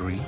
agreed?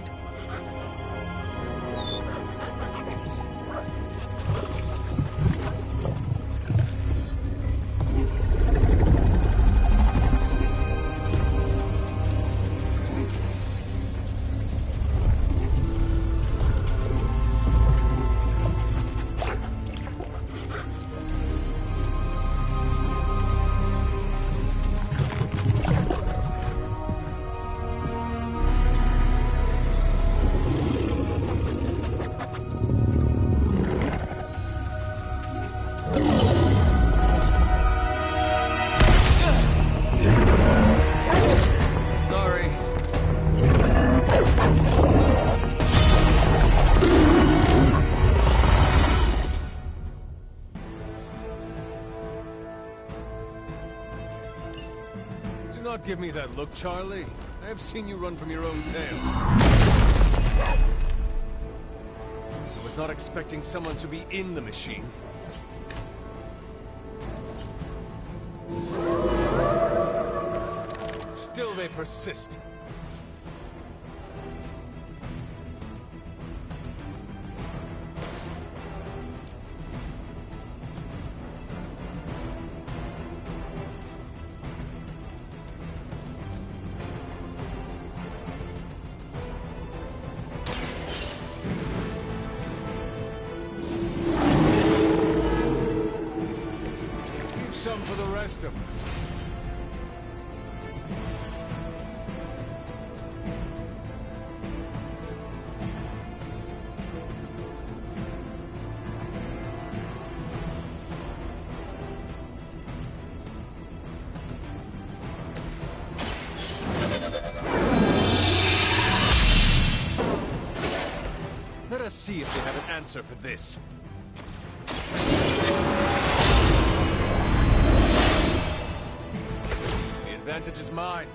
Do not give me that look, Charlie. I have seen you run from your own tail. I was not expecting someone to be in the machine. Still they persist. Some for the rest of us. Let us see if they have an answer for this. The advantage is mine.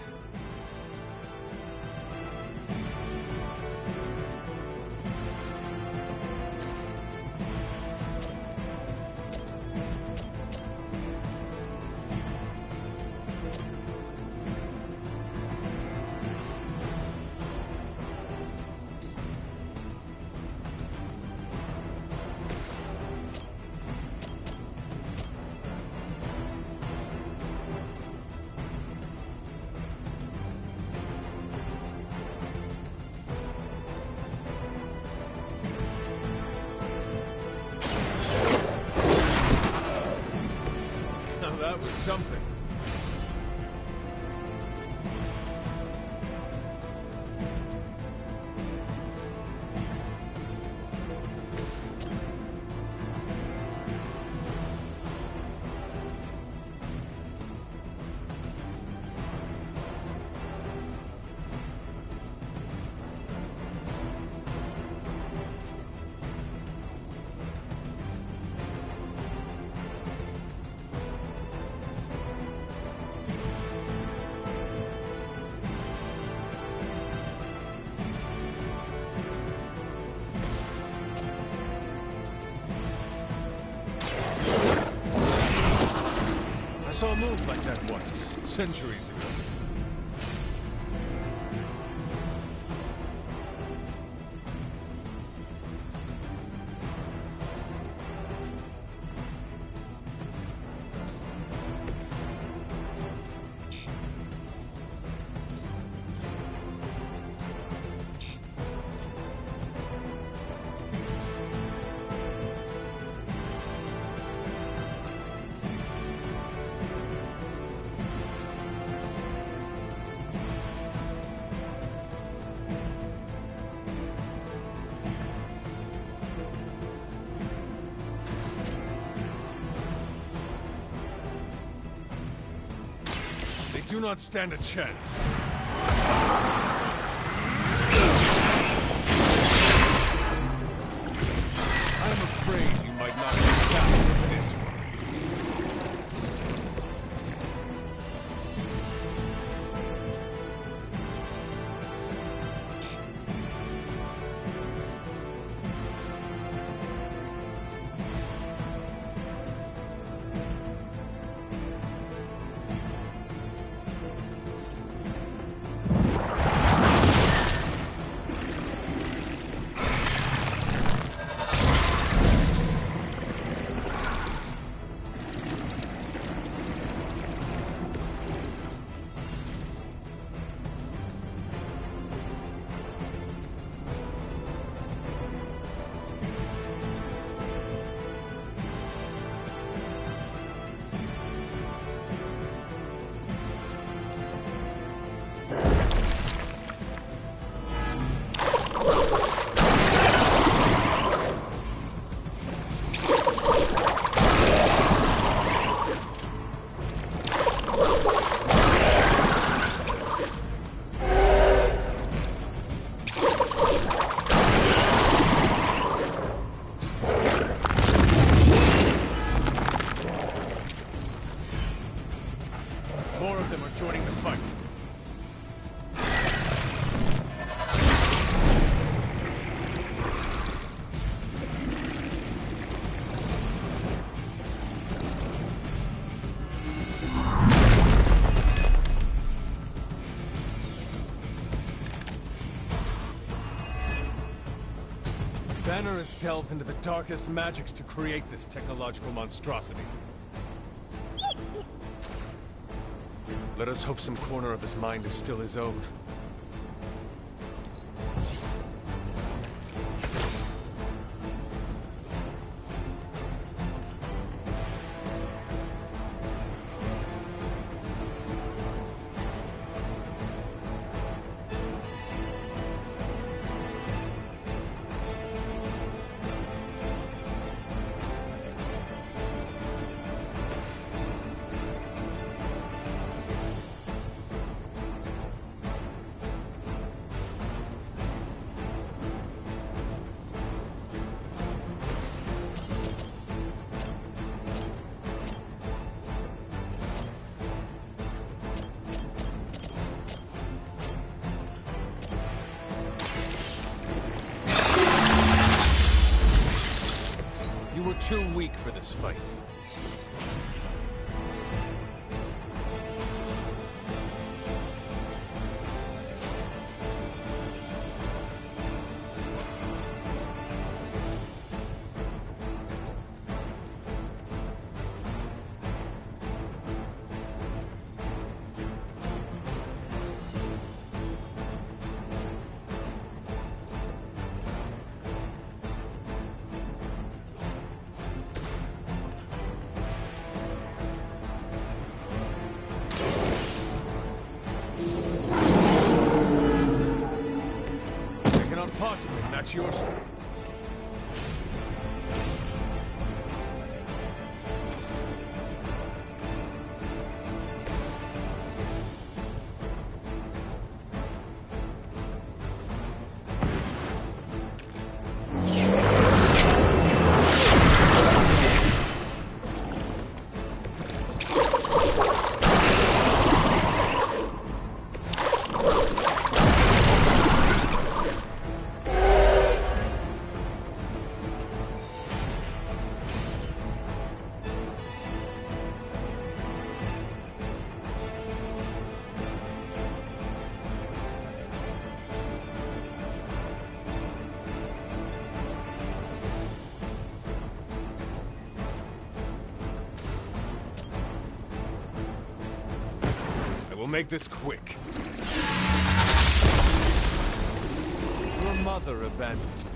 That was something. I saw a move like that once, centuries ago. Do not stand a chance. I'm afraid you might not be down with this one. Banner has delved into the darkest magics to create this technological monstrosity. Let us hope some corner of his mind is still his own. You were too weak for this fight. Possibly match your strength. We'll make this quick. Your mother abandoned you.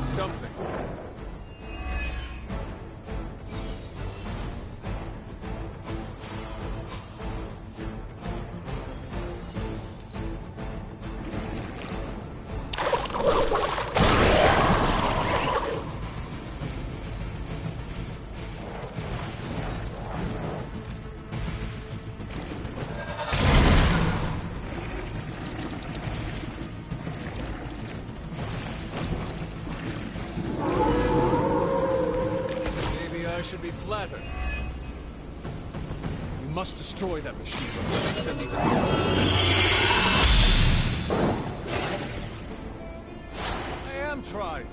Something. Should be flattered. We must destroy that machine before they send me to the I am trying.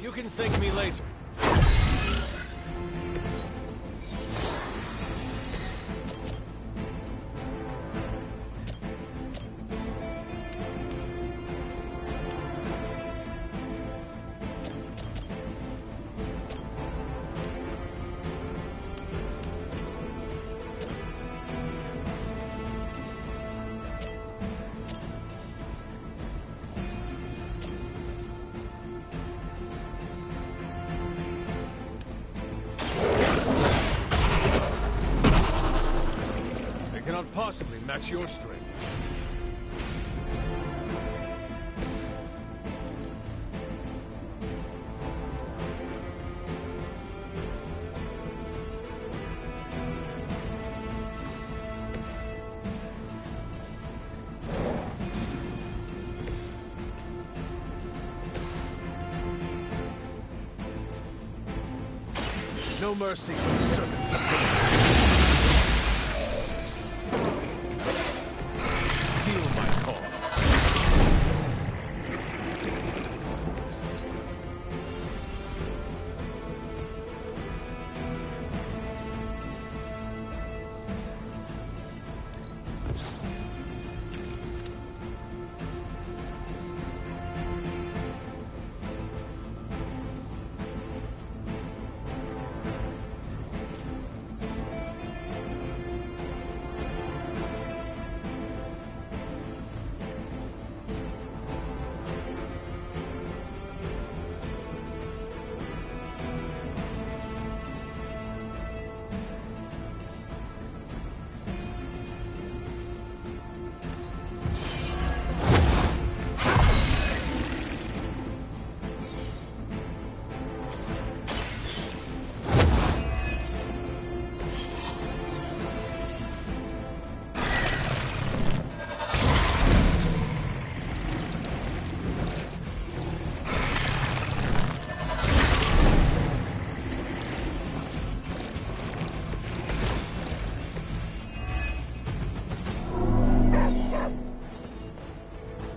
You can thank me later. possibly match your strength. No mercy for the servants of God. Feel my call.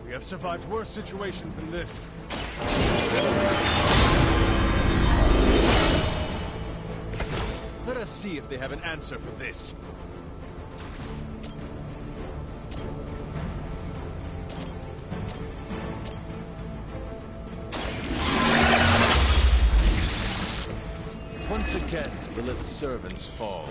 We have survived worse situations than this. Let us see if they have an answer for this. Once again, will its servants fall?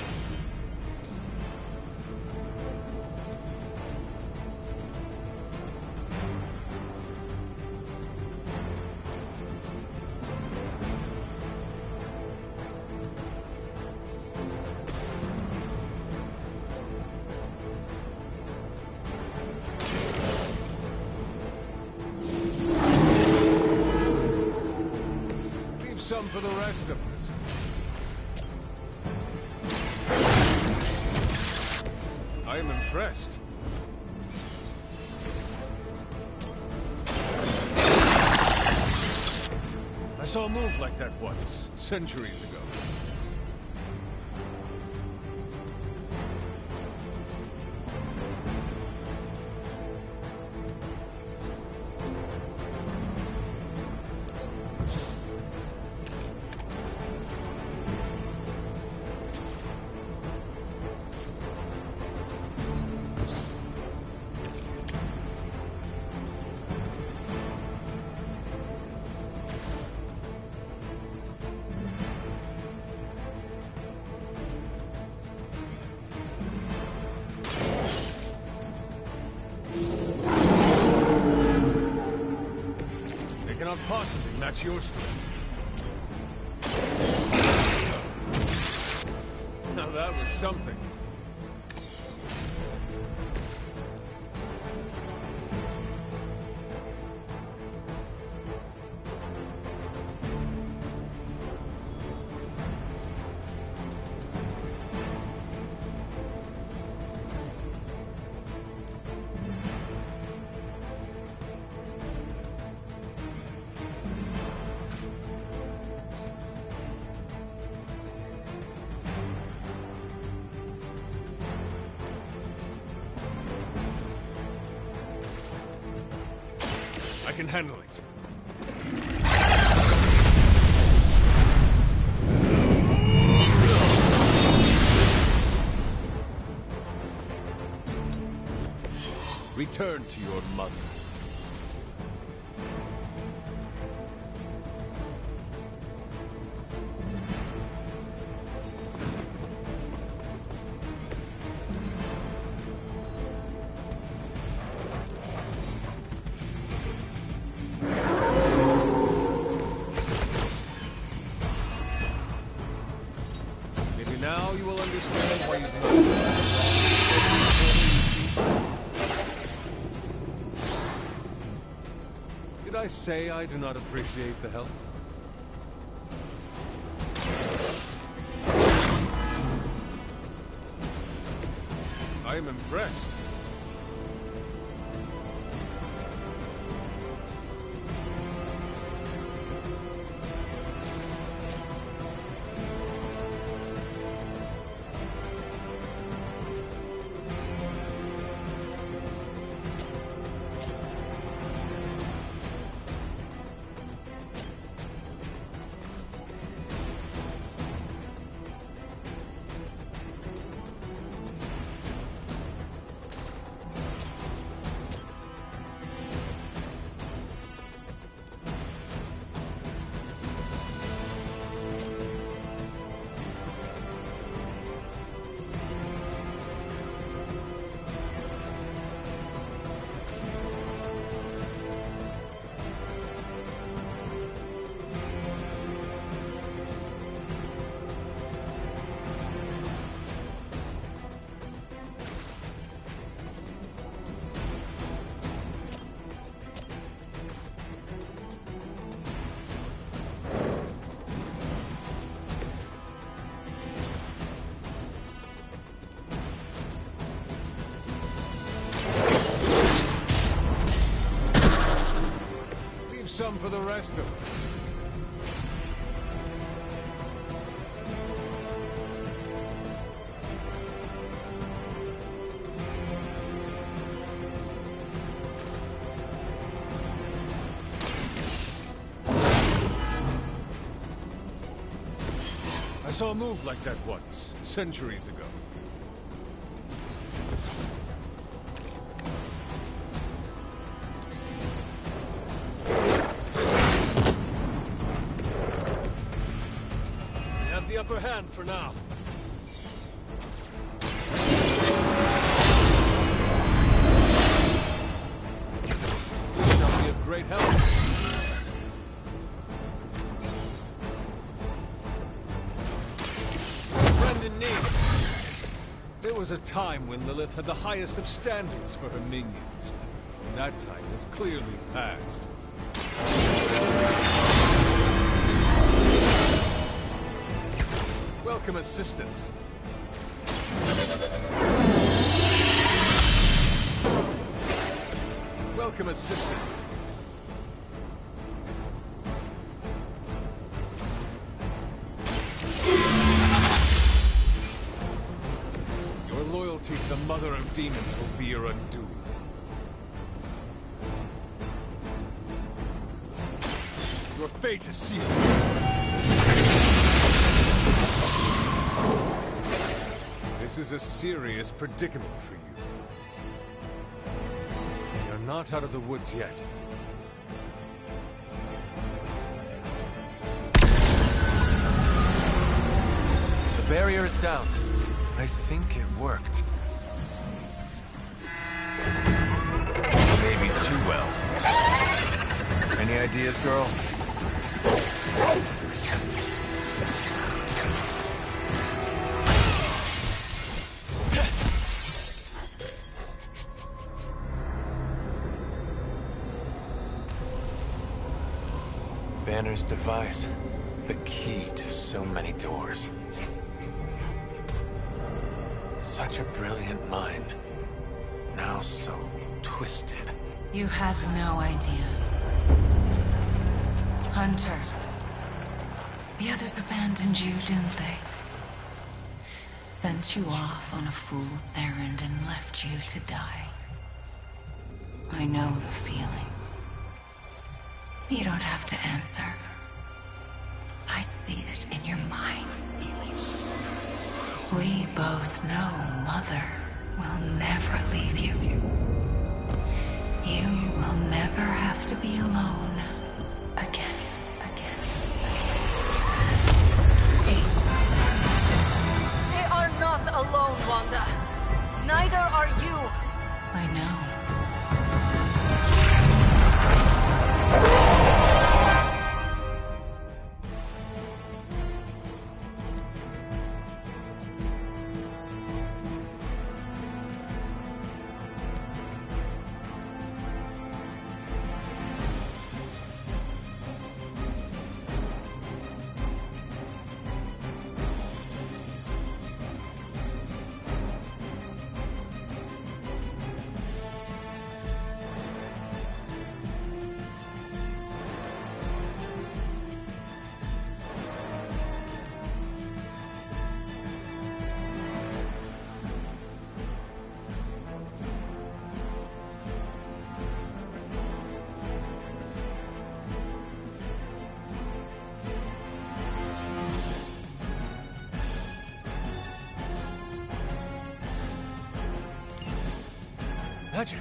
Some for the rest of us. I am impressed. I saw a move like that once, centuries ago. Cannot possibly match your strength. Now that was something. I can handle it. Return to your mother. Now you will understand why you've not Did I say I do not appreciate the help? I am impressed. Some for the rest of us. I saw a move like that once, centuries ago. The upper hand for now. That'll be of great help. Friend in need. There was a time when Lilith had the highest of standards for her minions. That time has clearly passed. Welcome assistance. Welcome assistance. Your loyalty to the Mother of Demons will be your undoing. Your fate is sealed. This is a serious predicament for you. You're not out of the woods yet. The barrier is down. I think it worked. Maybe too well. Any ideas, girl? Banner's device, the key to so many doors. Such a brilliant mind, now so twisted. You have no idea. Hunter. The others abandoned you, didn't they? Sent you off on a fool's errand and left you to die. I know the feeling. You don't have to answer. I see it in your mind. We both know Mother will never leave you. You will never have to be alone again. They are not alone, Wanda. Neither are you. I know. magic.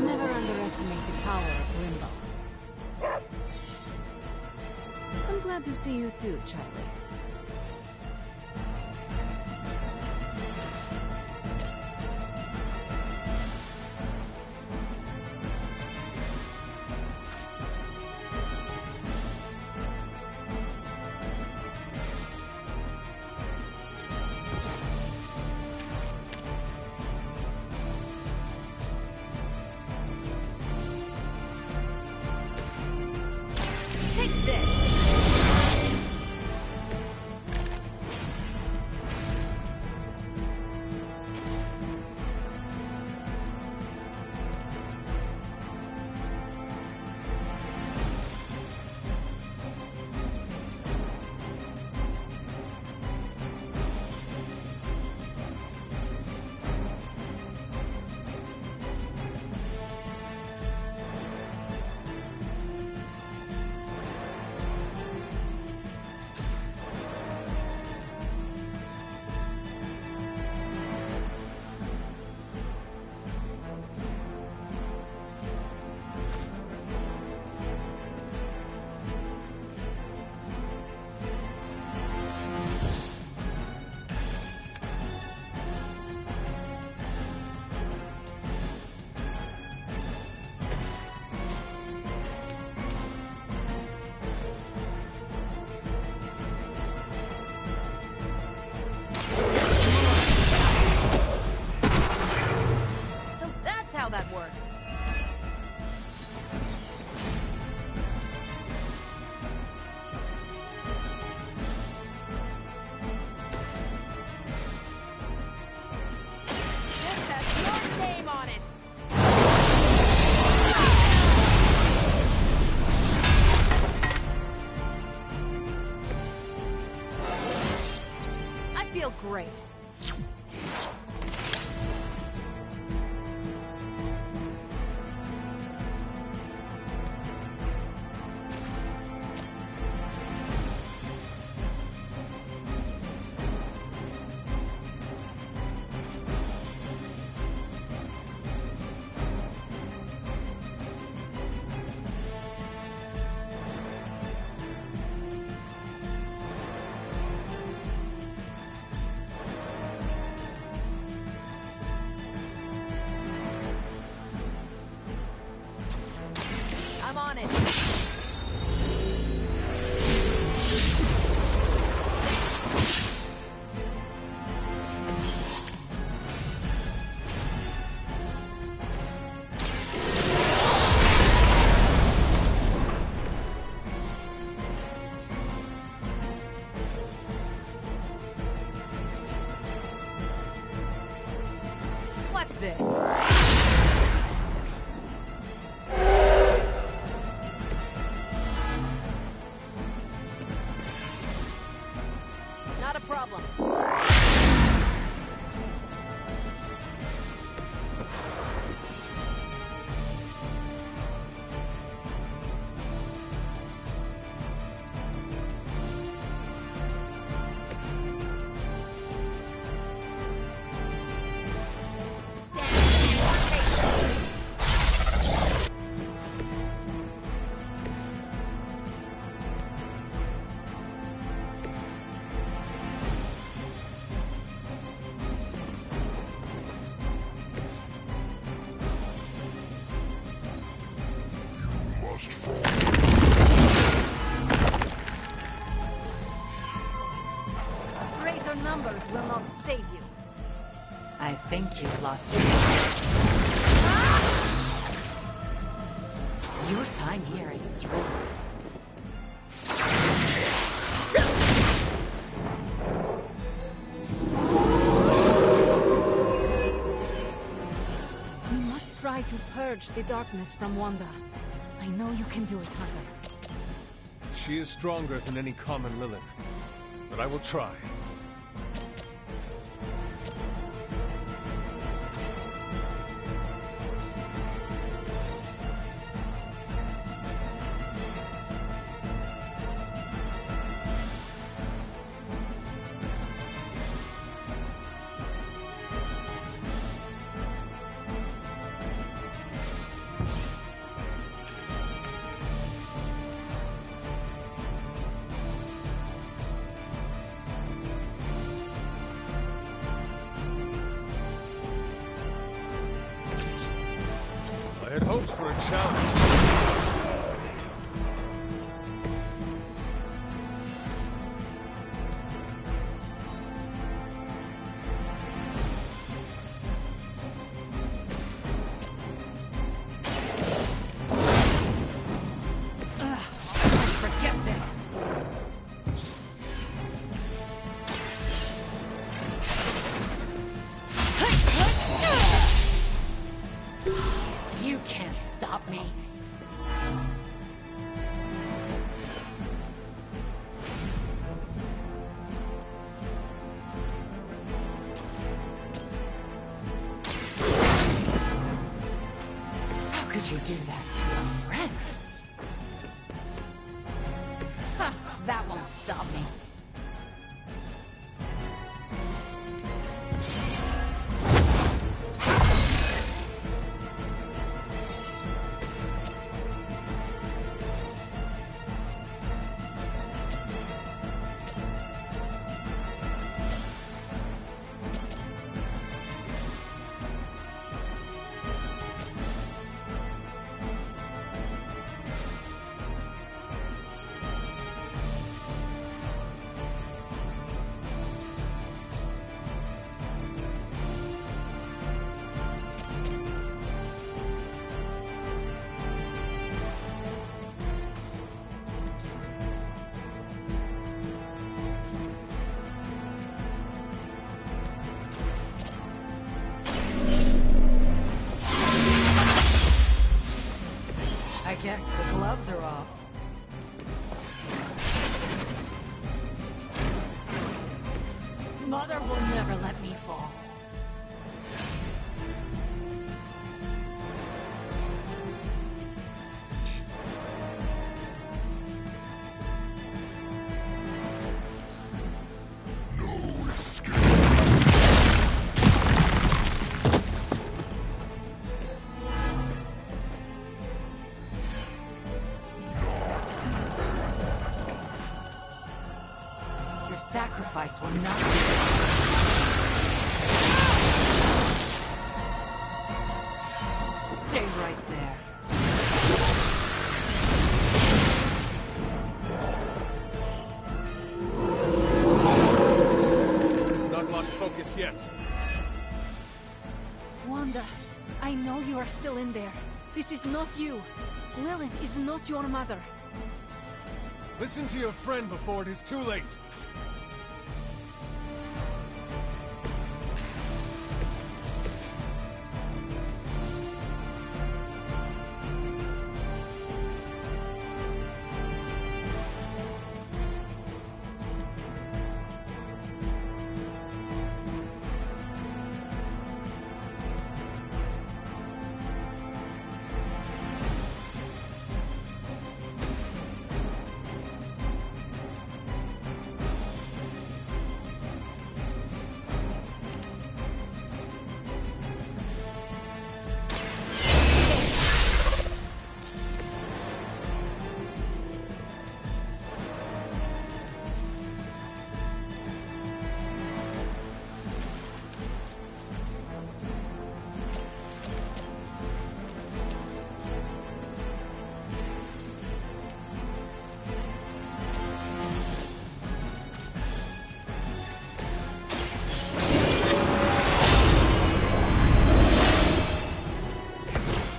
Never underestimate the power of Limbo. I'm glad to see you too, Charlie. Take this! So that's how that works. This has your name on it! I feel great. I'm on it. Watch this. Not a problem. Greater numbers will not save you. I think you've lost your... Your time here is through. We must try to purge the darkness from Wanda. I know you can do it, Hunter. She is stronger than any common Lilith, but I will try. I had hoped for a challenge. Forget this. You can't stop me. How could you do that to a friend? Ha! That won't stop me. I guess the gloves are off. Mother will never let me fall. Your sacrifice will not be... Stay right there. Not lost focus yet. Wanda, I know you are still in there. This is not you. Lilith is not your mother. Listen to your friend before it is too late.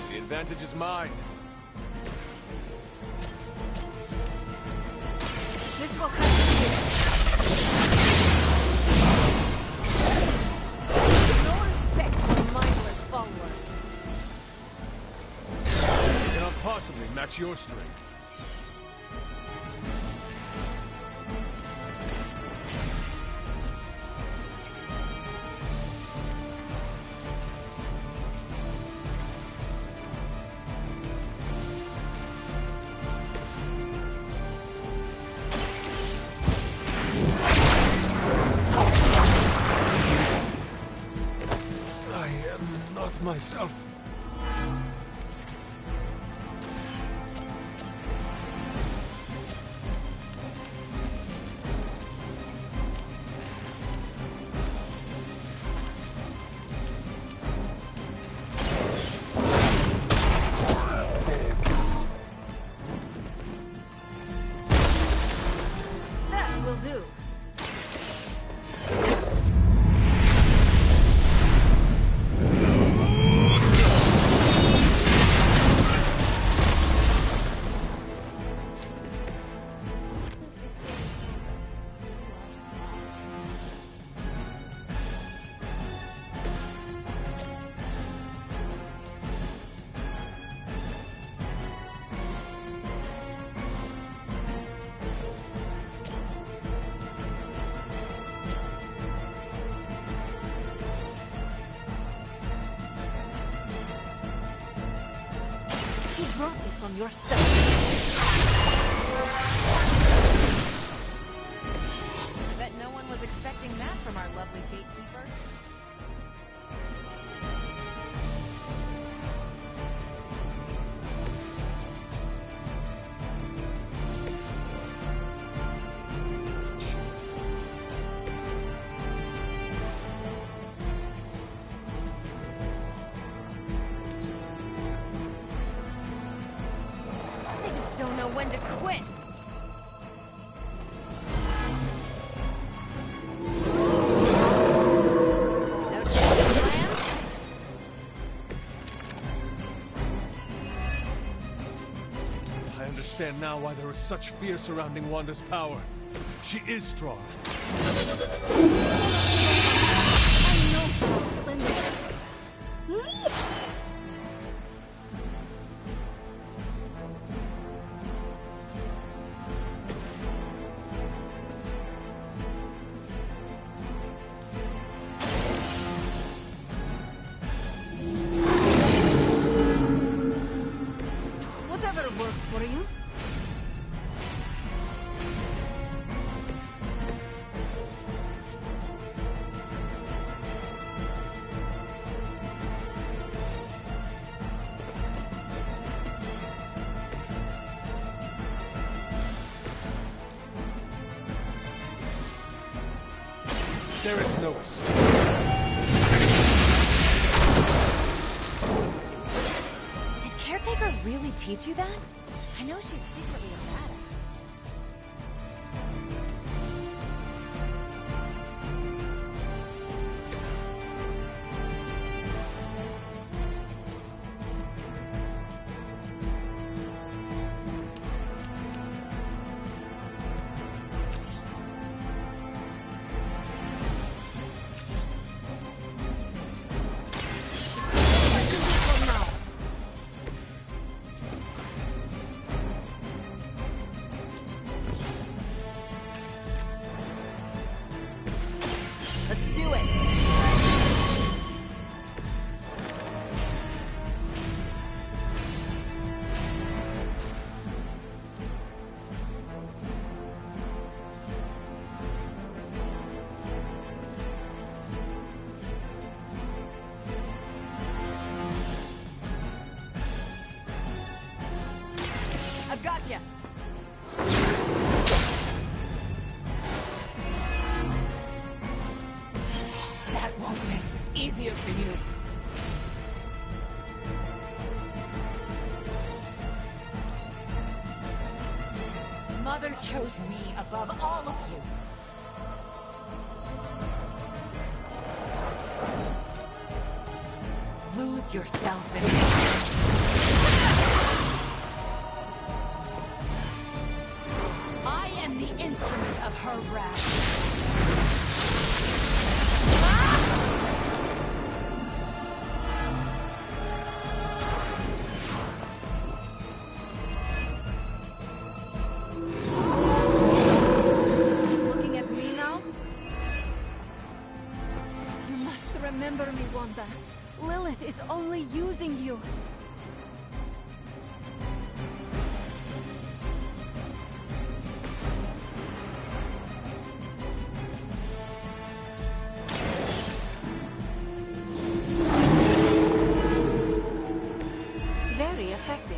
The advantage is mine. This will cut you. No respect for mindless followers. I cannot possibly match your strength. Myself. brought this on yourself. Bet no one was expecting that from our lovely gatekeeper. Don't know when to quit. No change of plans? I understand now why there is such fear surrounding Wanda's power. She is strong. I know she's still in there. Whatever works for you. There is no escape. Did Caretaker really teach you that? I know she's secretly a badass. For now. Let's do it. I've got you. That won't make this easier for you. Mother chose me above all of you. Lose yourself in I am the instrument of her wrath. Looking at me now? You must remember me, Wanda. Lilith is only using you. Very effective.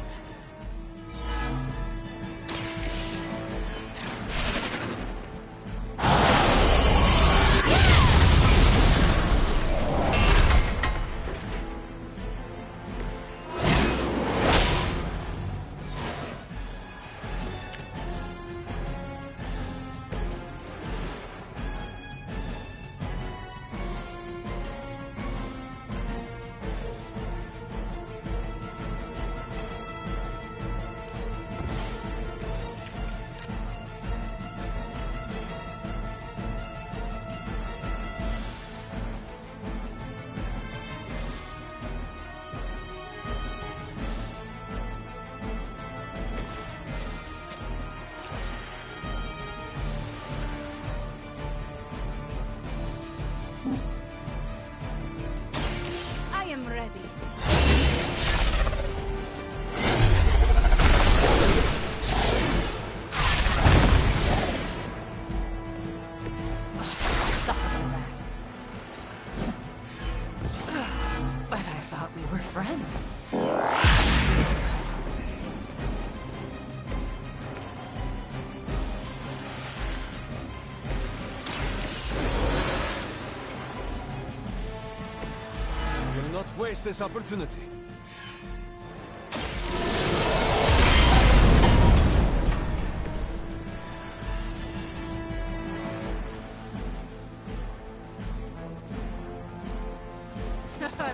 waste this opportunity.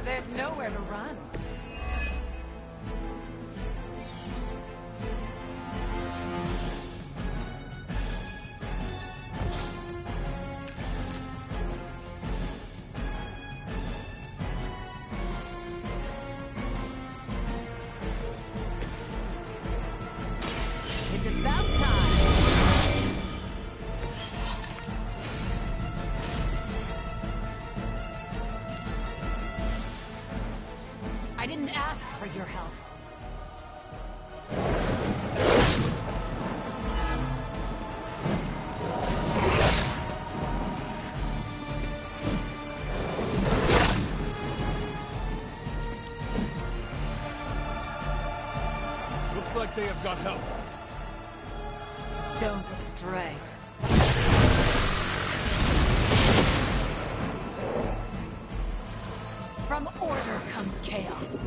There's nowhere to run. It's about time. I didn't ask for your help. Looks like they have got help. Don't stray. From order comes chaos.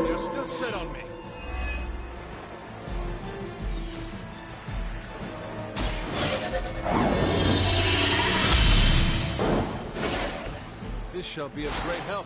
You're still set on me. This shall be of great help.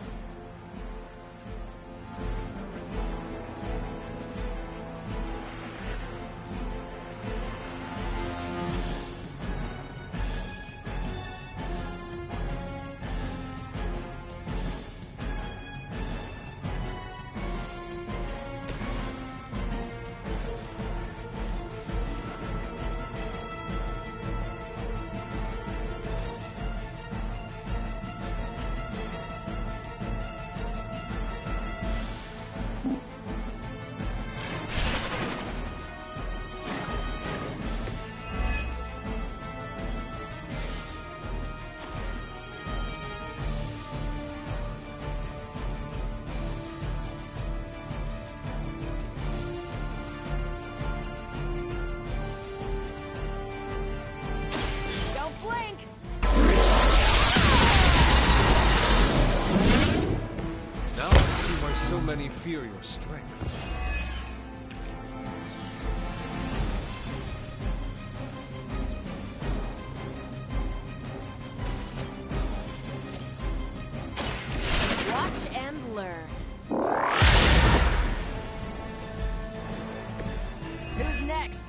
Don't blink! Now I see why so many fear your strength. Watch and learn. Who's next?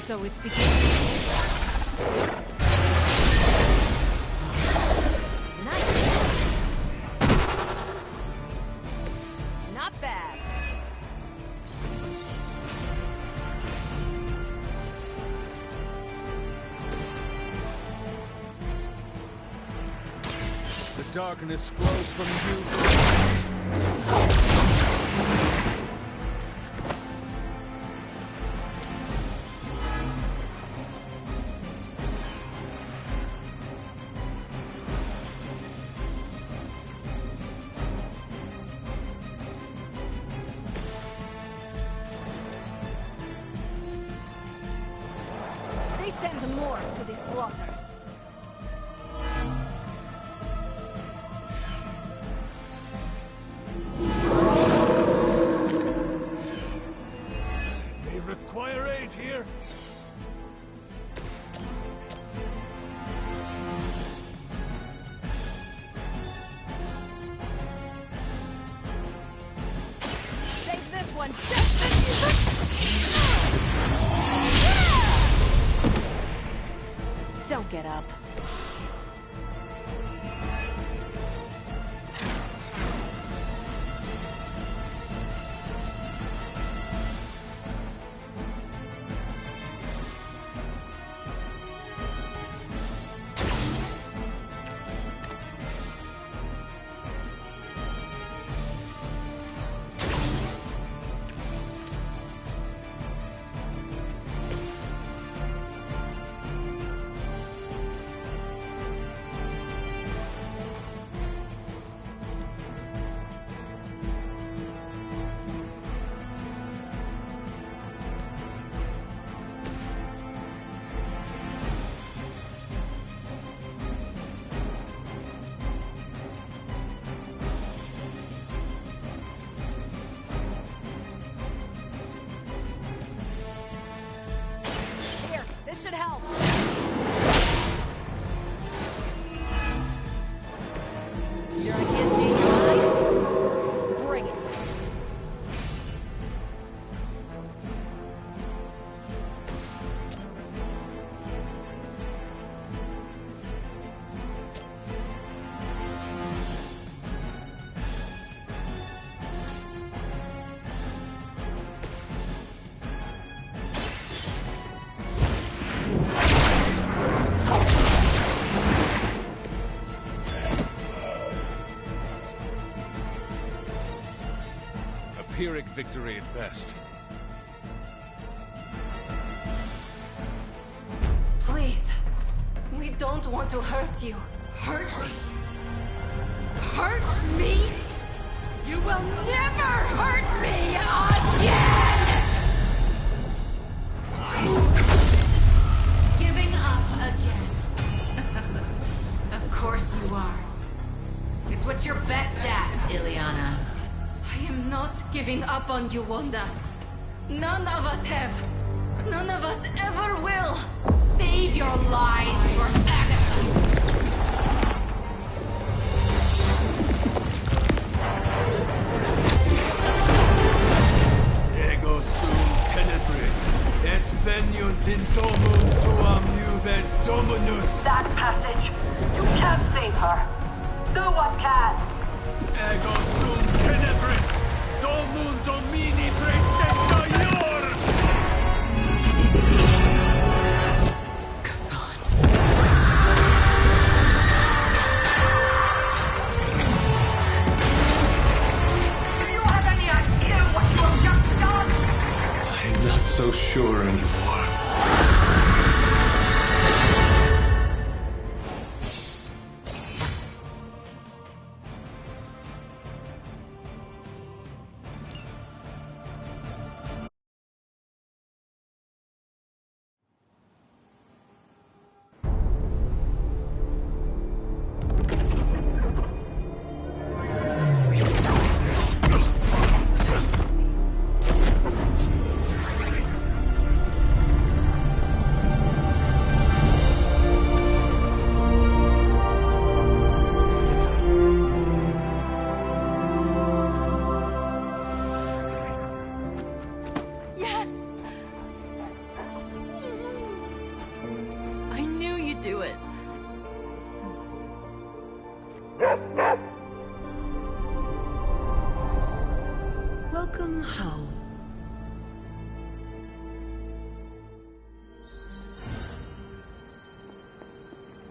So it's beginning. Nice. Not bad. The darkness flows from you. They send more to the slaughter. They require aid here. Save this one just for you! Don't get up. Here, this should help. Sure I can't change your mind? Bring it. A Pyrrhic victory at best. Please. We don't want to hurt you. Hurt me? Hurt me? You will never hurt me again! Giving up again. Of course you are. It's what you're best at, Ilyana. I am not giving up on you, Wanda. None of us have. None of us ever will. Save your lies for Agatha. Ego sum tenebris, et veniunt in domum suam juve dominus. That passage. You can't save her. No one can. Ego sum tenebris, domum domini praesenta ior. Do you have any idea what you have just done? I'm not so sure anymore. Welcome home.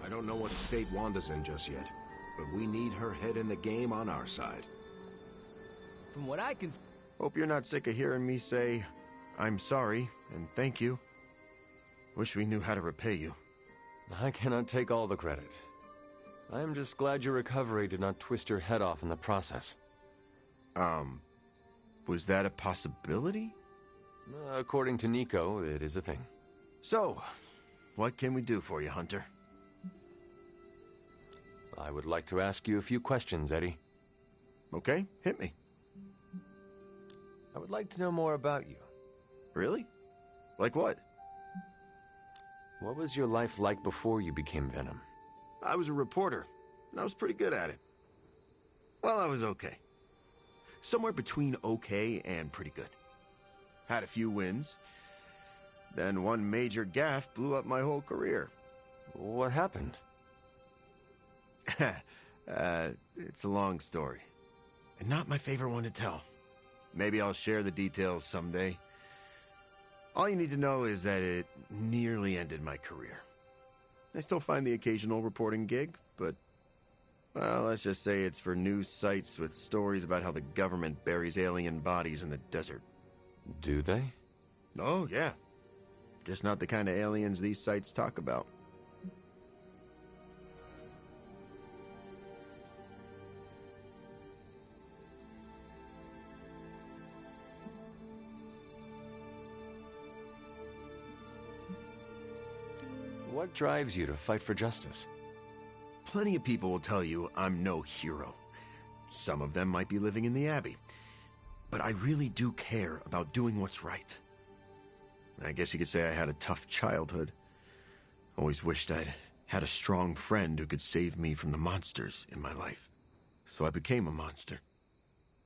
I don't know what state Wanda's in just yet, but we need her head in the game on our side. From what I can... Hope you're not sick of hearing me say, I'm sorry, and thank you. Wish we knew how to repay you. I cannot take all the credit. I am just glad your recovery did not twist your head off in the process. Was that a possibility? According to Nico, it is a thing. So, what can we do for you, Hunter? I would like to ask you a few questions, Eddie. Okay, hit me. I would like to know more about you. Really? Like what? What was your life like before you became Venom? I was a reporter, and I was pretty good at it. Well, I was okay. Somewhere between okay and pretty good. Had a few wins. Then one major gaffe blew up my whole career. What happened? It's a long story. And not my favorite one to tell. Maybe I'll share the details someday. All you need to know is that it nearly ended my career. I still find the occasional reporting gig, but, well, let's just say it's for news sites with stories about how the government buries alien bodies in the desert. Do they? Oh, yeah. Just not the kind of aliens these sites talk about. What drives you to fight for justice? Plenty of people will tell you I'm no hero. Some of them might be living in the Abbey. But I really do care about doing what's right. I guess you could say I had a tough childhood. Always wished I'd had a strong friend who could save me from the monsters in my life. So I became a monster.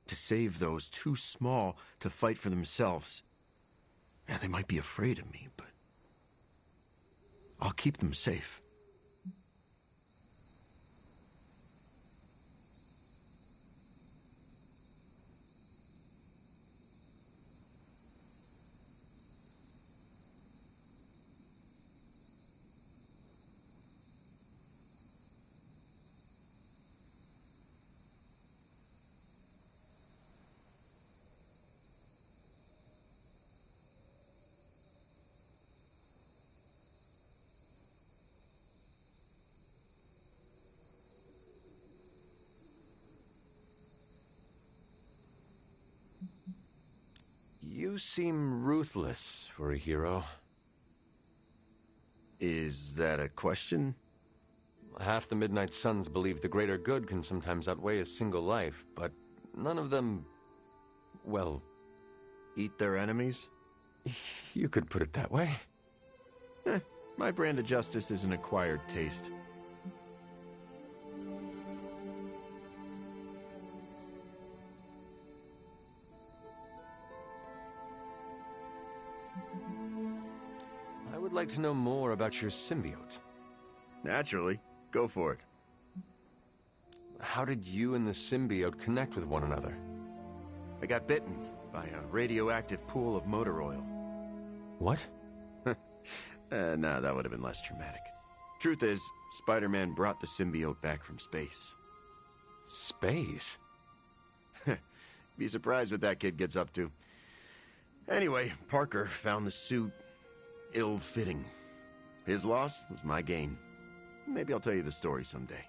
To save those too small to fight for themselves. Yeah, they might be afraid of me, but I'll keep them safe. You seem ruthless for a hero. Is that a question? Half the Midnight Suns believe the greater good can sometimes outweigh a single life, but none of them, well... Eat their enemies? You could put it that way. My brand of justice is an acquired taste. I would like to know more about your symbiote. Naturally. Go for it. How did you and the symbiote connect with one another? I got bitten by a radioactive pool of motor oil. What? No, that would have been less traumatic. Truth is, Spider-Man brought the symbiote back from space. Space? Be surprised what that kid gets up to. Anyway, Parker found the suit ill-fitting. His loss was my gain. Maybe I'll tell you the story someday.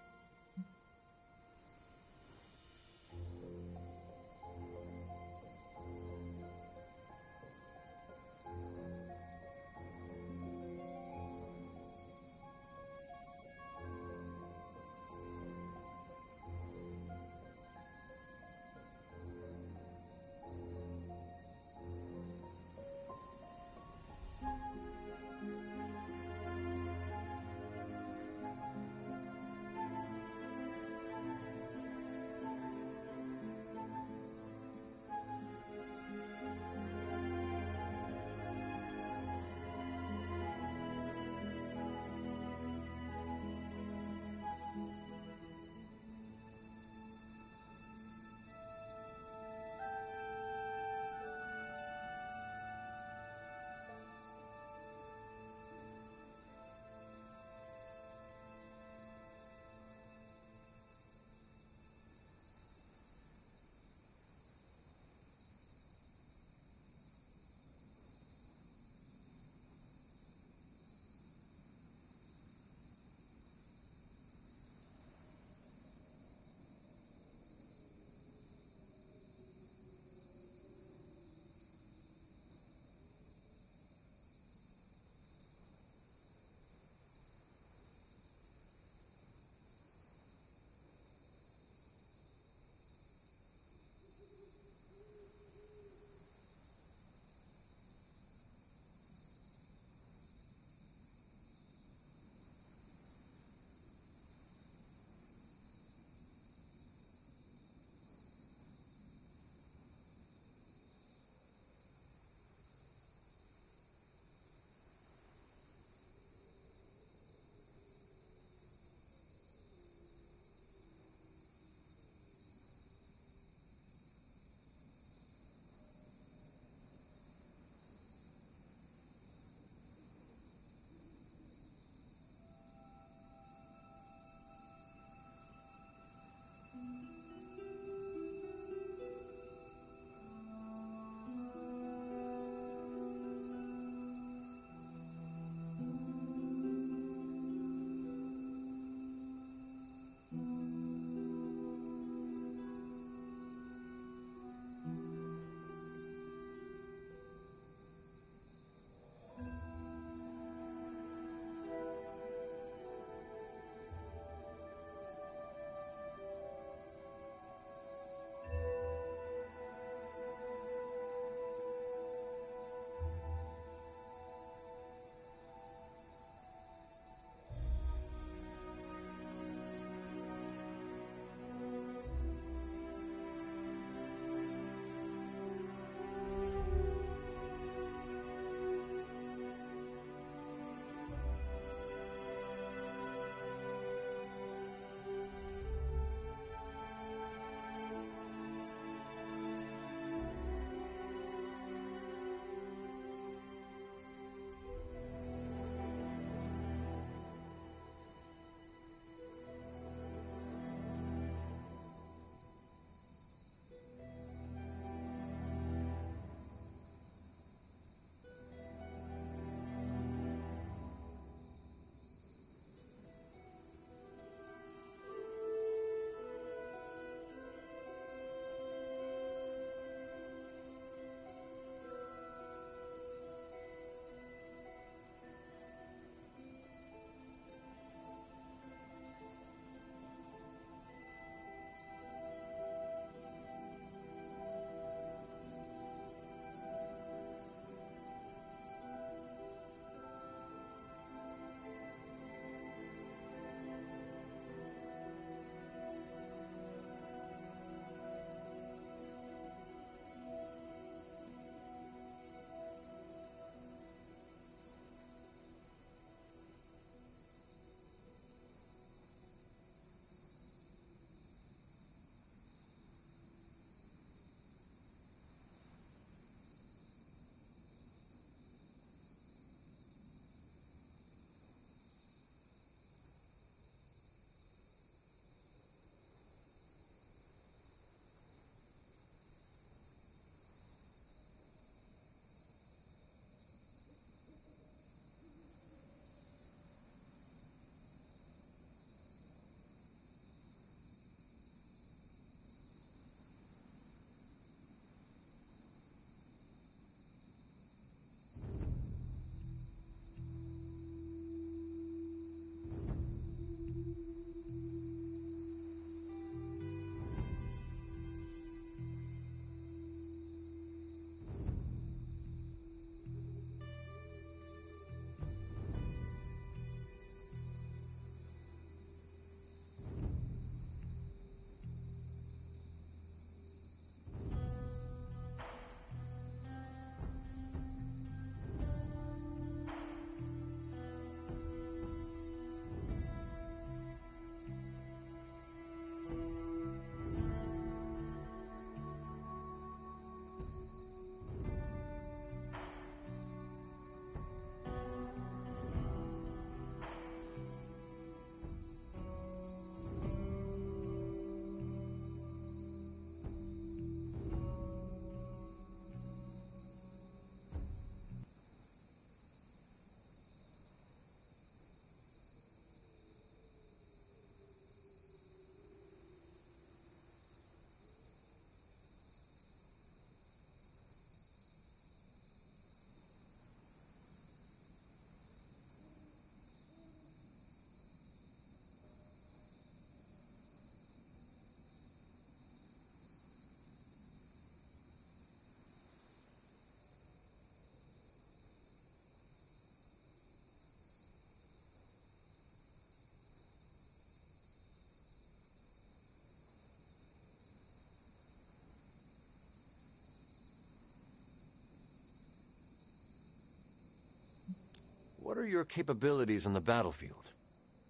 What are your capabilities on the battlefield?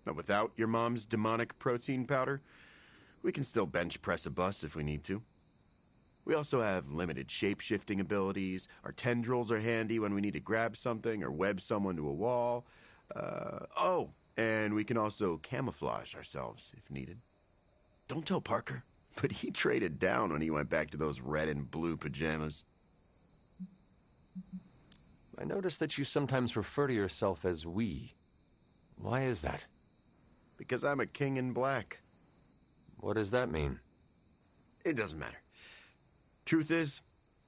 But without your mom's demonic protein powder, we can still bench press a bus if we need to. We also have limited shape-shifting abilities. Our tendrils are handy when we need to grab something or web someone to a wall. And we can also camouflage ourselves if needed. Don't tell Parker, but he traded down when he went back to those red and blue pajamas. I notice that you sometimes refer to yourself as we. Why is that? Because I'm a king in black. What does that mean? It doesn't matter. Truth is,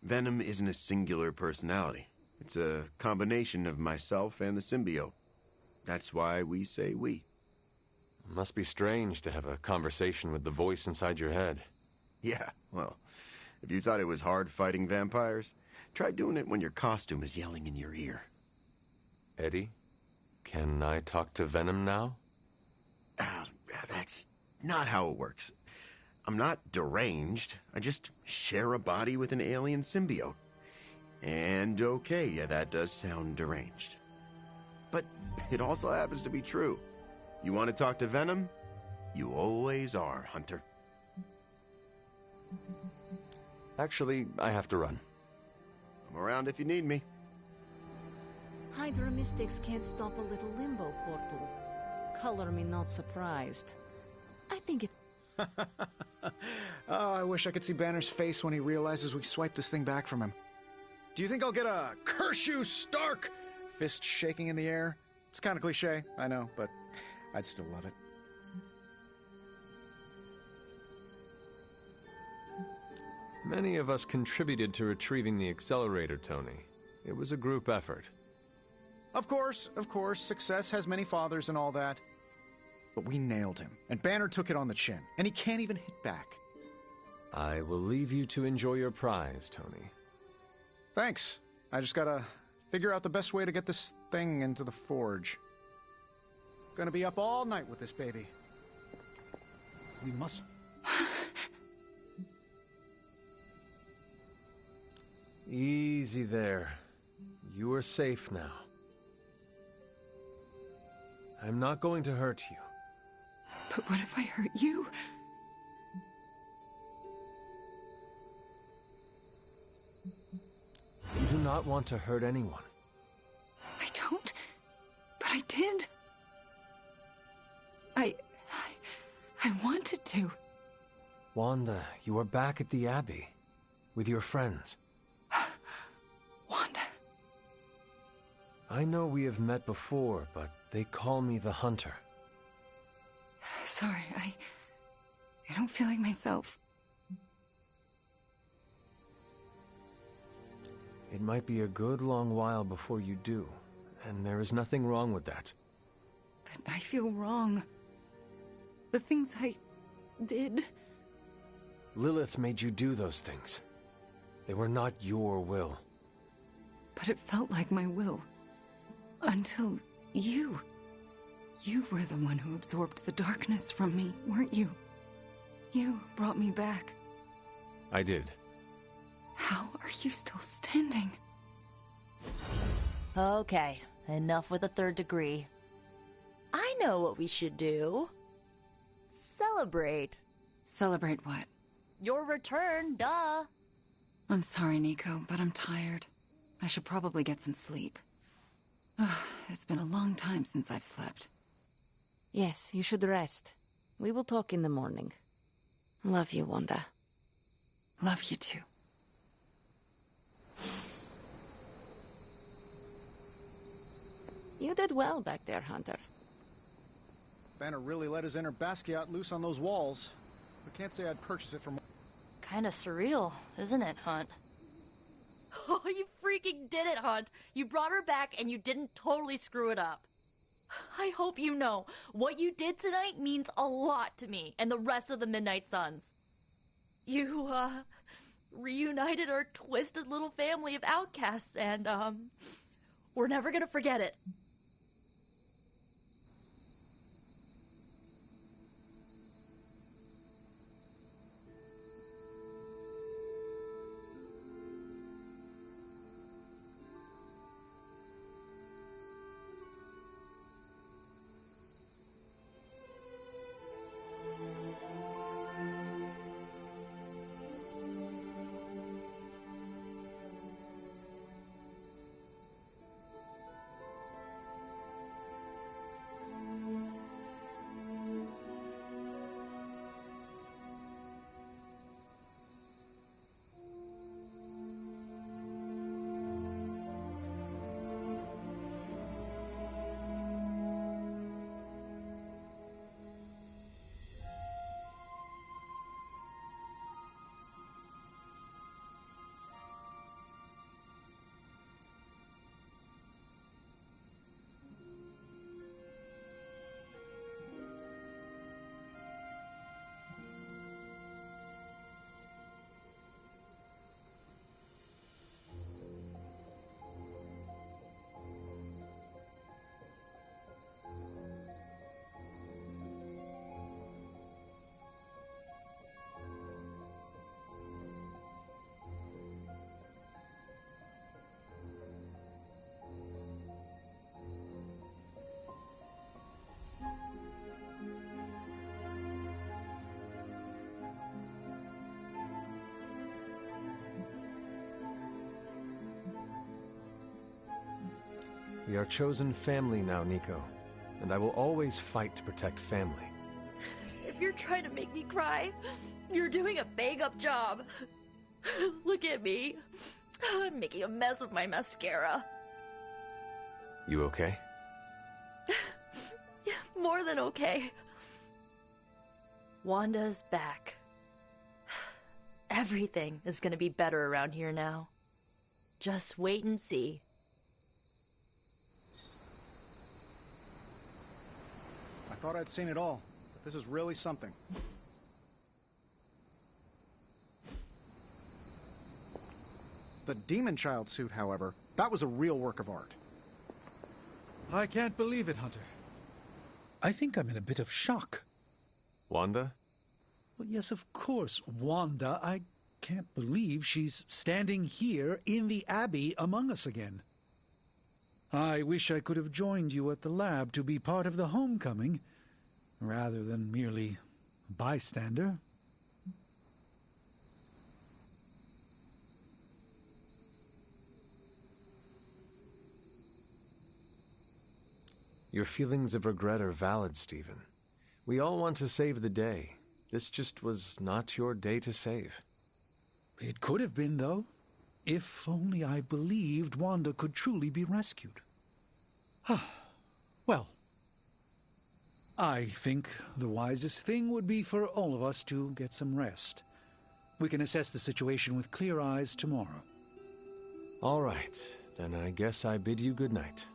Venom isn't a singular personality. It's a combination of myself and the symbiote. That's why we say we. It must be strange to have a conversation with the voice inside your head. Yeah, well, if you thought it was hard fighting vampires, try doing it when your costume is yelling in your ear. Eddie, can I talk to Venom now? That's not how it works. I'm not deranged. I just share a body with an alien symbiote. And okay, yeah, that does sound deranged. But it also happens to be true. You want to talk to Venom? You always are, Hunter. Actually, I have to run. I'm around if you need me. Hydra mystics can't stop a little limbo portal. Color me not surprised. I think it... Oh, I wish I could see Banner's face when he realizes we swiped this thing back from him. Do you think I'll get a "Curse you, Stark" fist shaking in the air? It's kind of cliche, I know, but I'd still love it. Many of us contributed to retrieving the accelerator, Tony. It was a group effort. Of course, success has many fathers and all that. But we nailed him, and Banner took it on the chin, and he can't even hit back. I will leave you to enjoy your prize, Tony. Thanks. I just gotta figure out the best way to get this thing into the forge. Gonna be up all night with this baby. We must... Easy there. You are safe now. I'm not going to hurt you. But what if I hurt you? You do not want to hurt anyone. I don't, but I did. I wanted to. Wanda, you are back at the Abbey with your friends. Wanda. I know we have met before, but they call me the Hunter. Sorry, I don't feel like myself. It might be a good long while before you do, and there is nothing wrong with that. But I feel wrong. The things I did. Lilith made you do those things. They were not your will. But it felt like my will. Until you. You were the one who absorbed the darkness from me, weren't you? You brought me back. I did. How are you still standing? Okay, enough with the third degree. I know what we should do. Celebrate. Celebrate what? Your return, duh. I'm sorry, Nico, but I'm tired. I should probably get some sleep. It's been a long time since I've slept. Yes, you should rest. We will talk in the morning. Love you, Wanda. Love you too. You did well back there, Hunter. Banner really let his inner Basquiat loose on those walls. I can't say I'd purchase it from... Kinda surreal, isn't it, Hunt? Oh, you freaking did it, Hunt! You brought her back and you didn't totally screw it up. I hope you know, what you did tonight means a lot to me and the rest of the Midnight Suns. You, reunited our twisted little family of outcasts and, we're never gonna forget it. We are chosen family now, Nico. And I will always fight to protect family. If you're trying to make me cry, you're doing a bang-up job. Look at me. I'm making a mess of my mascara. You okay? More than okay. Wanda's back. Everything is gonna be better around here now. Just wait and see. I thought I'd seen it all, but this is really something. The Demon Child suit, however, that was a real work of art. I can't believe it, Hunter. I think I'm in a bit of shock. Wanda? Well, yes, of course, Wanda. I can't believe she's standing here in the Abbey among us again. I wish I could have joined you at the lab to be part of the homecoming, rather than merely a bystander. Your feelings of regret are valid, Stephen. We all want to save the day. This just was not your day to save. It could have been, though. If only I believed Wanda could truly be rescued. Well, I think the wisest thing would be for all of us to get some rest. We can assess the situation with clear eyes tomorrow. All right, then I guess I bid you good night.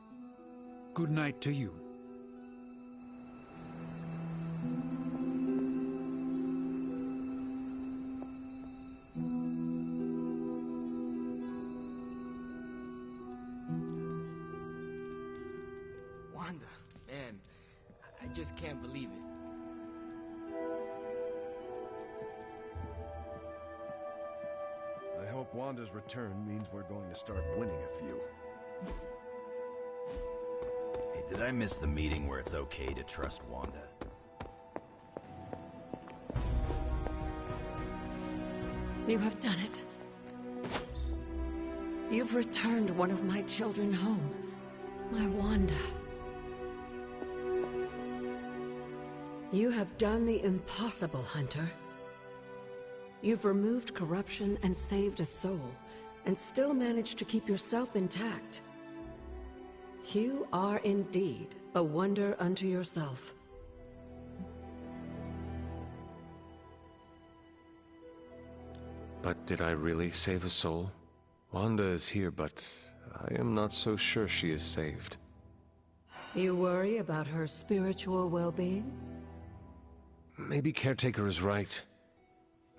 Good night to you. Wanda, man, I just can't believe it. I hope Wanda's return means we're going to start winning a few. Hey, did I miss the meeting where it's okay to trust Wanda? You have done it. You've returned one of my children home. My Wanda. You have done the impossible, Hunter. You've removed corruption and saved a soul, and still managed to keep yourself intact. You are indeed a wonder unto yourself. But did I really save a soul? Wanda is here, but I am not so sure she is saved. You worry about her spiritual well-being? Maybe Caretaker is right.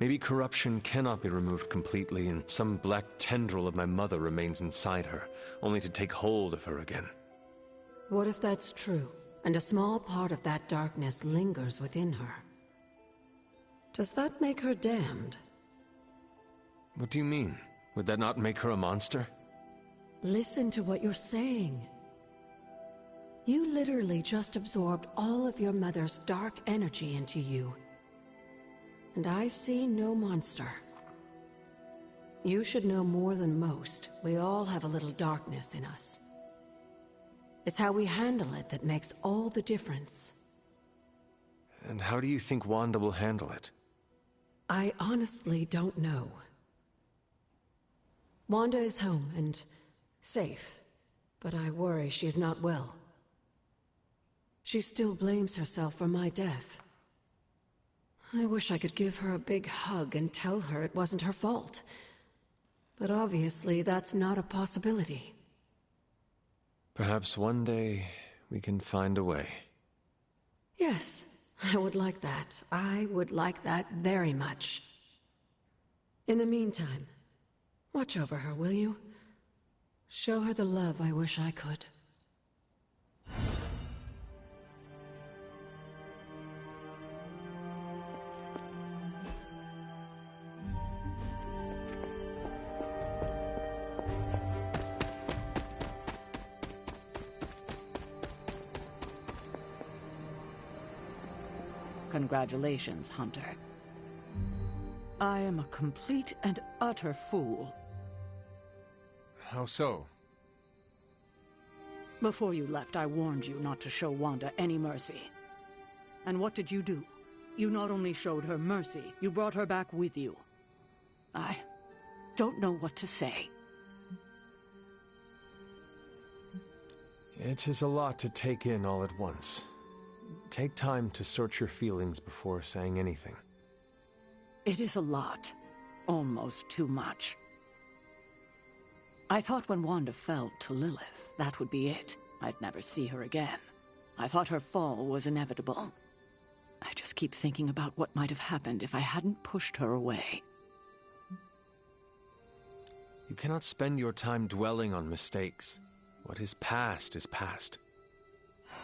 Maybe corruption cannot be removed completely, and some black tendril of my mother remains inside her, only to take hold of her again. What if that's true, and a small part of that darkness lingers within her? Does that make her damned? What do you mean? Would that not make her a monster? Listen to what you're saying. You literally just absorbed all of your mother's dark energy into you. And I see no monster. You should know more than most. We all have a little darkness in us. It's how we handle it that makes all the difference. And how do you think Wanda will handle it? I honestly don't know. Wanda is home and safe, but I worry she's not well. She still blames herself for my death. I wish I could give her a big hug and tell her it wasn't her fault. But obviously that's not a possibility. Perhaps one day we can find a way. Yes, I would like that. I would like that very much. In the meantime, watch over her, will you? Show her the love I wish I could. Congratulations, Hunter. I am a complete and utter fool. How so? Before you left, I warned you not to show Wanda any mercy. And what did you do? You not only showed her mercy, you brought her back with you. I don't know what to say. It is a lot to take in all at once. Take time to sort your feelings before saying anything. It is a lot. Almost too much. I thought when Wanda fell to Lilith, that would be it. I'd never see her again. I thought her fall was inevitable. I just keep thinking about what might have happened if I hadn't pushed her away. You cannot spend your time dwelling on mistakes. What is past is past.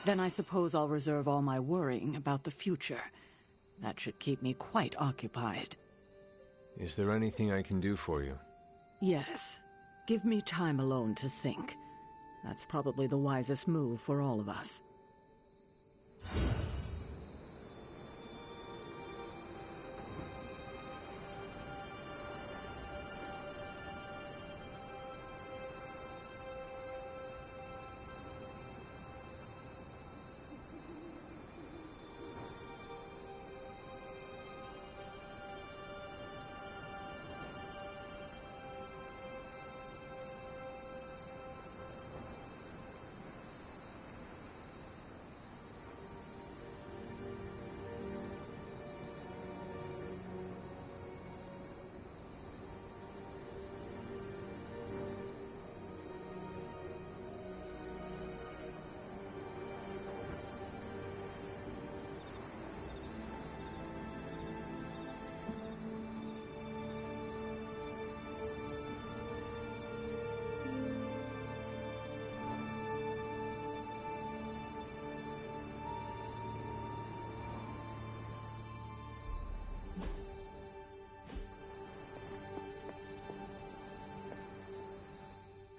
Then I suppose I'll reserve all my worrying about the future. That should keep me quite occupied. Is there anything I can do for you? Yes. Give me time alone to think. That's probably the wisest move for all of us.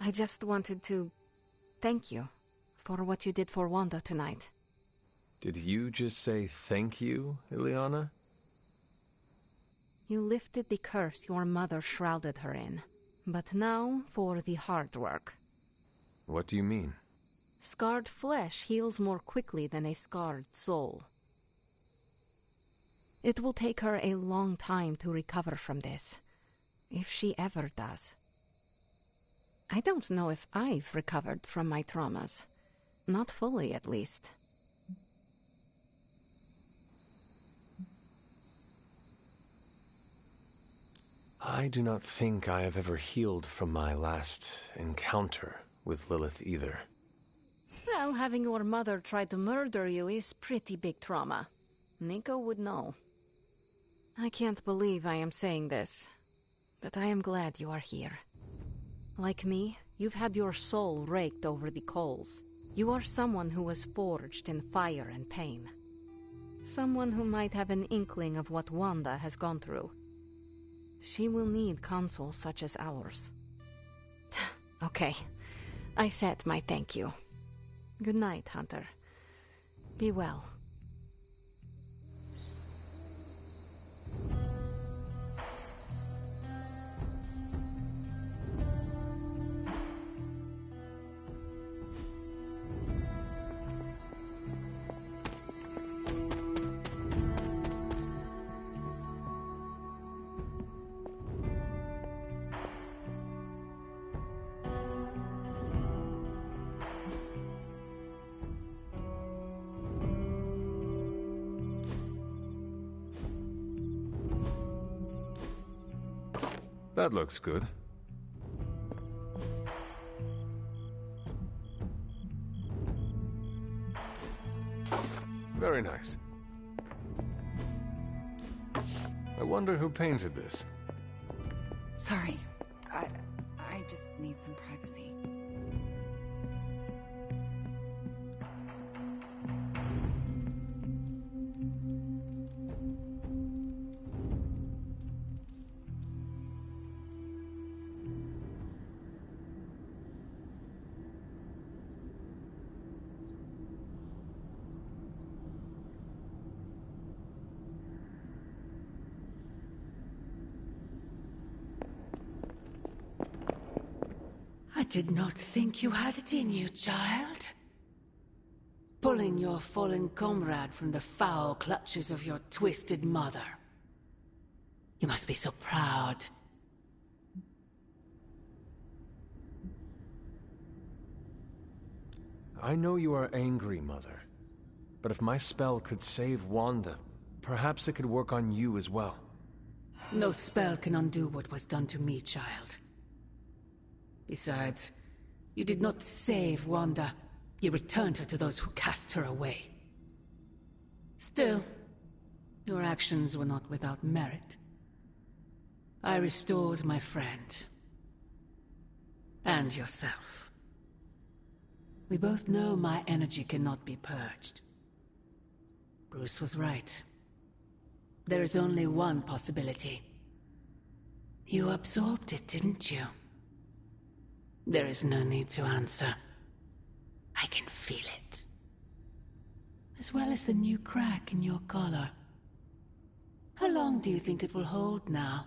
I just wanted to thank you for what you did for Wanda tonight. Did you just say thank you, Ileana? You lifted the curse your mother shrouded her in. But now for the hard work. What do you mean? Scarred flesh heals more quickly than a scarred soul. It will take her a long time to recover from this, if she ever does. I don't know if I've recovered from my traumas. Not fully, at least. I do not think I have ever healed from my last encounter with Lilith either. Well, having your mother try to murder you is pretty big trauma. Nico would know. I can't believe I am saying this, but I am glad you are here. Like me, you've had your soul raked over the coals. You are someone who was forged in fire and pain. Someone who might have an inkling of what Wanda has gone through. She will need consoles such as ours. Okay, I said my thank you. Good night, Hunter. Be well. That looks good. Very nice. I wonder who painted this. Sorry. I just need some privacy. did not think you had it in you, child. Pulling your fallen comrade from the foul clutches of your twisted mother. You must be so proud. I know you are angry, Mother. But if my spell could save Wanda, perhaps it could work on you as well. No spell can undo what was done to me, child. Besides, you did not save Wanda. You returned her to those who cast her away. Still, your actions were not without merit. I restored my friend. And yourself. We both know my energy cannot be purged. Bruce was right. There is only one possibility. You absorbed it, didn't you? There is no need to answer. I can feel it. As well as the new crack in your collar. How long do you think it will hold now?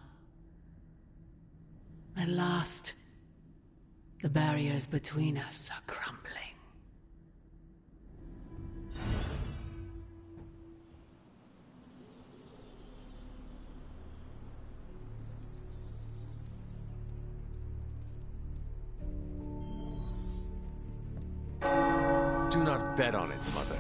At last, the barriers between us are crumbling. Do not bet on it, Mother.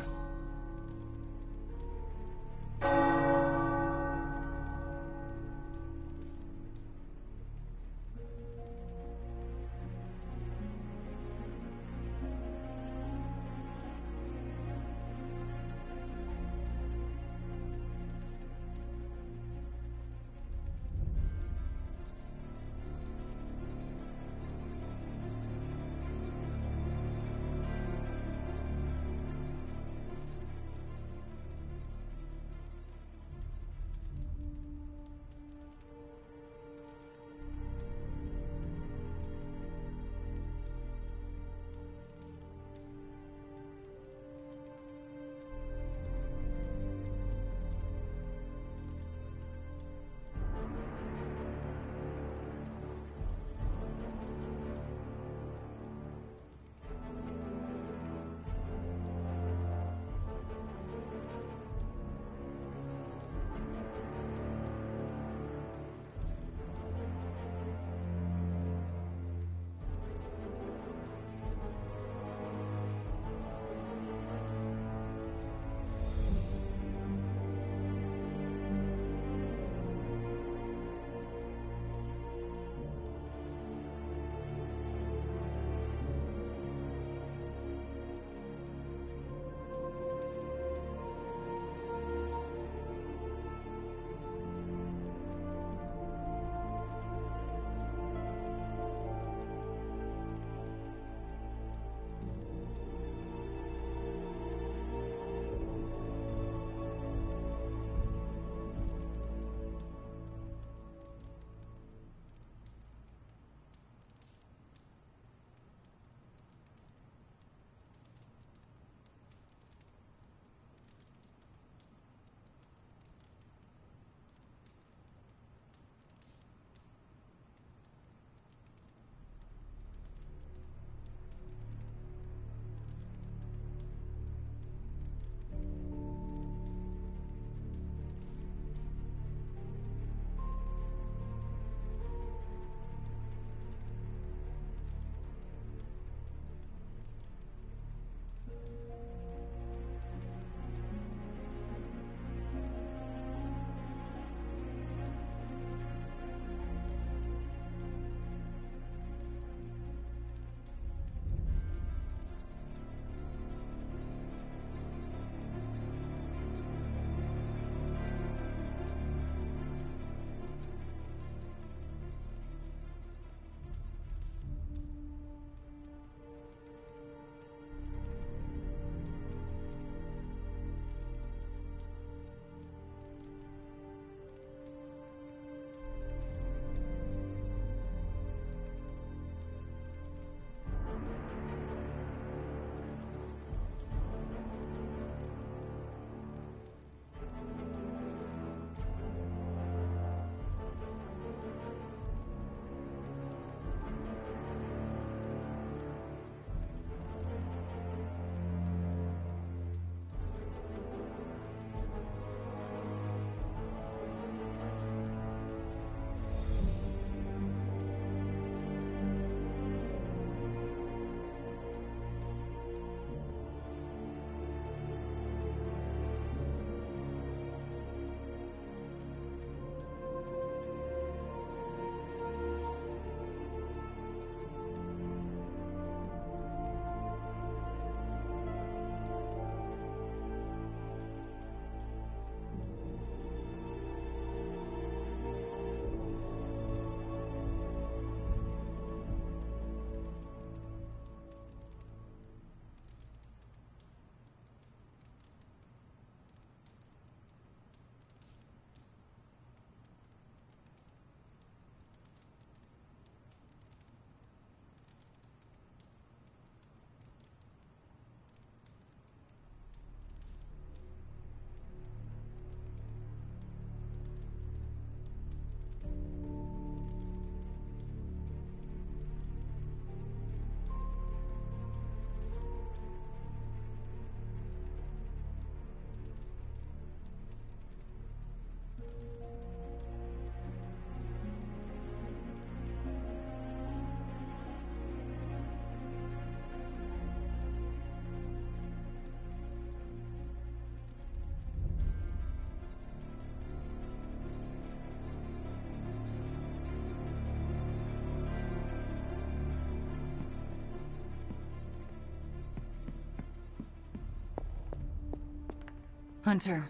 Hunter,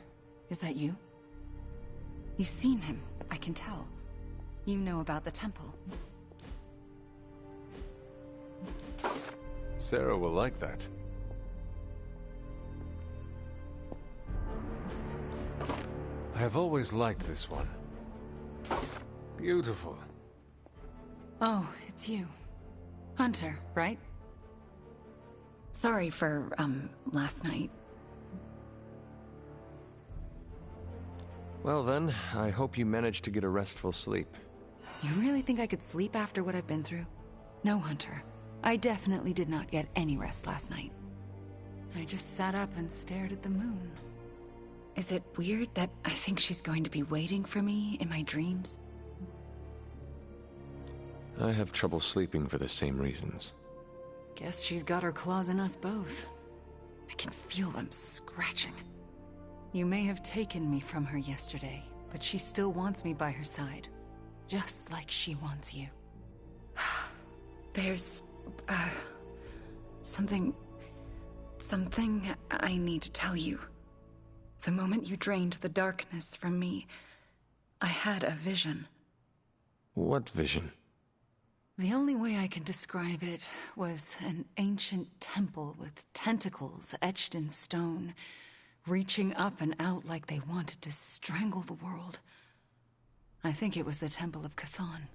is that you? You've seen him, I can tell. You know about the temple. Sarah will like that. I have always liked this one. Beautiful. Oh, it's you. Hunter, right? Sorry for, last night. Well then, I hope you managed to get a restful sleep. You really think I could sleep after what I've been through? No, Hunter. I definitely did not get any rest last night. I just sat up and stared at the moon. Is it weird that I think she's going to be waiting for me in my dreams? I have trouble sleeping for the same reasons. Guess she's got her claws in us both. I can feel them scratching. You may have taken me from her yesterday, but she still wants me by her side. Just like she wants you. There's... something I need to tell you. The moment you drained the darkness from me, I had a vision. What vision? The only way I can describe it was an ancient temple with tentacles etched in stone, reaching up and out like they wanted to strangle the world. I think it was the Temple of Chthon.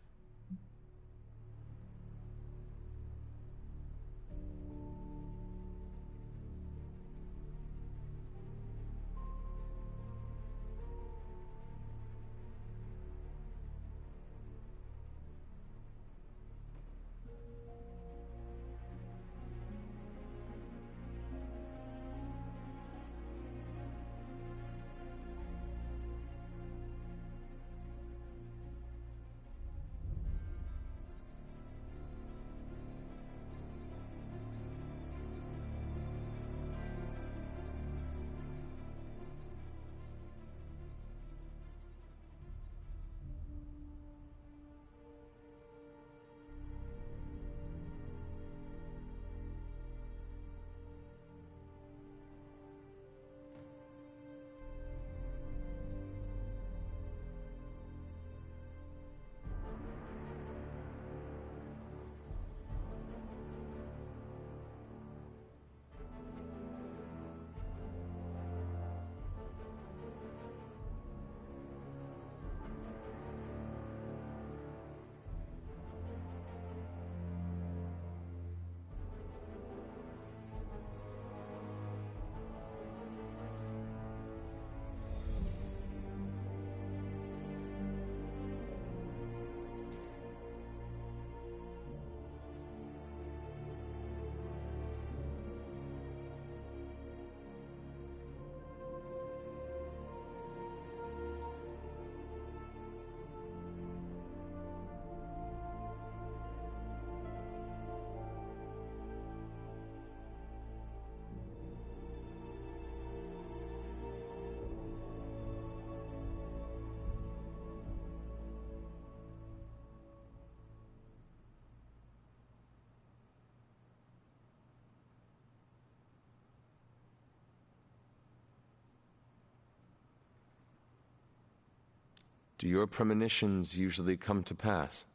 Do your premonitions usually come to pass?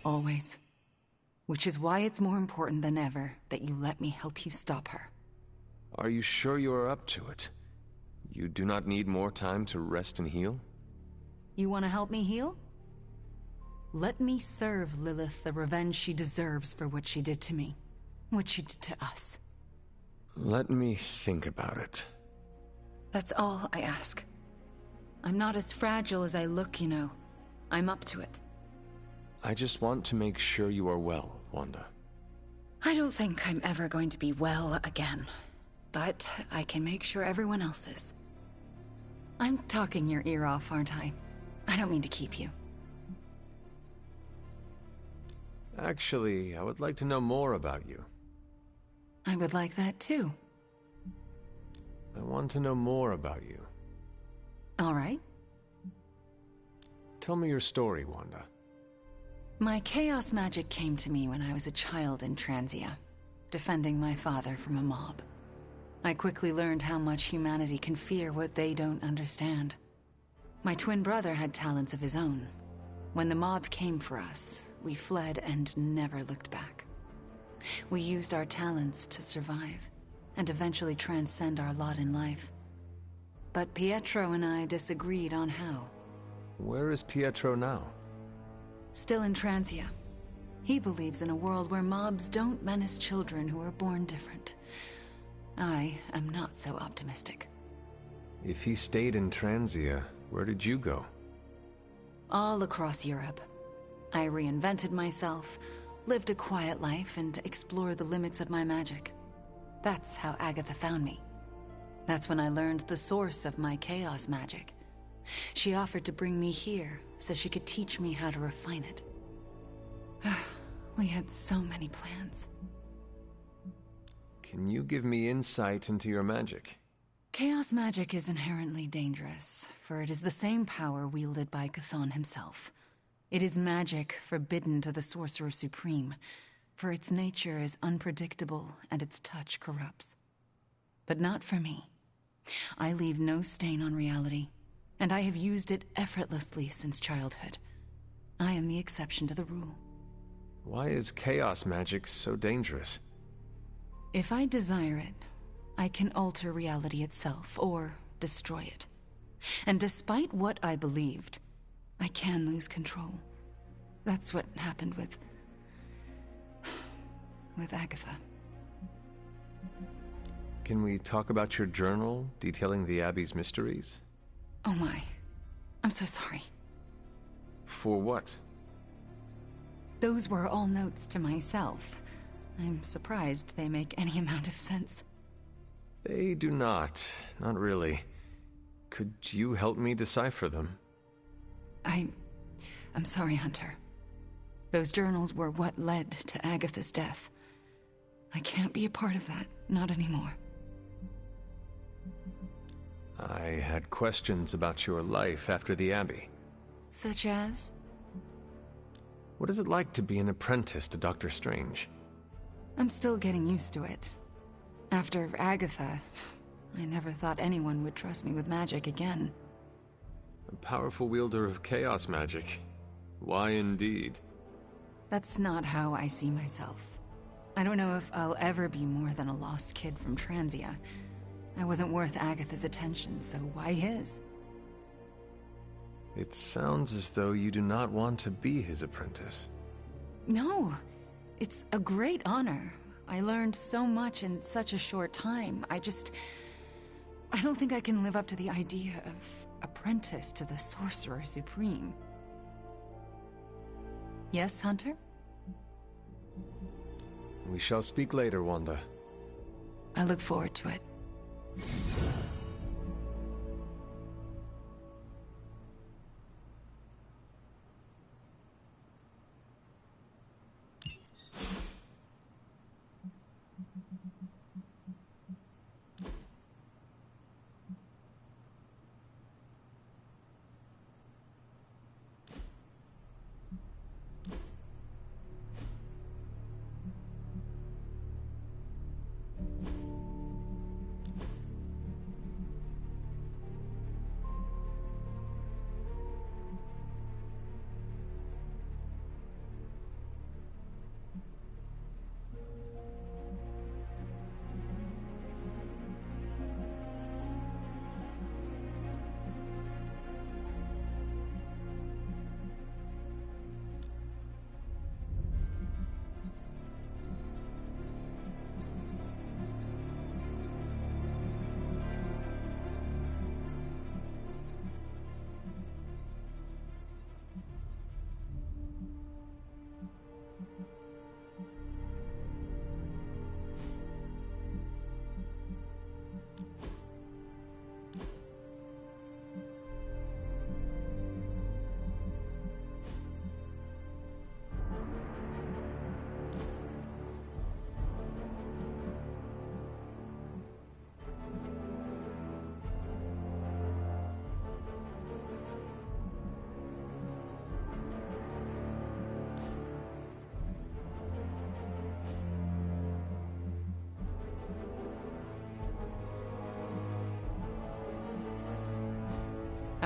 Always. Which is why it's more important than ever that you let me help you stop her. Are you sure you are up to it? You do not need more time to rest and heal? You want to help me heal? Let me serve Lilith the revenge she deserves for what she did to me. What she did to us. Let me think about it. That's all I ask. I'm not as fragile as I look, you know. I'm up to it. I just want to make sure you are well, Wanda. I don't think I'm ever going to be well again. But I can make sure everyone else is. I'm talking your ear off, aren't I? I don't mean to keep you. Actually, I would like to know more about you. I would like that too. I want to know more about you. All right. Tell me your story, Wanda. My chaos magic came to me when I was a child in Transia, defending my father from a mob. I quickly learned how much humanity can fear what they don't understand. My twin brother had talents of his own. When the mob came for us, we fled and never looked back. We used our talents to survive, and eventually transcend our lot in life. But Pietro and I disagreed on how. Where is Pietro now? Still in Transia. He believes in a world where mobs don't menace children who are born different. I am not so optimistic. If he stayed in Transia, where did you go? All across Europe. I reinvented myself, lived a quiet life, and explored the limits of my magic. That's how Agatha found me. That's when I learned the source of my chaos magic. She offered to bring me here so she could teach me how to refine it. We had so many plans. Can you give me insight into your magic? Chaos magic is inherently dangerous, for it is the same power wielded by Chthon himself. It is magic forbidden to the Sorcerer Supreme, for its nature is unpredictable and its touch corrupts. But not for me. I leave no stain on reality, and I have used it effortlessly since childhood. I am the exception to the rule. Why is chaos magic so dangerous? If I desire it, I can alter reality itself, or destroy it. And despite what I believed, I can lose control. That's what happened with Agatha. Can we talk about your journal, detailing the Abbey's mysteries? Oh my. I'm so sorry. For what? Those were all notes to myself. I'm surprised they make any amount of sense. They do not. Not really. Could you help me decipher them? I'm sorry, Hunter. Those journals were what led to Agatha's death. I can't be a part of that. Not anymore. I had questions about your life after the Abbey. Such as? What is it like to be an apprentice to Dr. Strange? I'm still getting used to it. After Agatha, I never thought anyone would trust me with magic again. A powerful wielder of chaos magic. Why indeed? That's not how I see myself. I don't know if I'll ever be more than a lost kid from Transia. I wasn't worth Agatha's attention, so why his? It sounds as though you do not want to be his apprentice. No, it's a great honor. I learned so much in such a short time. I don't think I can live up to the idea of apprentice to the Sorcerer Supreme. Yes, Hunter? We shall speak later, Wanda. I look forward to it.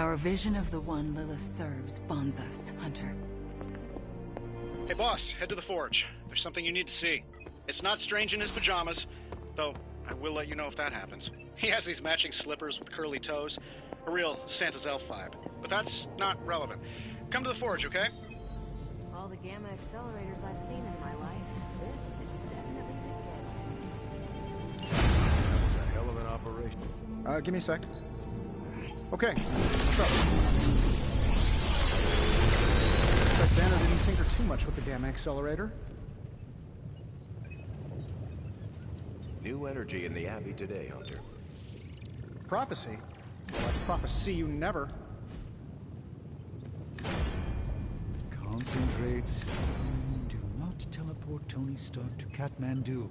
Our vision of the one Lilith serves bonds us, Hunter. Hey boss, head to the forge. There's something you need to see. It's not Strange in his pajamas, though I will let you know if that happens. He has these matching slippers with curly toes. A real Santa's elf vibe. But that's not relevant. Come to the forge, okay? All the gamma accelerators I've seen in my life, this is definitely the deadliest. That was a hell of an operation. Give me a sec. Okay, what's up? Looks like Banner didn't tinker too much with the gamma accelerator. New energy in the Abbey today, Hunter. Prophecy? Well, I prophesy you never. Concentrate, Stein. Do not teleport Tony Stark to Kathmandu.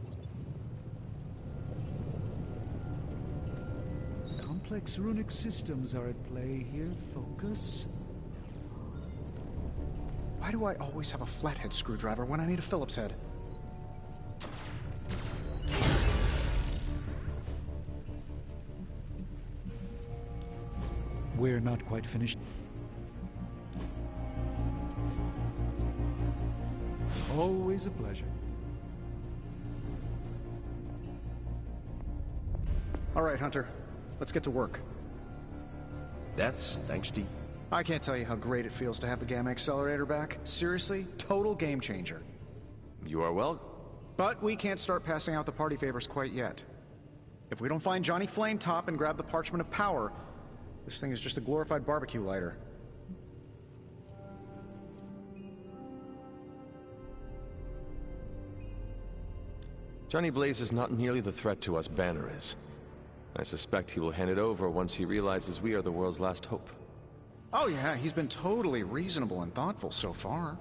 Complex runic systems are at play here. Focus. Why do I always have a flathead screwdriver when I need a Phillips head? We're not quite finished. Always a pleasure. All right, Hunter. Let's get to work. That's thanks to... I can't tell you how great it feels to have the gamma accelerator back. Seriously, total game changer. You are well. But we can't start passing out the party favors quite yet. If we don't find Johnny Flametop and grab the Parchment of Power, this thing is just a glorified barbecue lighter. Johnny Blaze is not nearly the threat to us Banner is. I suspect he will hand it over once he realizes we are the world's last hope. Oh yeah, he's been totally reasonable and thoughtful so far.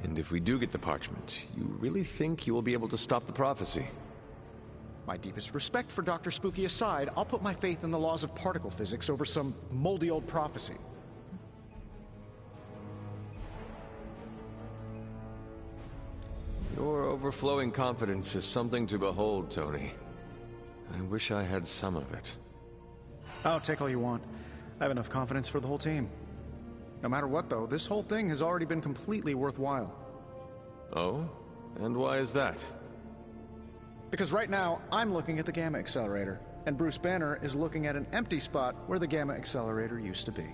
And if we do get the parchment, you really think you will be able to stop the prophecy? My deepest respect for Dr. Spooky aside, I'll put my faith in the laws of particle physics over some moldy old prophecy. Your overflowing confidence is something to behold, Tony. I wish I had some of it. Oh, take all you want. I have enough confidence for the whole team. No matter what, though, this whole thing has already been completely worthwhile. Oh? And why is that? Because right now, I'm looking at the gamma accelerator, and Bruce Banner is looking at an empty spot where the gamma accelerator used to be.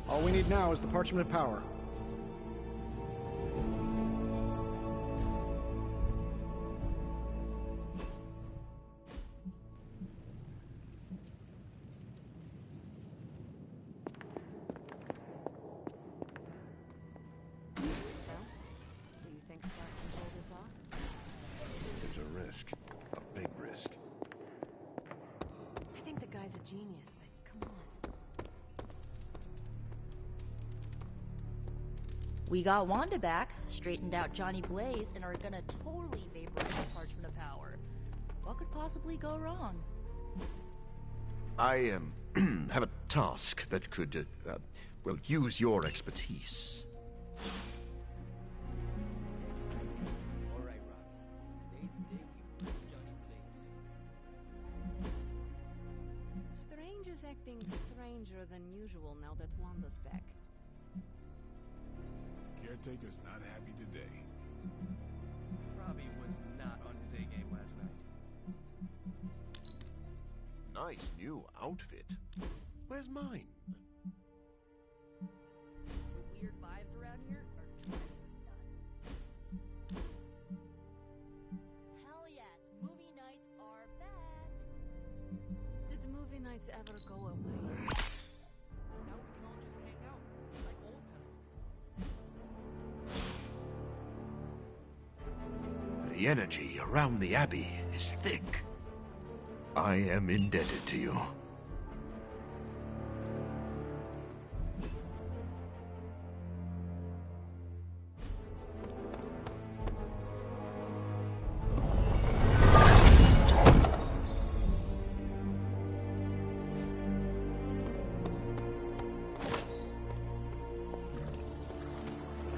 All we need now is the Parchment of Power. It's a risk. A big risk. I think the guy's a genius, but come on. We got Wanda back, straightened out Johnny Blaze, and are gonna totally vaporize the Parchment of Power. What could possibly go wrong? I have a task that could, well, use your expertise. Strange is acting stranger than usual now that Wanda's back. Caretaker's not happy today. Robbie was not on his A-game last night. Nice new outfit. Where's mine? The weird vibes around here are driving me nuts. Hell yes, movie nights are back! Did the movie nights ever go away? Now we can all just hang out, like old times. The energy around the Abbey is thick. I am indebted to you.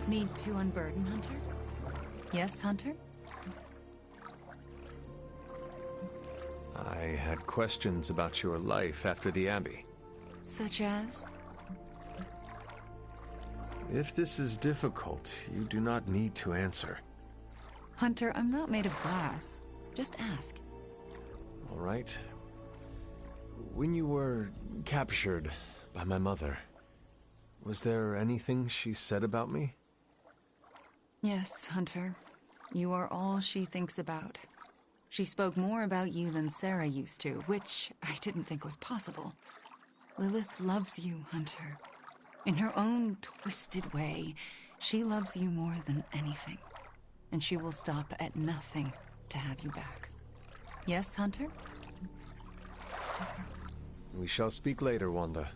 Need to unburden, Hunter? Yes, Hunter? I had questions about your life after the Abbey. Such as? If this is difficult, you do not need to answer. Hunter, I'm not made of glass. Just ask. All right. When you were captured by my mother, was there anything she said about me? Yes, Hunter. You are all she thinks about. She spoke more about you than Sarah used to, which I didn't think was possible. Lilith loves you, Hunter. In her own twisted way, she loves you more than anything. And she will stop at nothing to have you back. Yes, Hunter? We shall speak later, Wanda.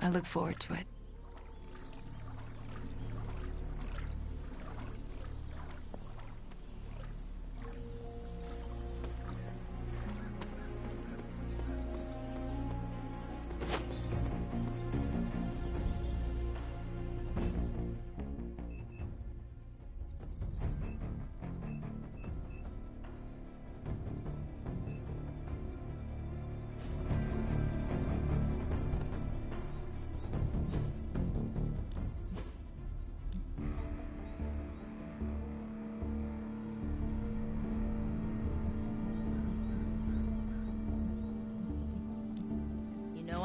I look forward to it.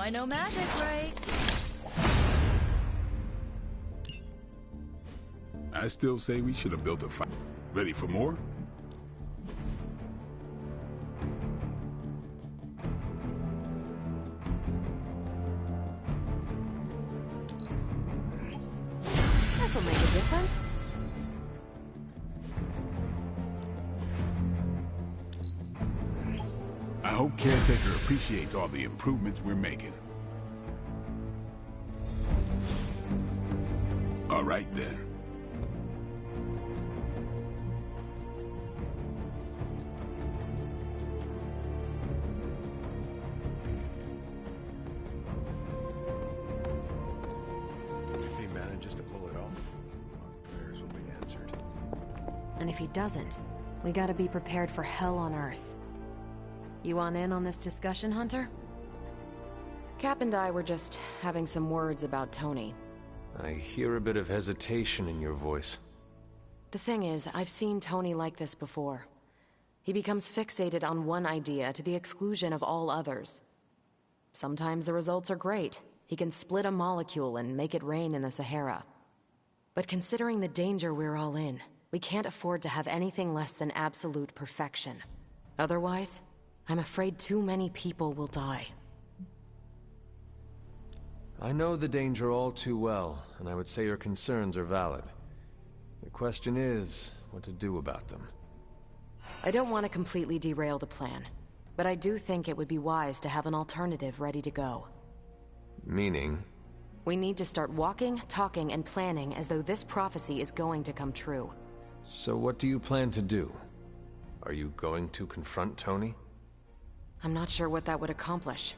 I know magic, right? I still say we should have built a fight. Ready for more? This'll make a difference. I hope Caretaker appreciates all the improvements we're making. All right, then. If he manages to pull it off, our prayers will be answered. And if he doesn't, we gotta be prepared for hell on Earth. You want in on this discussion, Hunter? Cap and I were just having some words about Tony. I hear a bit of hesitation in your voice. The thing is, I've seen Tony like this before. He becomes fixated on one idea to the exclusion of all others. Sometimes the results are great. He can split a molecule and make it rain in the Sahara. But considering the danger we're all in, we can't afford to have anything less than absolute perfection. Otherwise, I'm afraid too many people will die. I know the danger all too well, and I would say your concerns are valid. The question is, what to do about them. I don't want to completely derail the plan, but I do think it would be wise to have an alternative ready to go. Meaning? We need to start walking, talking, and planning as though this prophecy is going to come true. So what do you plan to do? Are you going to confront Tony? I'm not sure what that would accomplish.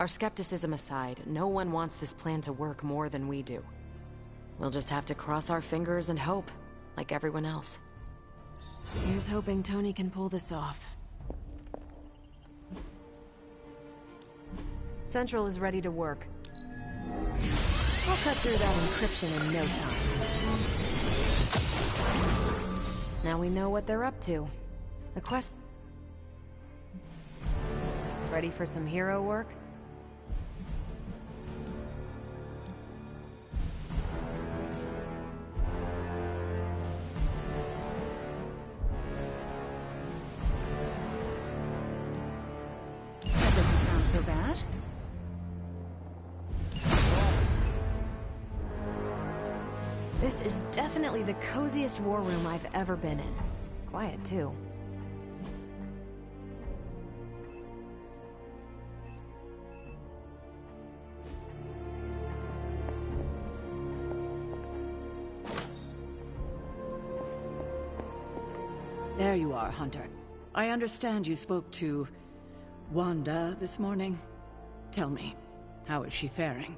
Our skepticism aside, no one wants this plan to work more than we do. We'll just have to cross our fingers and hope, like everyone else. Here's hoping Tony can pull this off. Central is ready to work. We'll cut through that encryption in no time. Now we know what they're up to. The quest... Ready for some hero work? That doesn't sound so bad. This is definitely the coziest war room I've ever been in. Quiet, too. There you are, Hunter. I understand you spoke to Wanda this morning. Tell me, how is she faring?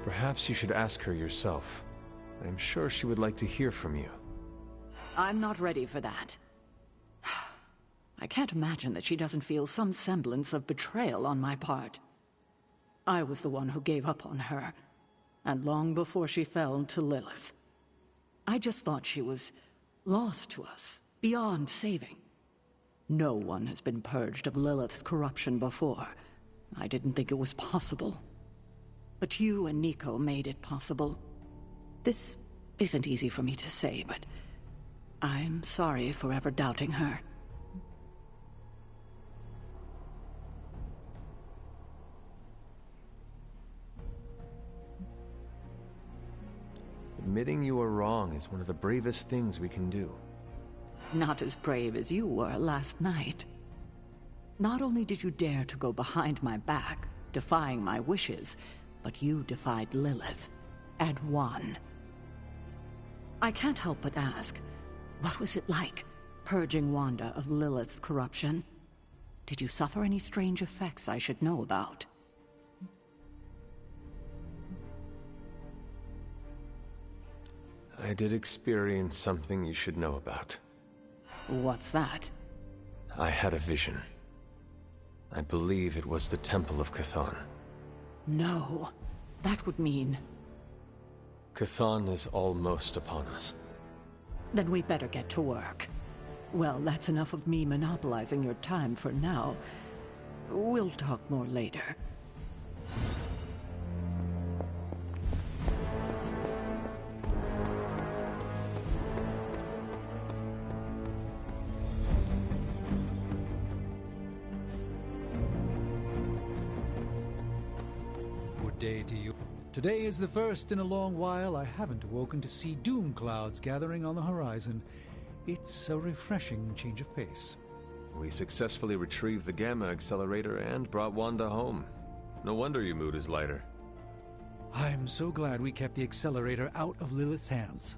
Perhaps you should ask her yourself. I'm sure she would like to hear from you. I'm not ready for that. I can't imagine that she doesn't feel some semblance of betrayal on my part. I was the one who gave up on her, and long before she fell to Lilith. I just thought she was lost to us, beyond saving. No one has been purged of Lilith's corruption before. I didn't think it was possible. But you and Nico made it possible. This isn't easy for me to say, but I'm sorry for ever doubting her. Admitting you are wrong is one of the bravest things we can do. Not as brave as you were last night. Not only did you dare to go behind my back, defying my wishes, but you defied Lilith, and won. I can't help but ask, what was it like, purging Wanda of Lilith's corruption? Did you suffer any strange effects I should know about? I did experience something you should know about. What's that? I had a vision. I believe it was the Temple of Chthon. No. That would mean... Chthon is almost upon us. Then we better get to work. Well, that's enough of me monopolizing your time for now. We'll talk more later. Good day to you. Today is the first in a long while I haven't awoken to see doom clouds gathering on the horizon. It's a refreshing change of pace. We successfully retrieved the Gamma Accelerator and brought Wanda home. No wonder your mood is lighter. I'm so glad we kept the accelerator out of Lilith's hands.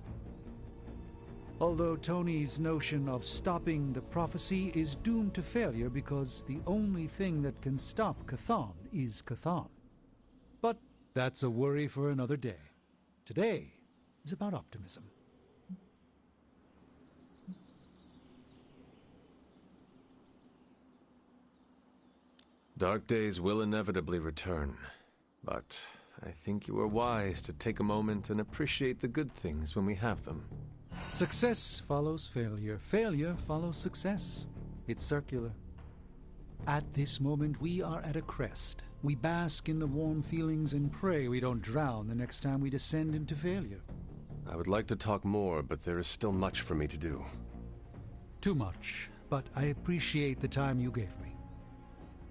Although Tony's notion of stopping the prophecy is doomed to failure because the only thing that can stop Chthon is Chthon. But that's a worry for another day. Today is about optimism. Dark days will inevitably return, but I think you are wise to take a moment and appreciate the good things when we have them. Success follows failure. Failure follows success. It's circular. At this moment, we are at a crest. We bask in the warm feelings and pray we don't drown the next time we descend into failure. I would like to talk more, but there is still much for me to do. Too much, but I appreciate the time you gave me.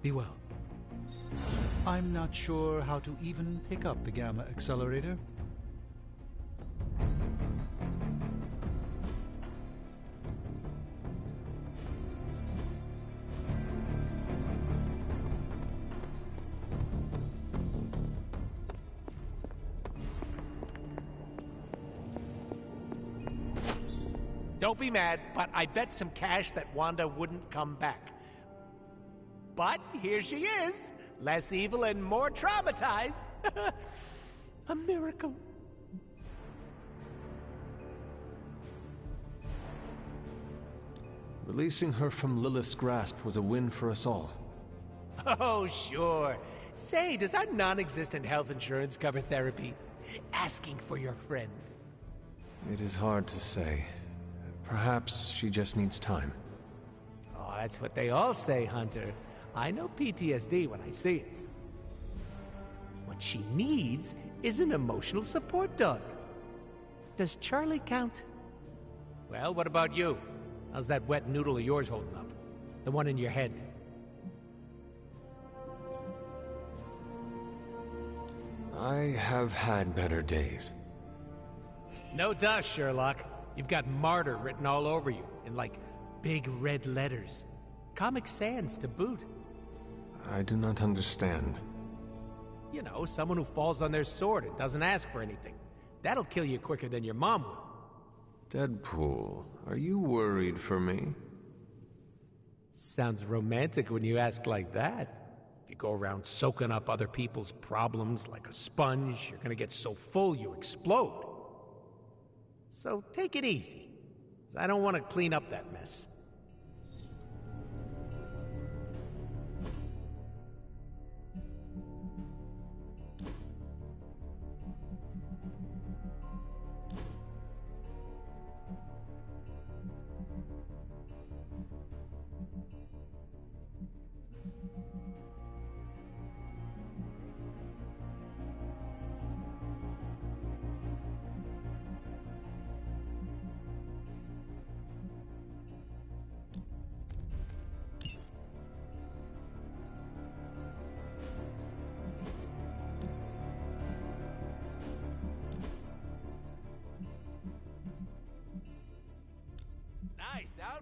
Be well. I'm not sure how to even pick up the Gamma Accelerator. Don't be mad, but I bet some cash that Wanda wouldn't come back. But here she is, less evil and more traumatized. A miracle. Releasing her from Lilith's grasp was a win for us all. Oh, sure. Say, does our non-existent health insurance cover therapy? Asking for your friend. It is hard to say. Perhaps she just needs time. Oh, that's what they all say, Hunter. I know PTSD when I see it. What she needs is an emotional support dog. Does Charlie count? Well, what about you? How's that wet noodle of yours holding up? The one in your head. I have had better days. No dust, Sherlock. You've got martyr written all over you, in like big red letters. Comic Sans to boot. I do not understand. You know, someone who falls on their sword and doesn't ask for anything. That'll kill you quicker than your mom will. Deadpool, are you worried for me? Sounds romantic when you ask like that. If you go around soaking up other people's problems like a sponge, you're gonna get so full you explode. So take it easy, 'cause I don't want to clean up that mess.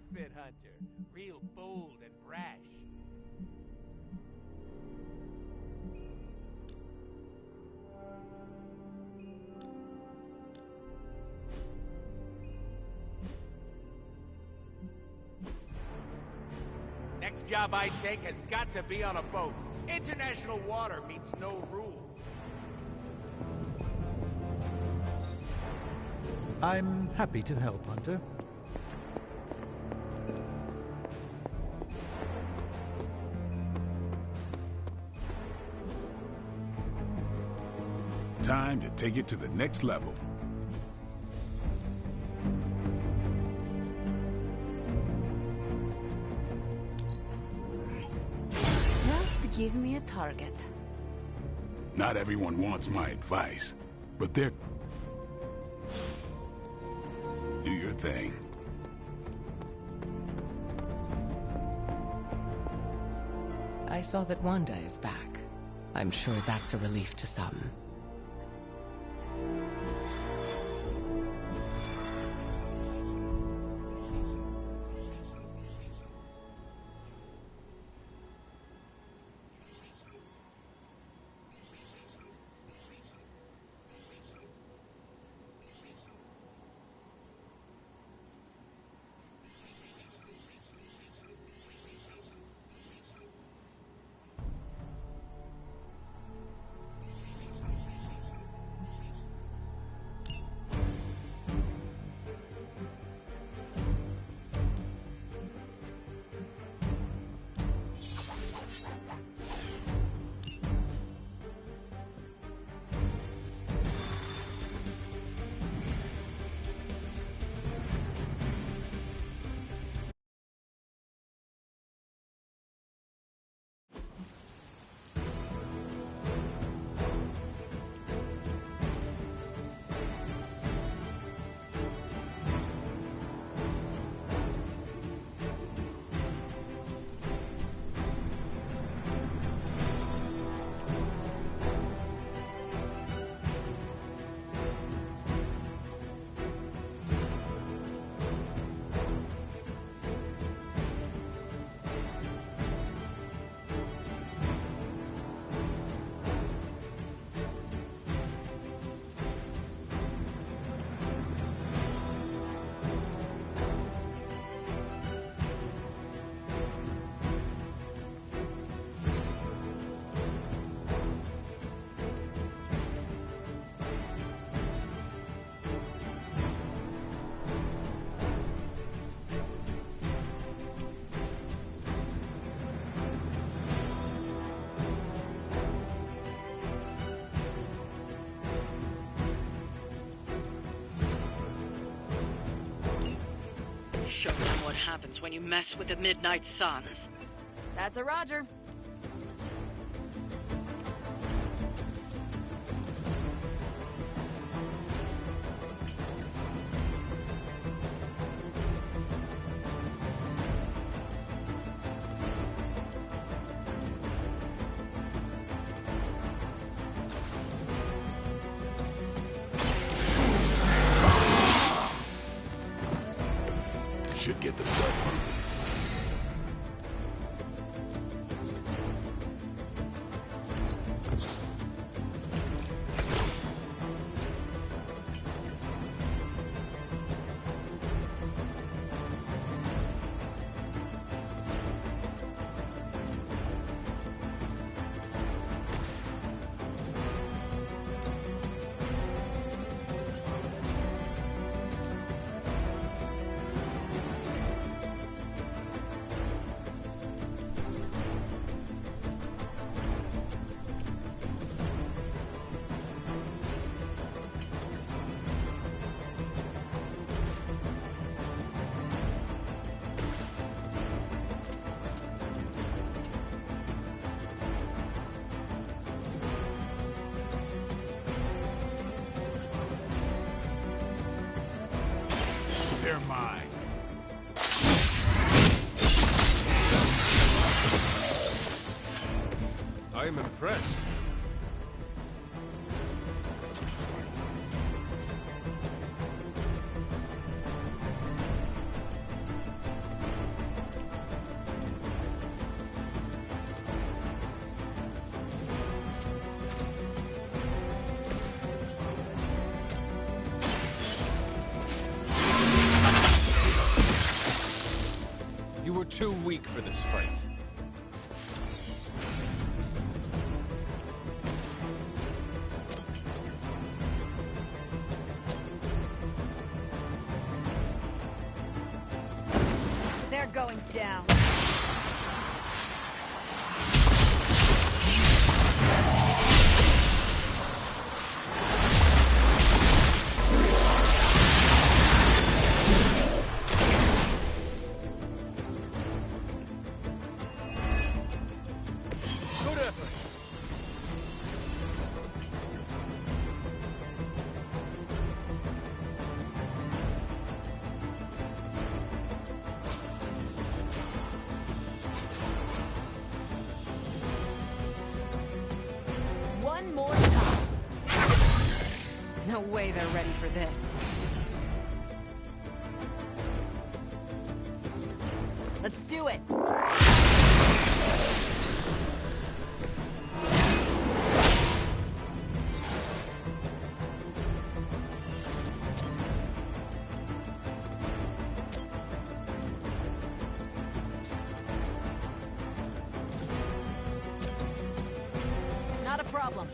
outfit, Hunter. Real bold and brash. Next job I take has got to be on a boat. International water means no rules. I'm happy to help, Hunter. Time to take it to the next level. Just give me a target. Not everyone wants my advice, but they're... Do your thing. I saw that Wanda is back. I'm sure that's a relief to some. Show them what happens when you mess with the Midnight Suns. That's a Roger. Should get the blood pumping. They're mine. I am impressed. too weak for this fight. They're going down. Good effort. One more time. No way they're ready for this. Let's do it. Not a problem.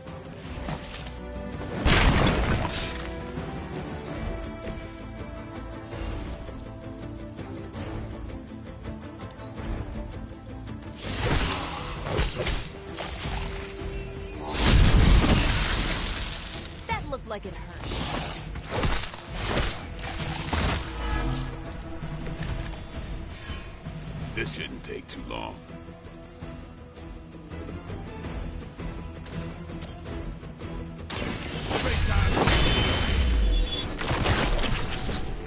That looked like it hurt. This shouldn't take too long.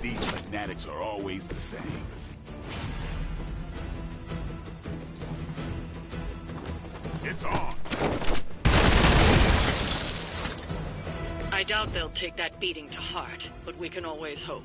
These fanatics are always the same. It's on! I doubt they'll take that beating to heart, but we can always hope.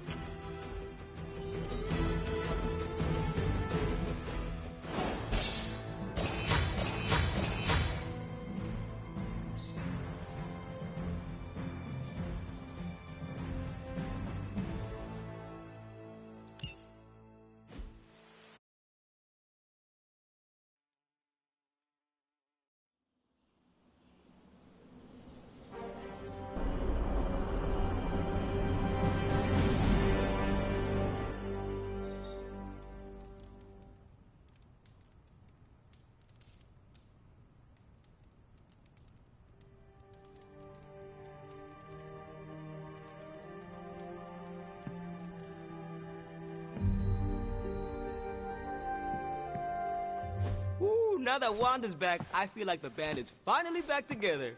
Ooh, now that Wanda's back, I feel like the band is finally back together.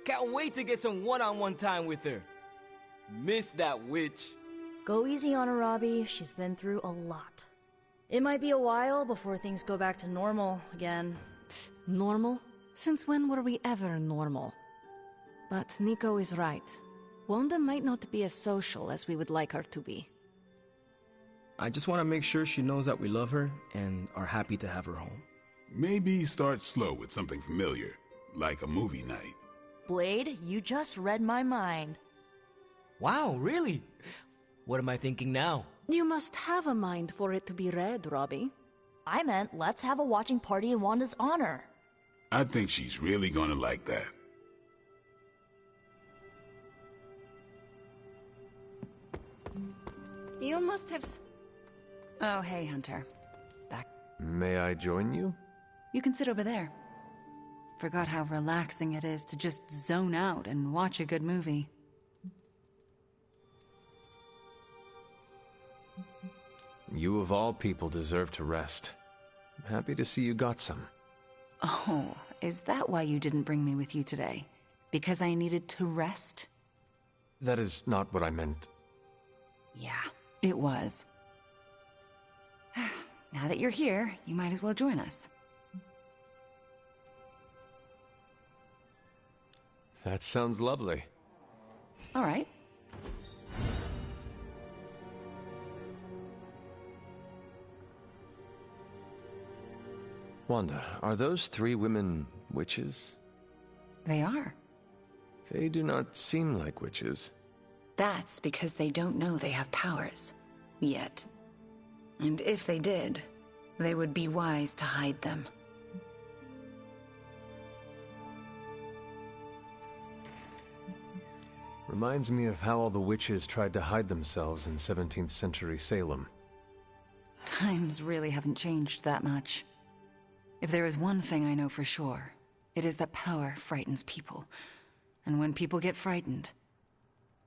Can't wait to get some one-on-one time with her. Miss that witch. Go easy on her, Robbie. She's been through a lot. It might be a while before things go back to normal again. Normal? Since when were we ever normal? But Nico is right. Wanda might not be as social as we would like her to be. I just want to make sure she knows that we love her and are happy to have her home. Maybe start slow with something familiar, like a movie night. Blade, you just read my mind. Wow, really? What am I thinking now? You must have a mind for it to be read, Robbie. I meant let's have a watching party in Wanda's honor. I think she's really gonna like that. You must have... Oh, hey, Hunter. Back. May I join you? You can sit over there. Forgot how relaxing it is to just zone out and watch a good movie. You of all people deserve to rest. I'm happy to see you got some. Oh, is that why you didn't bring me with you today? Because I needed to rest? That is not what I meant. Yeah, it was. Now that you're here, you might as well join us. That sounds lovely. All right. Wanda, are those three women witches? They are. They do not seem like witches. That's because they don't know they have powers. Yet. And if they did, they would be wise to hide them. Reminds me of how all the witches tried to hide themselves in 17th century Salem. Times really haven't changed that much. If there is one thing I know for sure, it is that power frightens people. And when people get frightened,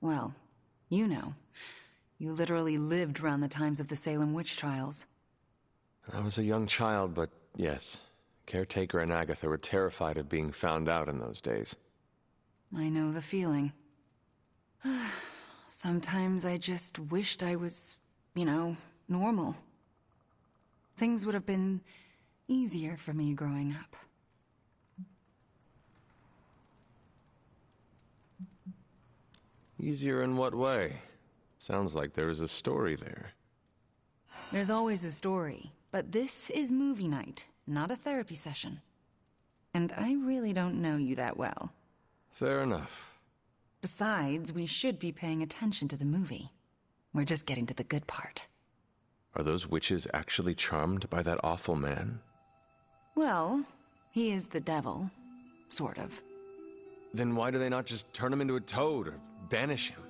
well, you know. You literally lived around the times of the Salem witch trials. I was a young child, but yes. Caretaker and Agatha were terrified of being found out in those days. I know the feeling. Sometimes I just wished I was, you know, normal. Things would have been easier for me growing up. Easier in what way? Sounds like there is a story there. There's always a story, but this is movie night, not a therapy session. And I really don't know you that well. Fair enough. Besides, we should be paying attention to the movie. We're just getting to the good part. Are those witches actually charmed by that awful man? Well, he is the devil. Sort of. Then why do they not just turn him into a toad or banish him?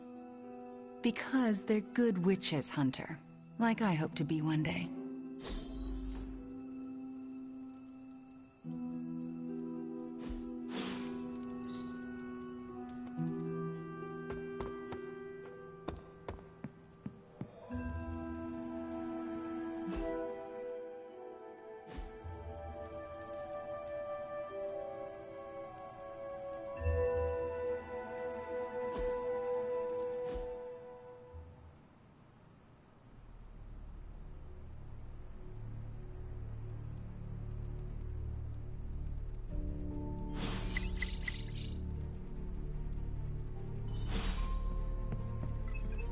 Because they're good witches, Hunter. Like I hope to be one day.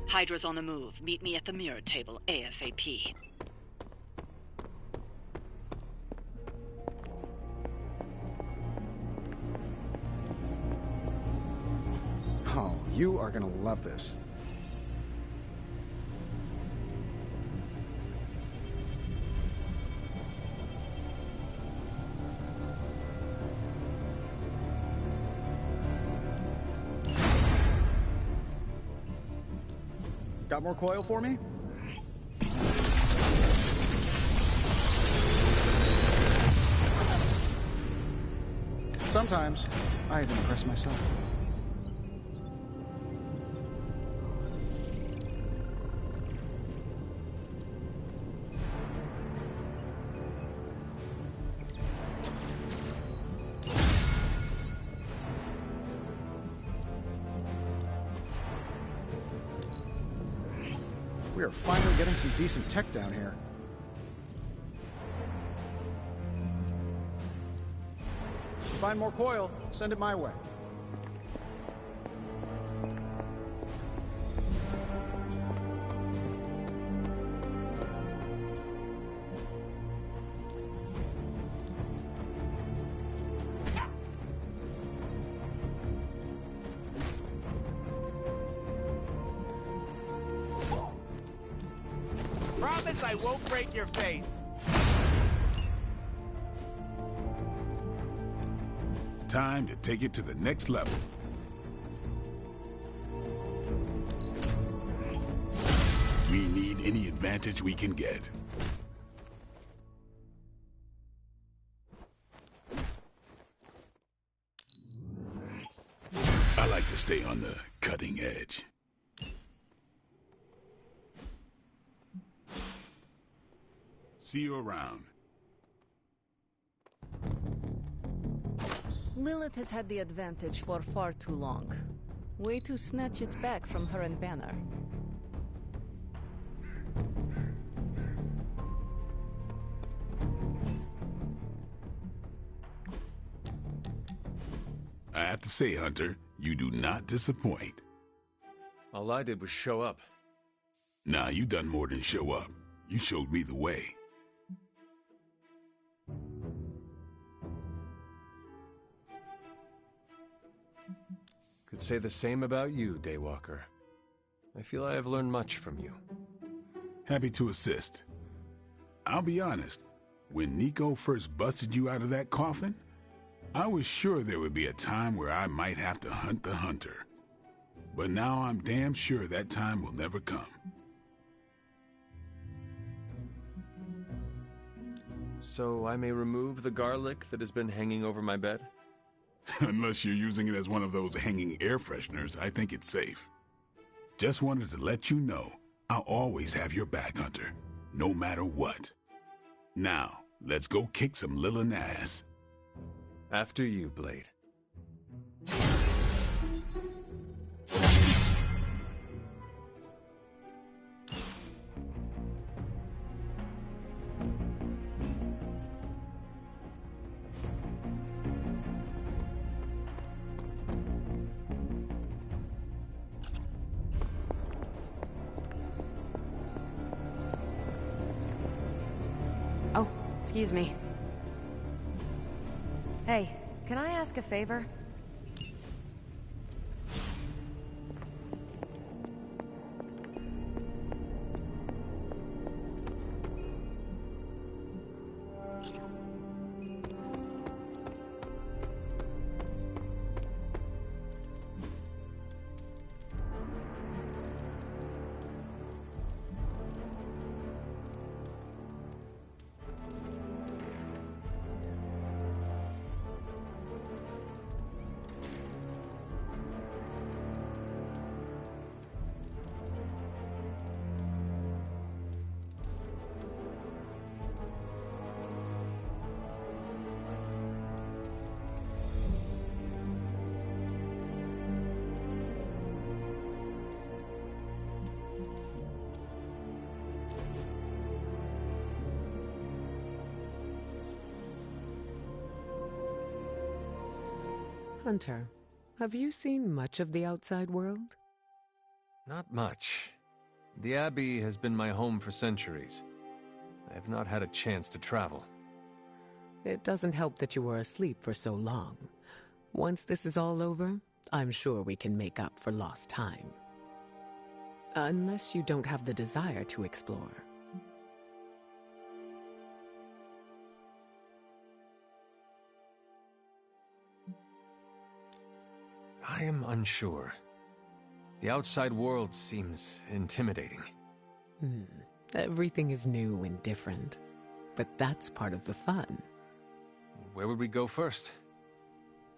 Hydra's on the move. Meet me at the mirror table ASAP. Oh, you are gonna love this. Got more coil for me? Sometimes, I even impress myself. We are finally getting some decent tech down here. If you find more coil, send it my way. Promise I won't break your faith. Time to take it to the next level. We need any advantage we can get. I like to stay on the cutting edge. See you around. Lilith has had the advantage for far too long. Way to snatch it back from her and Banner. I have to say, Hunter, you do not disappoint. All I did was show up. Nah, you done more than show up. You showed me the way. Could say the same about you, Daywalker. I feel I have learned much from you. Happy to assist. I'll be honest, When Nico first busted you out of that coffin, I was sure there would be a time where I might have to hunt the hunter. But now I'm damn sure that time will never come. So I may remove the garlic that has been hanging over my bed? Unless you're using it as one of those hanging air fresheners, I think it's safe. Just wanted to let you know I'll always have your back, Hunter, no matter what. Now, let's go kick some Lilin ass. After you, Blade. Oh, excuse me. Hey, can I ask a favor? Hunter, have you seen much of the outside world? Not much. The Abbey has been my home for centuries. I have not had a chance to travel. It doesn't help that you were asleep for so long. Once this is all over, I'm sure we can make up for lost time. Unless you don't have the desire to explore. I am unsure. The outside world seems intimidating. Everything is new and different. But that's part of the fun. Where would we go first?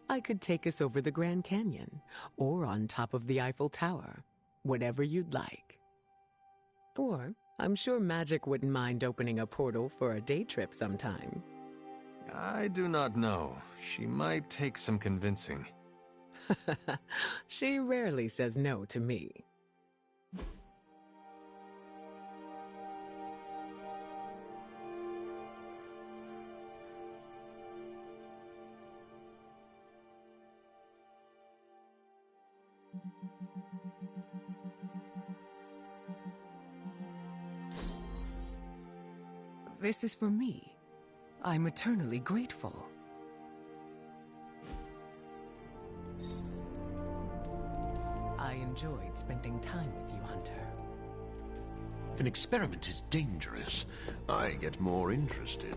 I could take us over the Grand Canyon, or on top of the Eiffel Tower. Whatever you'd like. Or, I'm sure Magic wouldn't mind opening a portal for a day trip sometime. I do not know. She might take some convincing. She rarely says no to me. This is for me. I'm eternally grateful. I enjoyed spending time with you, Hunter. If an experiment is dangerous, I get more interested.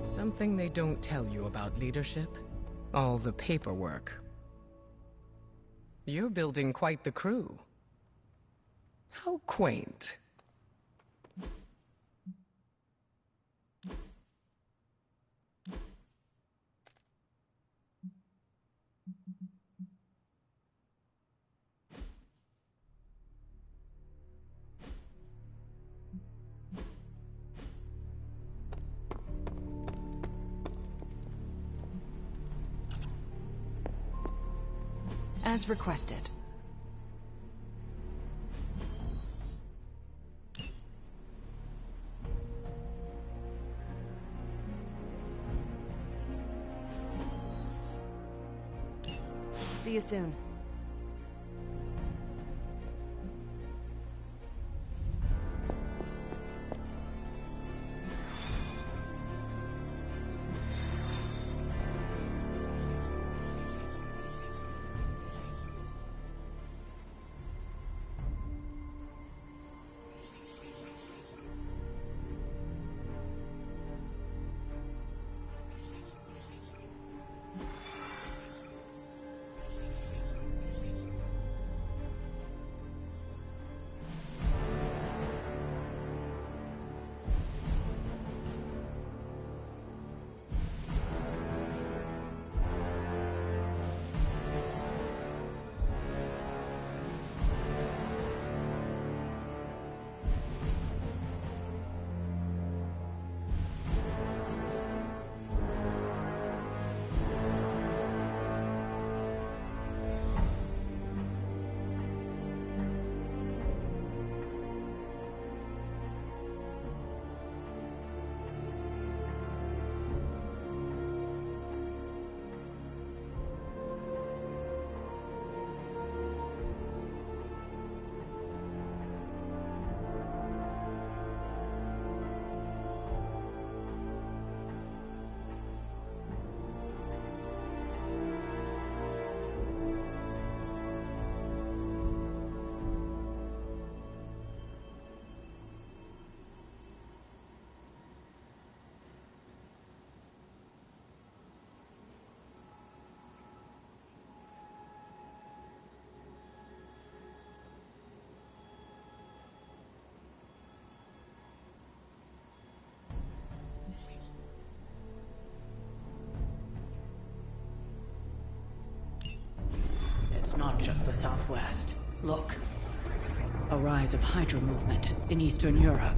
Something they don't tell you about leadership? All the paperwork. You're building quite the crew. How quaint. As requested. See you soon. not just the Southwest. Look. A rise of Hydra movement in Eastern Europe.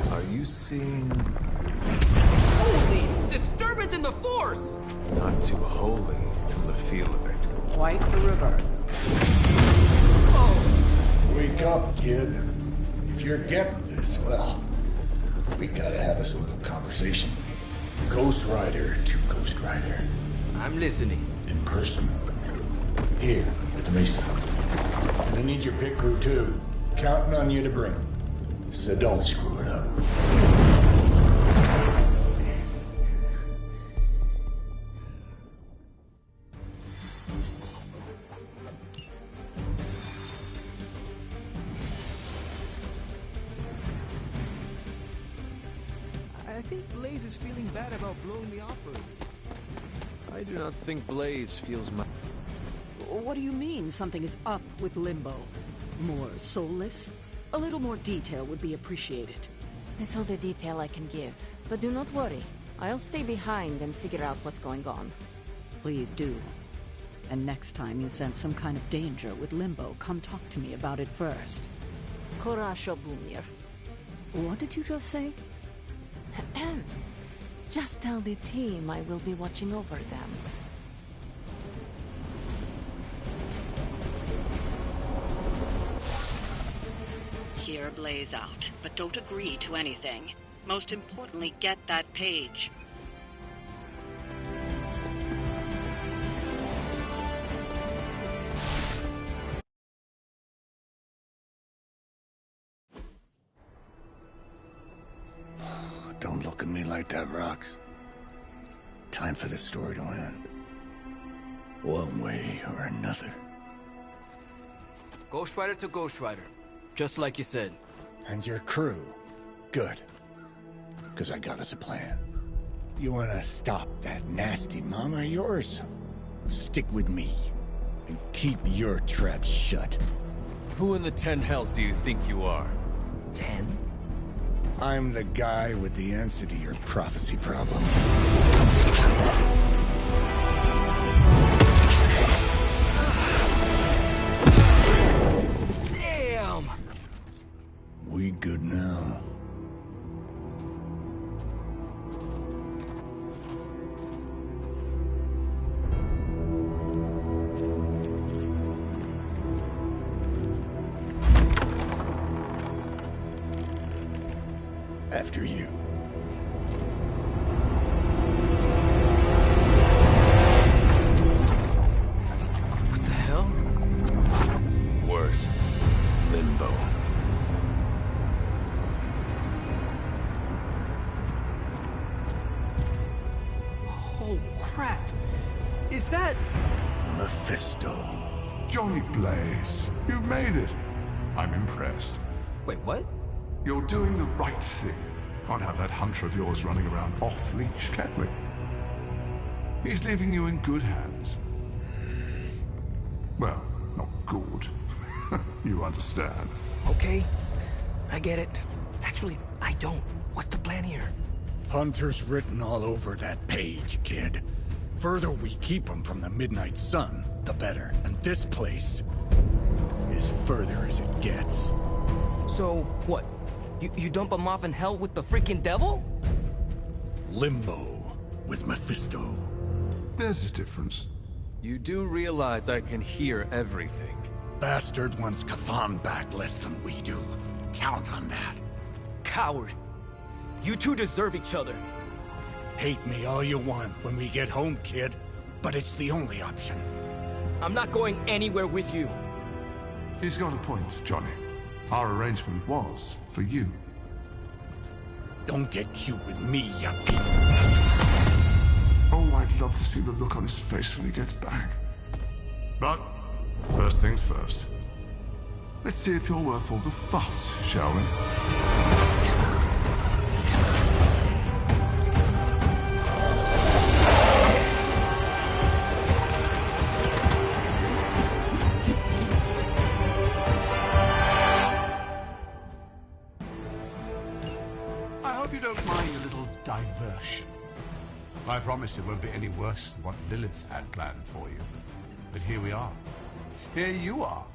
Are you seeing... Holy disturbance in the Force! Not too holy from the feel of it. Quite the reverse. Wake up, kid. If you're getting this, well, we gotta have us a little conversation. Ghost Rider to Ghost Rider. I'm listening. In person. Here, at the Mesa. And I need your pit crew, too. Counting on you to bring them. So don't screw it up. I think Blaze is feeling bad about blowing me off early. I do not think Blaze feels much. What do you mean something is up with Limbo? More soulless? A little more detail would be appreciated. That's all the detail I can give. But do not worry. I'll stay behind and figure out what's going on. Please do. And next time you sense some kind of danger with Limbo, come talk to me about it first. Korasho Bumir. What did you just say? Just tell the team I will be watching over them. Hear Blaze out, but don't agree to anything. Most importantly, get that page. Don't look at me like that, Rox. Time for this story to end. One way or another. Ghost Rider to Ghost Rider. Just like you said. And your crew. Good. Because I got us a plan. You wanna stop that nasty mama of yours? Stick with me. And keep your trap shut. Who in the 10 hells do you think you are? 10? I'm the guy with the answer to your prophecy problem. Damn! We good now? After you. What the hell? Worse. Limbo. Oh, crap. Is that... Mephisto. Johnny Blaze, you made it. I'm impressed. Wait, what? You're doing the right thing. Can't have that hunter of yours running around off-leash, can we? He's leaving you in good hands. Well, not good. You understand. Okay, I get it. Actually, I don't. What's the plan here? Hunter's written all over that page, kid. Further we keep him from the Midnight Sun, the better. And this place is further as it gets. So, what? You dump him off in hell with the freaking devil? Limbo with Mephisto. There's a difference. You do realize I can hear everything. Bastard wants Cathan back less than we do. Count on that. Coward. You two deserve each other. Hate me all you want when we get home, kid. But it's the only option. I'm not going anywhere with you. He's got a point, Johnny. Our arrangement was for you. Don't get cute with me, yuppie. Oh, I'd love to see the look on his face when he gets back. But, first things first. Let's see if you're worth all the fuss, shall we? I hope you don't mind a little diversion. I promise it won't be any worse than what Lilith had planned for you. But here we are. Here you are,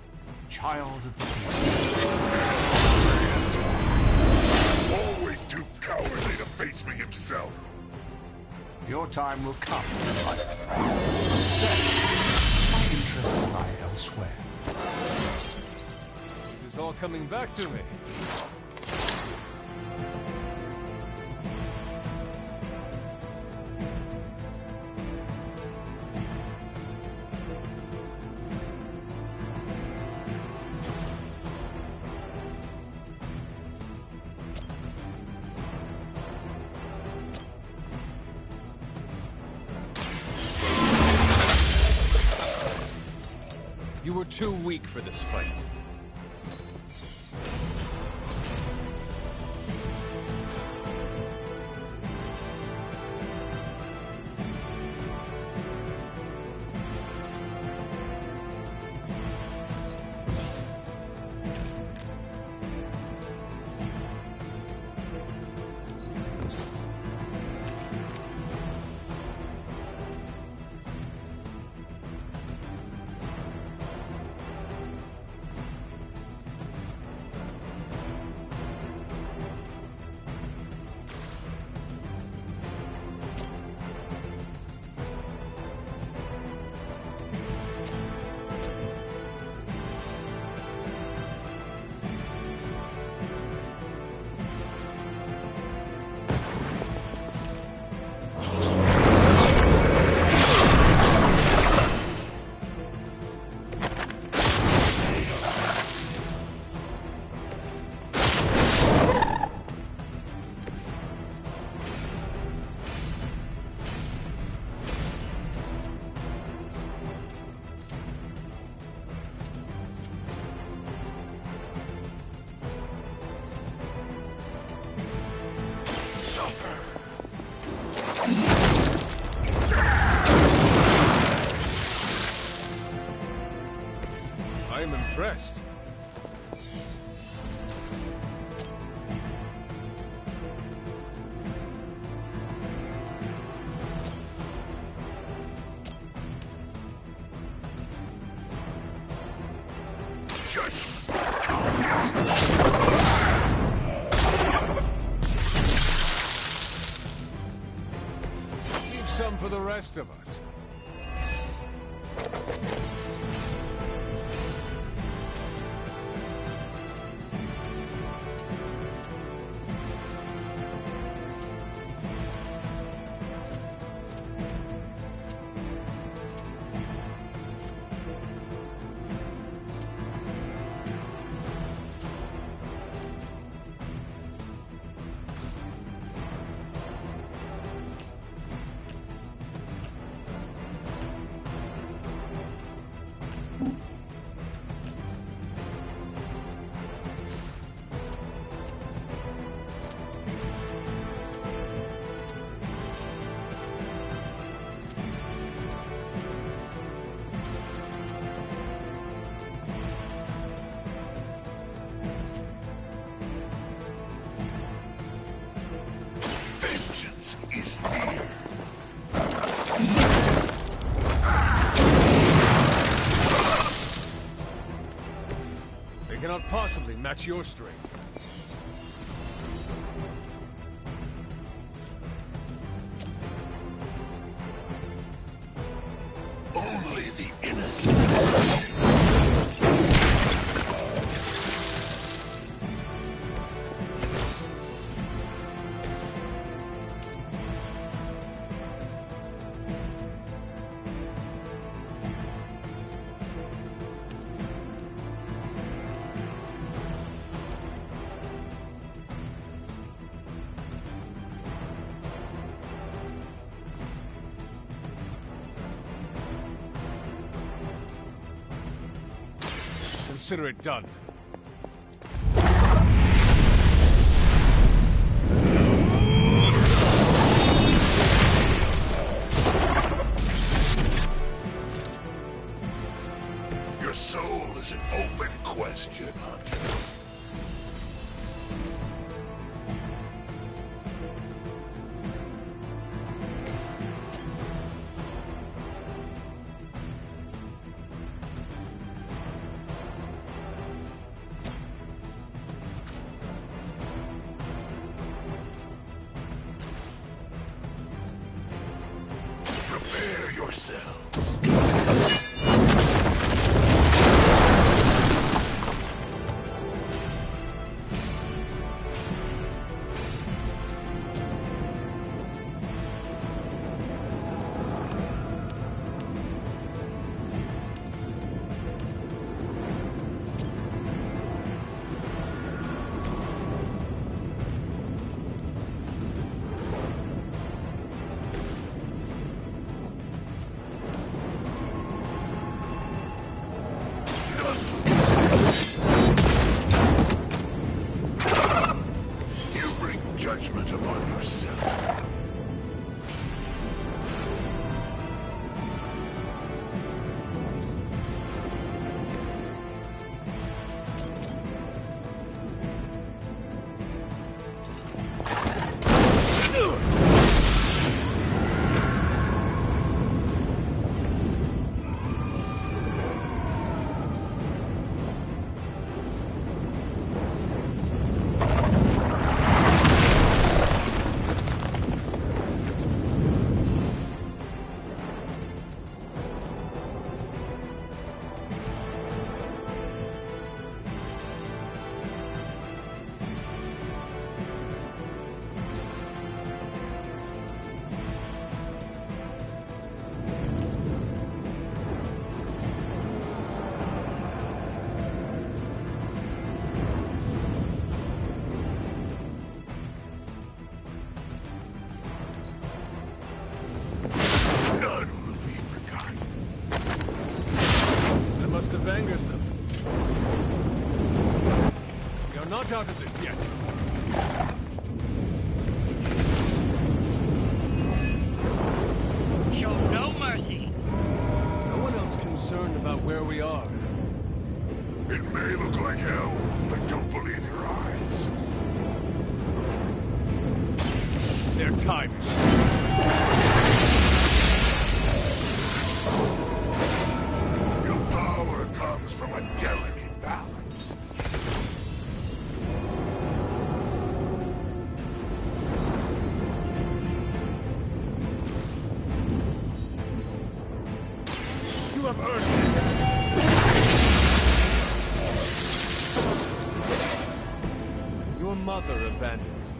child of the people. Always too cowardly to face me himself. Your time will come. But today, my interests lie elsewhere. This is all coming back to me. You were too weak for this fight. I'm impressed. Leave some for the rest of us. Vengeance is near. They cannot possibly match your strength. Only the innocent. Consider it done. Your soul is an open question, Hunter. yourselves. Judgment upon yourself. Angered them. We are not out of this yet. Show no mercy. Is no one else concerned about where we are? It may look like hell, but don't believe your eyes. Their time is short. From a delicate balance. You have earned this. Your mother abandons you.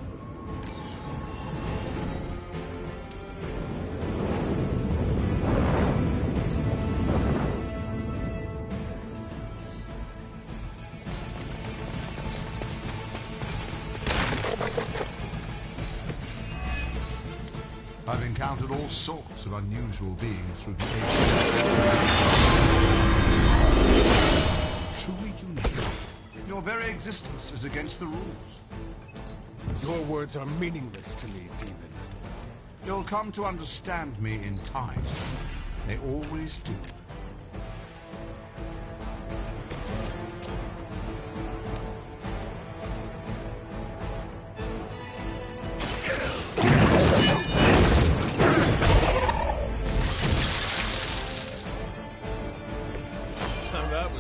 I've encountered all sorts of unusual beings through the ages. Truly unique. Your very existence is against the rules. Your words are meaningless to me, demon. You'll come to understand me in time. They always do.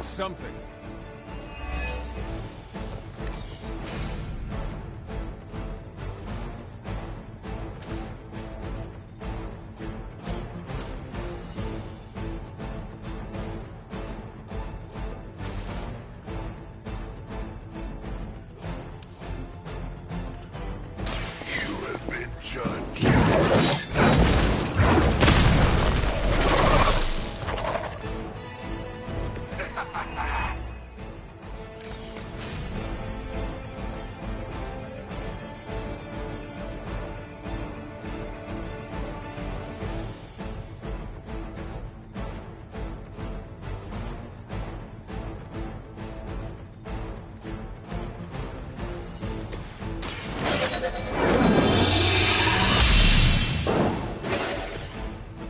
Something. You have been judged.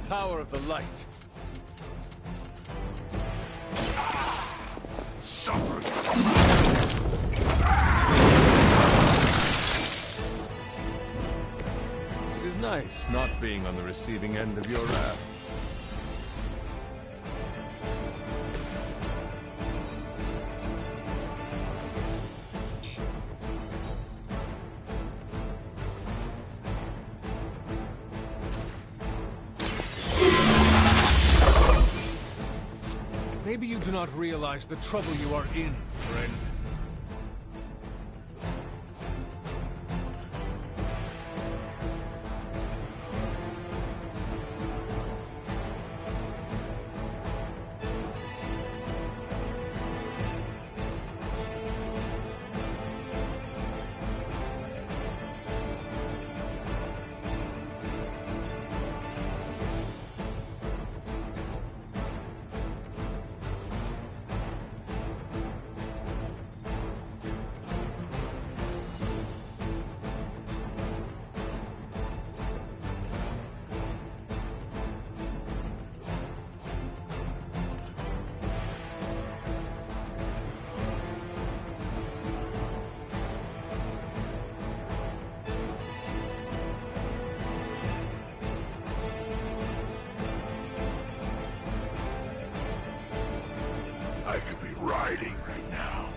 Power of the light. Suffer. It is nice not being on the receiving end of your wrath. Maybe you do not realize the trouble you are in, friend. I could be riding right now.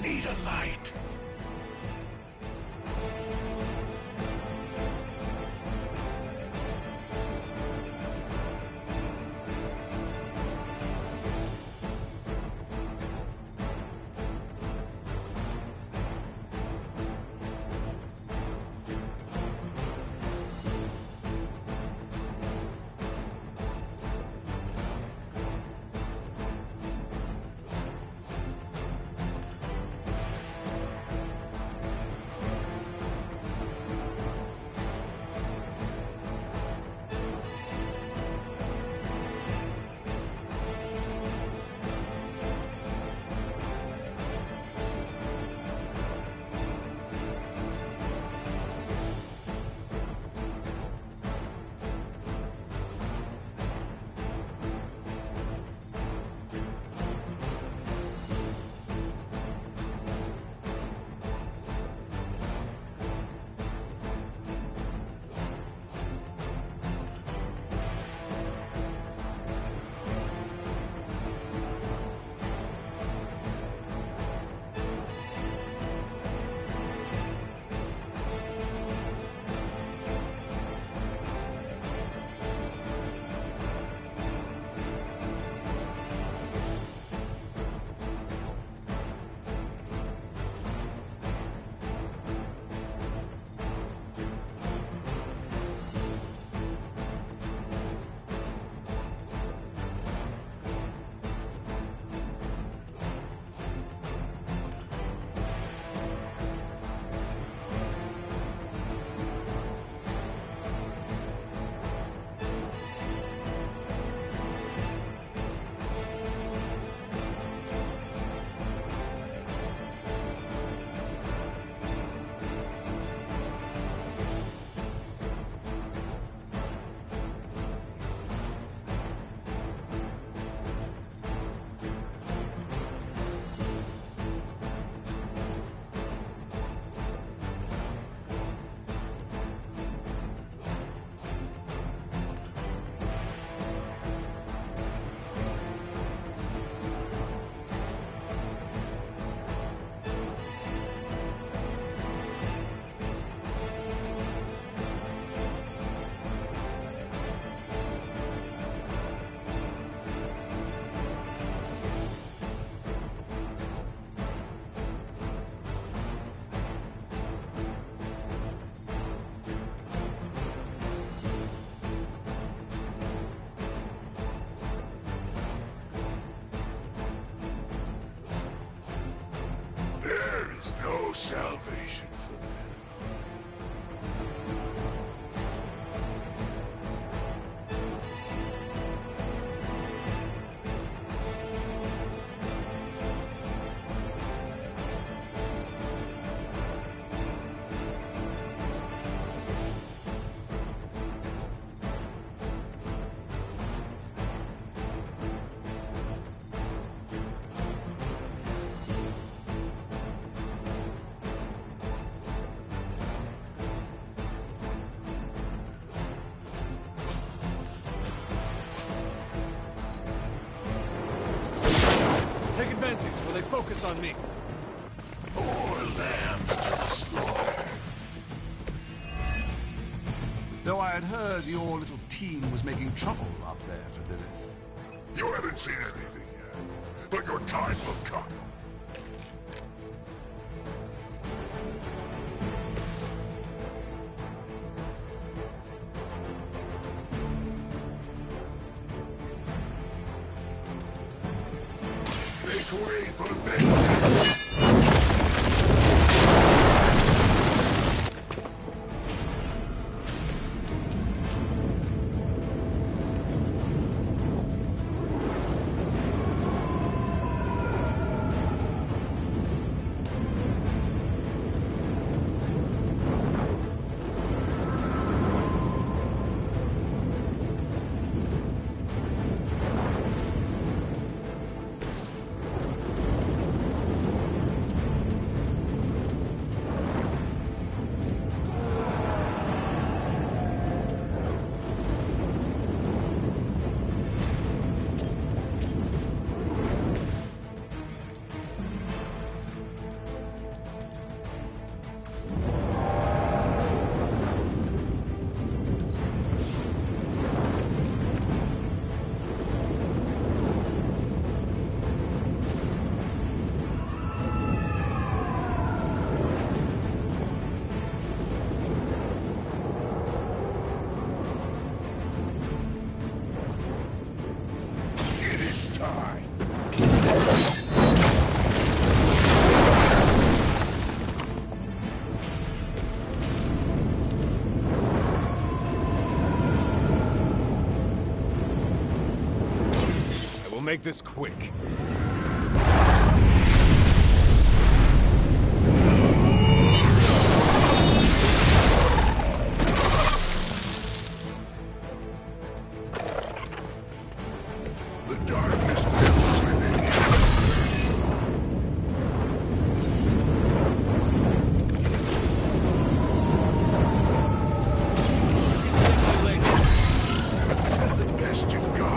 Need a light. Take advantage while they focus on me. More lambs to the slaughter. Though I had heard your little team was making trouble up there for Lilith. You haven't seen anything yet, but your time will come. Make way for vengeance! Make this quick. The darkness fills within you. Is that the best you've got?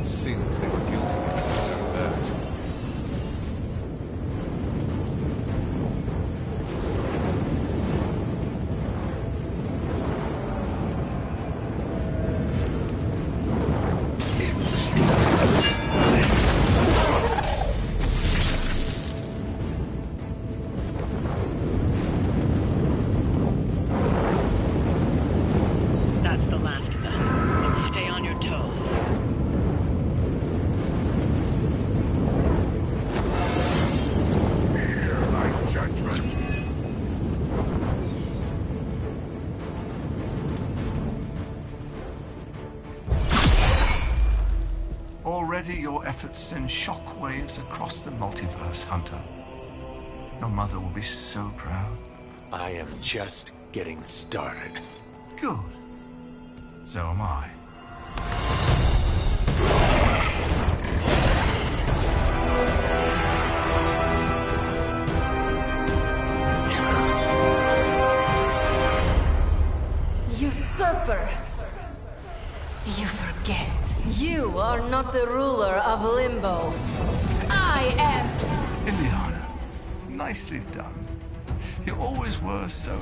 sins they were guilty of to deserve that. That's the last of them. But stay on your toes. Hear my judgment. Already your efforts send shockwaves across the multiverse, Hunter. Your mother will be so proud. I am just getting started. Good. So am I. Usurper! You forget. You are not the ruler of Limbo. I am! Ileana, nicely done. You always were so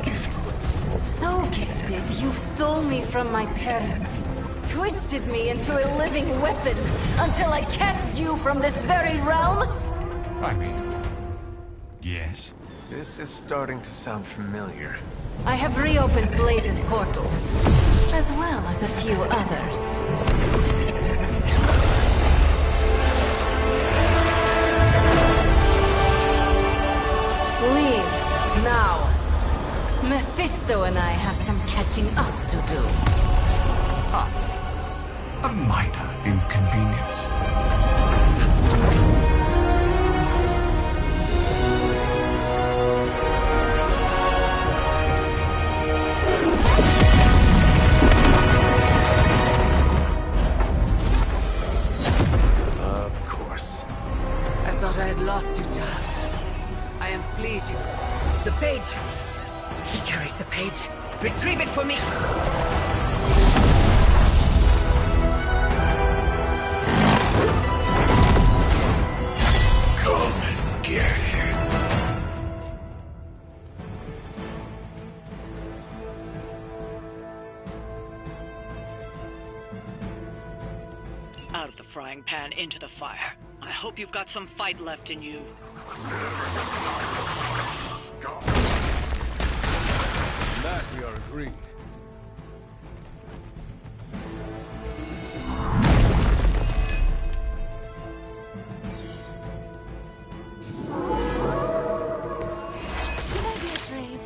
gifted. So gifted, you stole me from my parents. Twisted me into a living weapon until I cast you from this very realm? I mean, yes. This is starting to sound familiar. I have reopened Blaze's portal, as well as a few others. Leave, now. Mephisto and I have some catching up to do. A minor inconvenience. Of course. I thought I had lost you, child. I am pleased you... The page! He carries the page. Retrieve it for me! Come and get it. Out of the frying pan into the fire. I hope you've got some fight left in you. That we are agreed. Should I be afraid?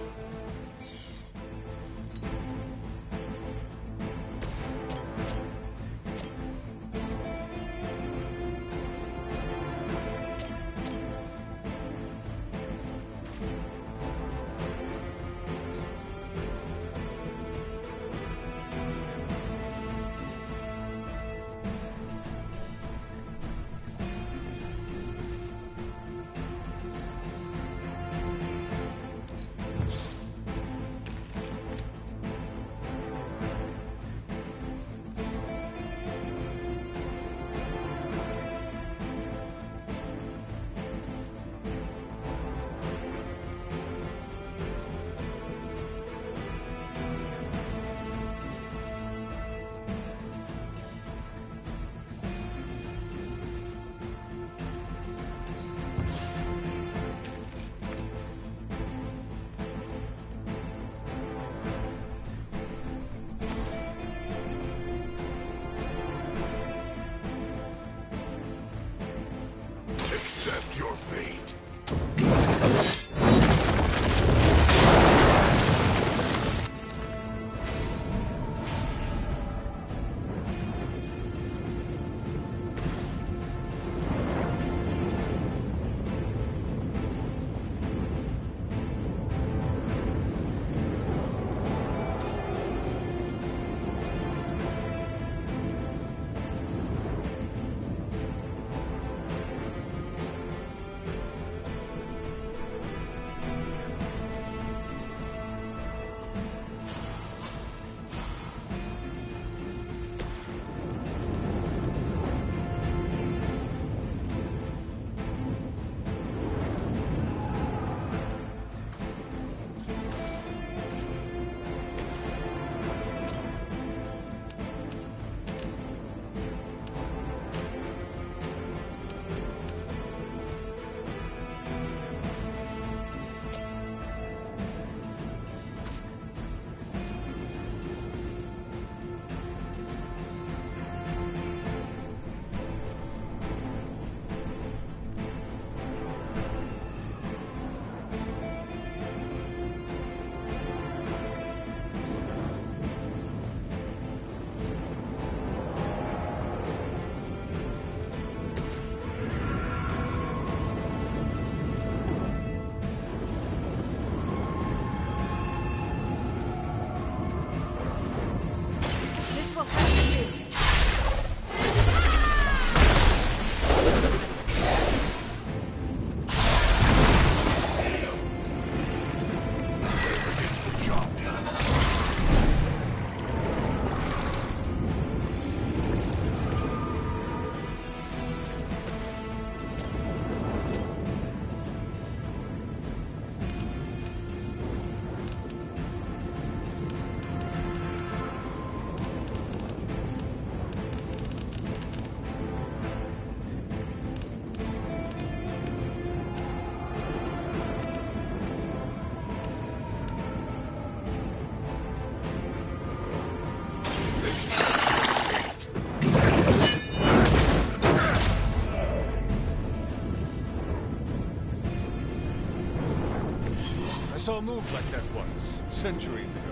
saw a move like that once, centuries ago.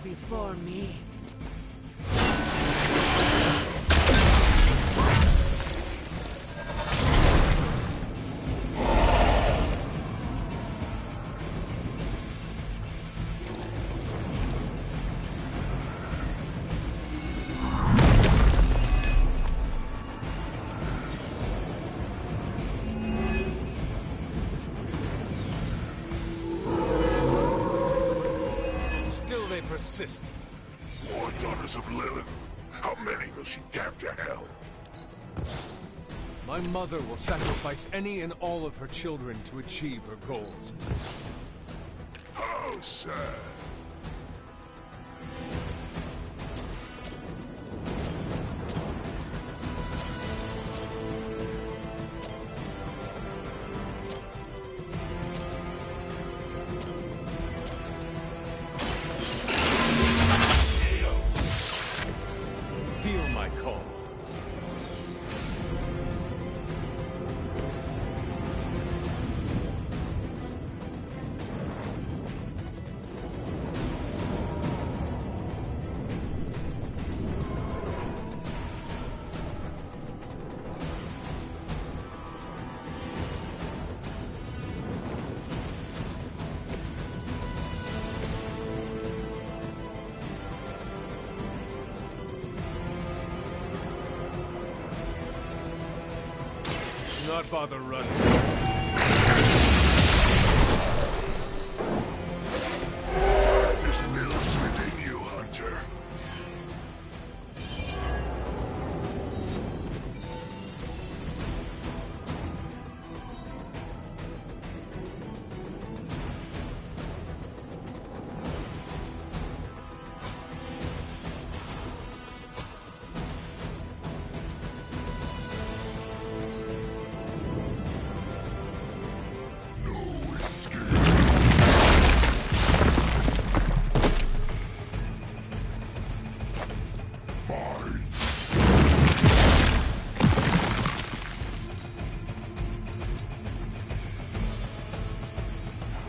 Before me. Still they persist. More daughters of Lilith. How many will she damn to hell? My mother will sacrifice any and all of her children to achieve her goals. How sad. Feel my call. Do not bother running. This lives within you, Hunter.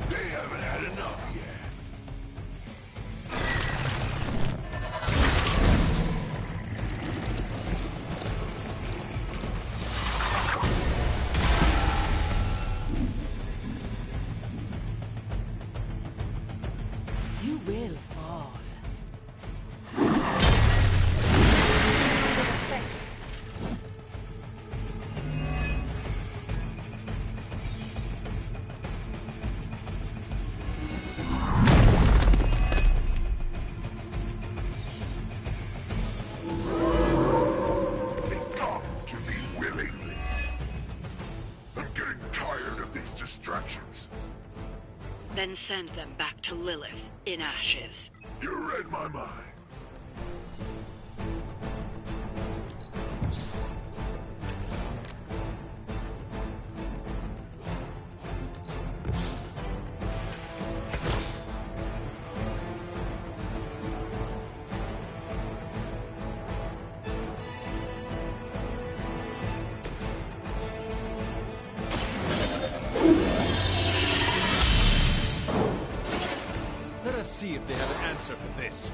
They haven't had enough yet. You will fall. They come to me willingly. I'm getting tired of these distractions. Then send them back to Lilith in ashes. You read my mind. Let us see if they have an answer for this.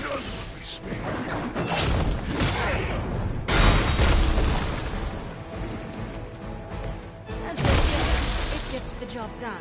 None will be spared. As they say, it gets the job done.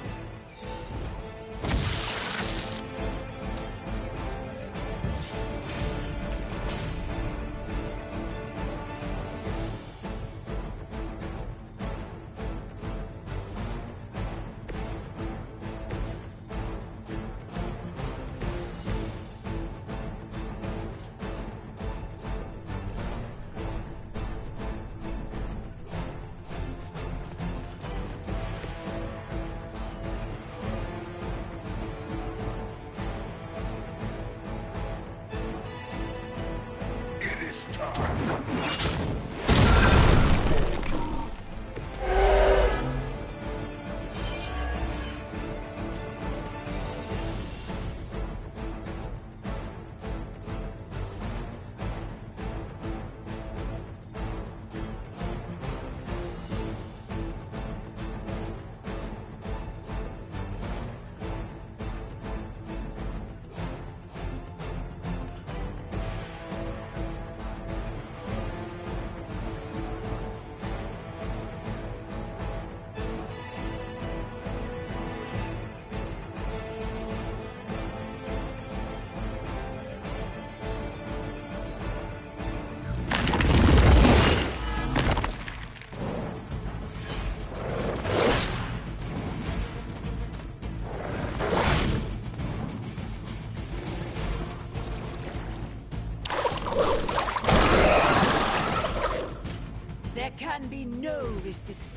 There can be no resistance.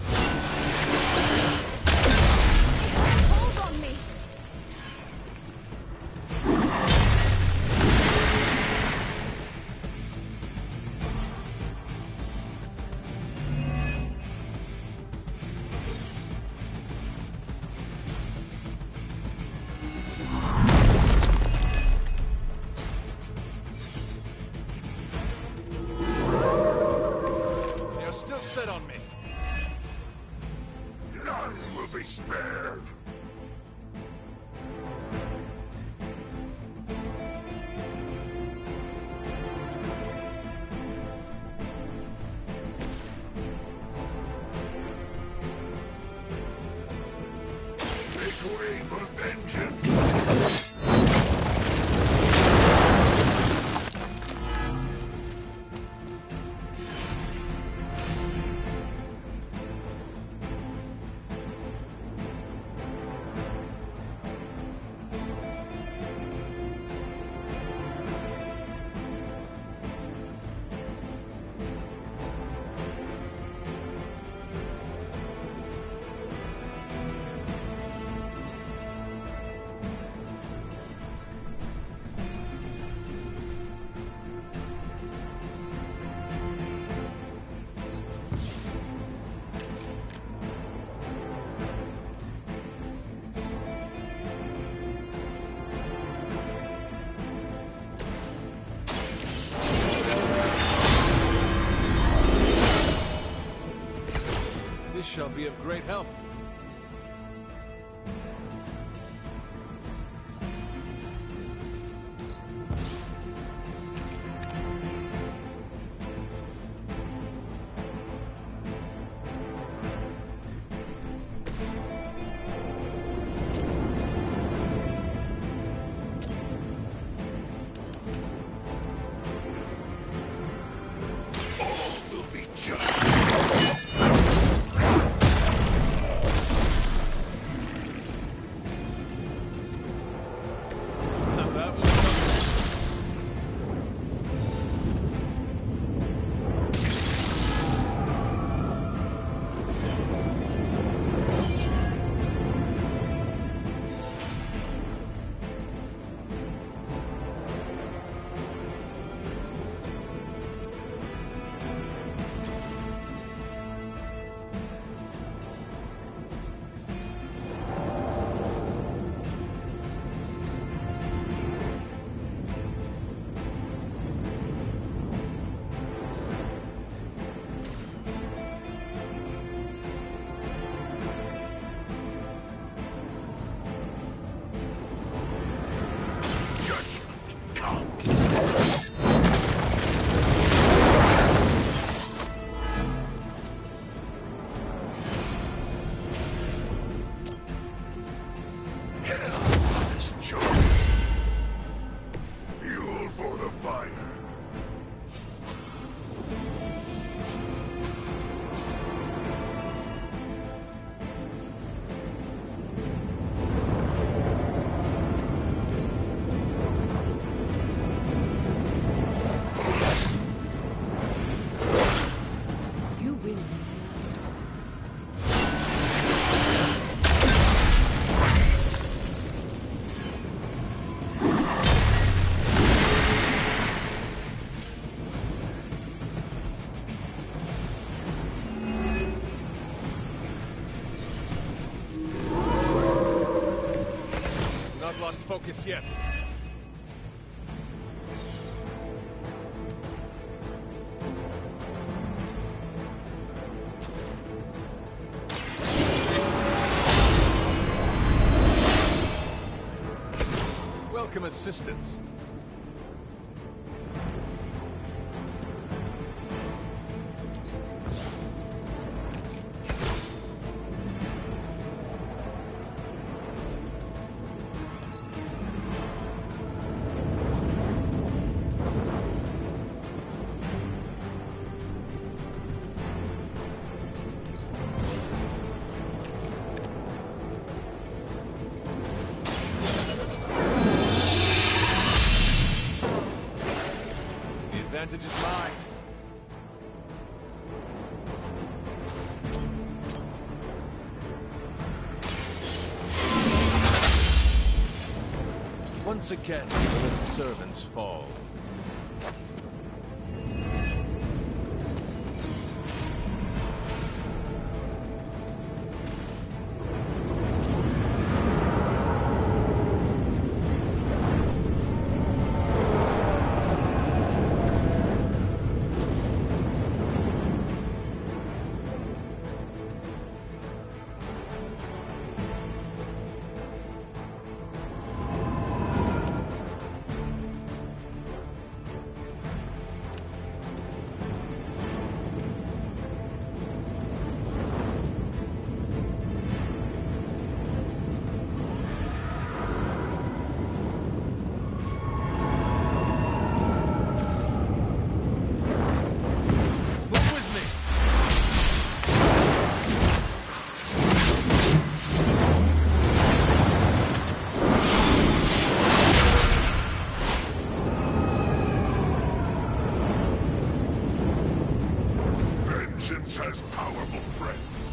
Hold on me! Still set on me. None will be spared. Make way for vengeance. This shall be of great help. focus yet. Welcome assistance. The advantage is mine. Once again, Lilith's servants fall. Has powerful friends.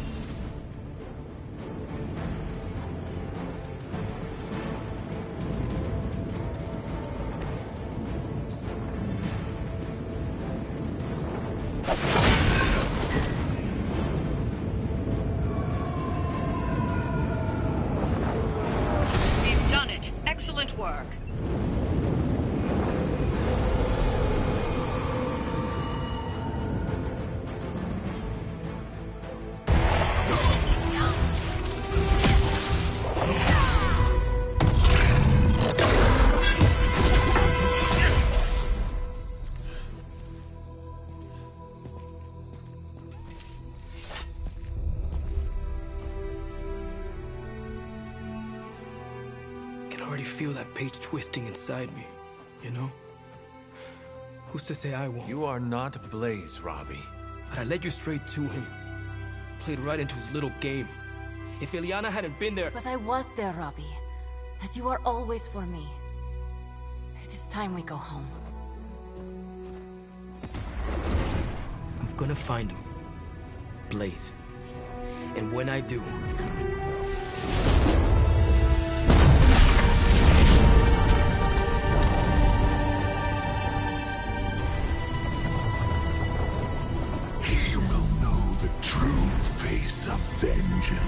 We've done it. Excellent work. I already feel that page twisting inside me, you know? Who's to say I won't? You are not Blaze, Robbie. But I led you straight to him. Played right into his little game. If Illyana hadn't been there... But I was there, Robbie. As you are always for me. It is time we go home. I'm gonna find him. Blaze. And when I do... He will know the true face of vengeance.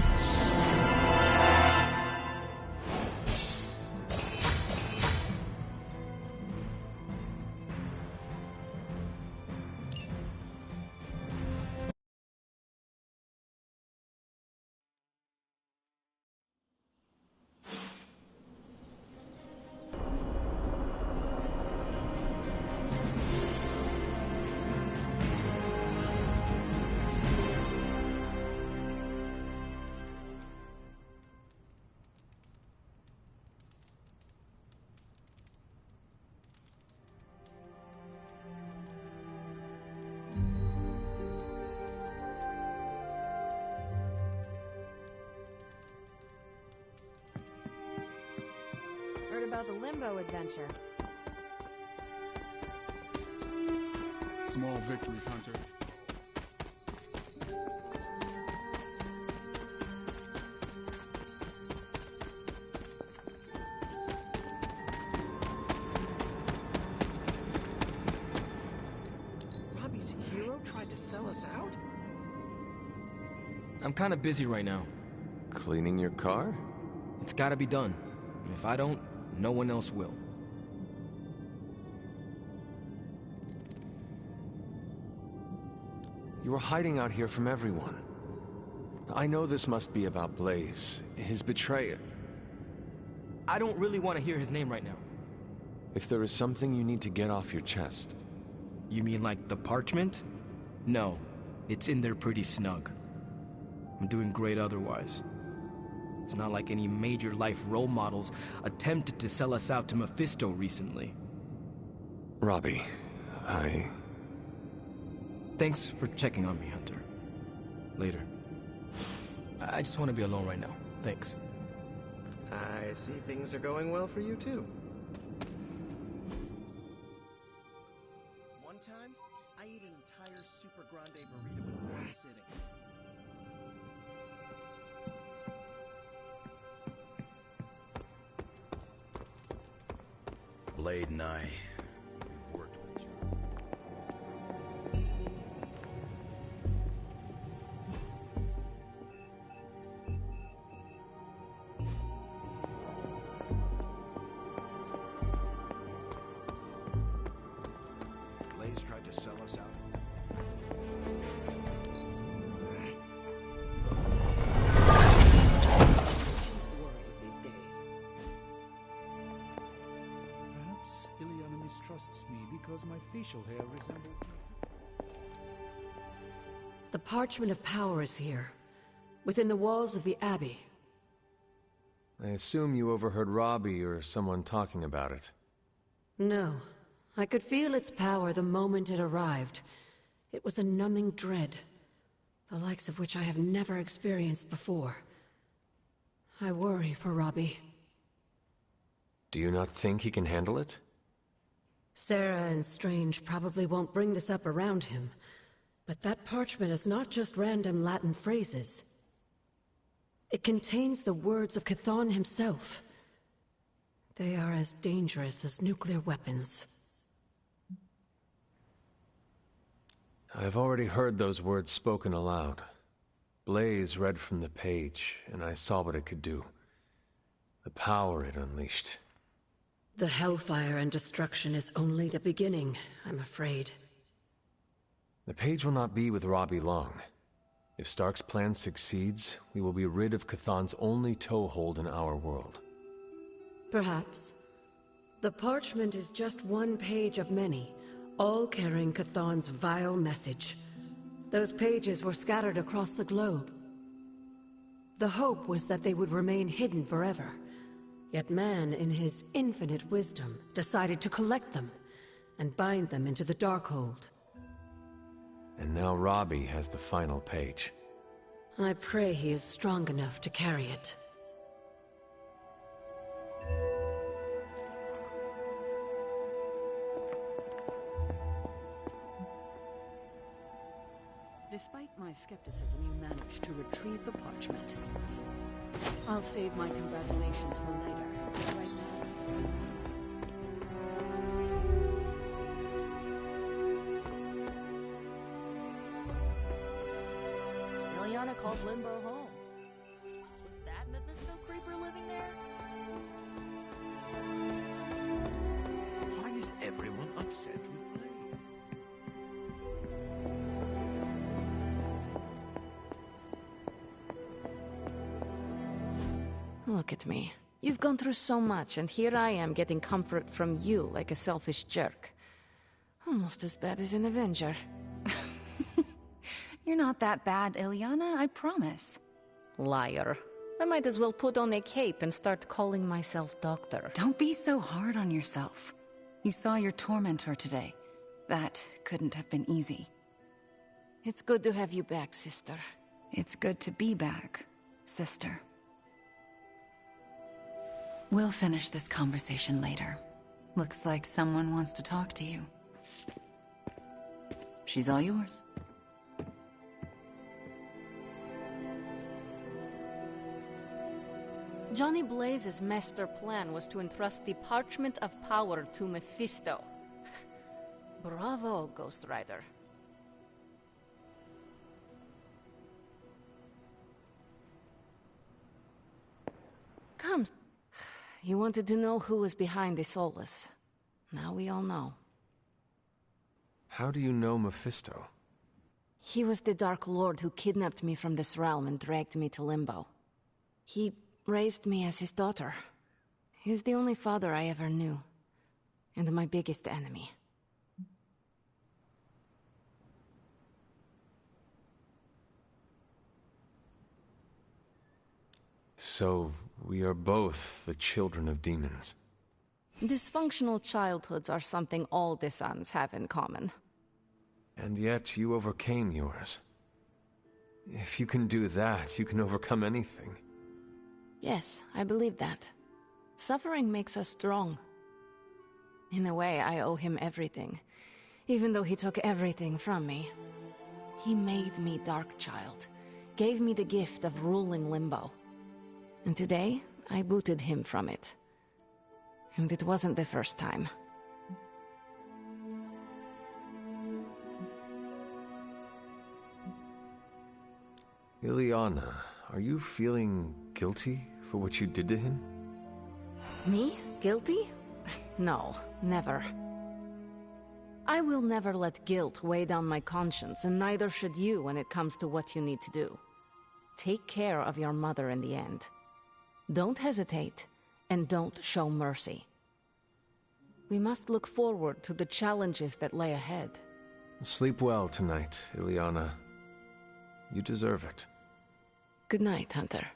Heard about the Limbo adventure. Small victories, Hunter. Robbie's hero tried to sell us out? I'm kinda busy right now. Cleaning your car? It's gotta be done. If I don't, No one else will. You were hiding out here from everyone. I know this must be about Blaze, his betrayer. I don't really want to hear his name right now. If there is something you need to get off your chest. You mean like the parchment? No, it's in there pretty snug. I'm doing great otherwise. It's not like any major life role models attempted to sell us out to Mephisto recently. Robbie, Thanks for checking on me, Hunter. Later. I just want to be alone right now. Thanks. I see things are going well for you, too. One time, I ate an entire Super Grande burrito in one sitting. Blade and I, we've worked with each other. Blaze tried to sell us out. Worries these days. Perhaps Ileana mistrusts me because my facial hair resembles me. The Parchment of Power is here, within the walls of the Abbey. I assume you overheard Robbie or someone talking about it. No. I could feel its power the moment it arrived. It was a numbing dread, the likes of which I have never experienced before. I worry for Robbie. Do you not think he can handle it? Sarah and Strange probably won't bring this up around him, but that parchment is not just random Latin phrases. It contains the words of Chthon himself. They are as dangerous as nuclear weapons. I have already heard those words spoken aloud. Blaze read from the page, and I saw what it could do. The power it unleashed. The hellfire and destruction is only the beginning, I'm afraid. The page will not be with Robbie long. If Stark's plan succeeds, we will be rid of Chthon's only toehold in our world. Perhaps. The parchment is just one page of many, all carrying Chthon's vile message. Those pages were scattered across the globe. The hope was that they would remain hidden forever. Yet man, in his infinite wisdom, decided to collect them and bind them into the Darkhold. And now Robbie has the final page. I pray he is strong enough to carry it. Despite my skepticism, you managed to retrieve the parchment. I'll save my congratulations for later. Right now, Ileana calls Limbo home. Was that Mephisto creeper living there? Why is everyone upset with Blade? Look at me. You've gone through so much, and here I am getting comfort from you like a selfish jerk. Almost as bad as an Avenger. You're not that bad, Ileana, I promise. Liar. I might as well put on a cape and start calling myself Doctor. Don't be so hard on yourself. You saw your tormentor today. That couldn't have been easy. It's good to have you back, sister. It's good to be back, sister. We'll finish this conversation later. Looks like someone wants to talk to you. She's all yours. Johnny Blaze's master plan was to entrust the Parchment of Power to Mephisto. Bravo, Ghost Rider. Come. You wanted to know who was behind the Solus. Now we all know. How do you know Mephisto? He was the Dark Lord who kidnapped me from this realm and dragged me to Limbo. He raised me as his daughter. He's the only father I ever knew, and my biggest enemy. So, we are both the children of demons. Dysfunctional childhoods are something all Desans have in common. And yet, you overcame yours. If you can do that, you can overcome anything. Yes, I believe that. Suffering makes us strong. In a way, I owe him everything, even though he took everything from me. He made me Darkchild, gave me the gift of ruling Limbo. And today, I booted him from it. And it wasn't the first time. Ileana, are you feeling guilty for what you did to him? Me? Guilty? No, never. I will never let guilt weigh down my conscience, and neither should you when it comes to what you need to do. Take care of your mother in the end. Don't hesitate, and don't show mercy. We must look forward to the challenges that lay ahead. Sleep well tonight, Ileana. You deserve it. Good night, Hunter.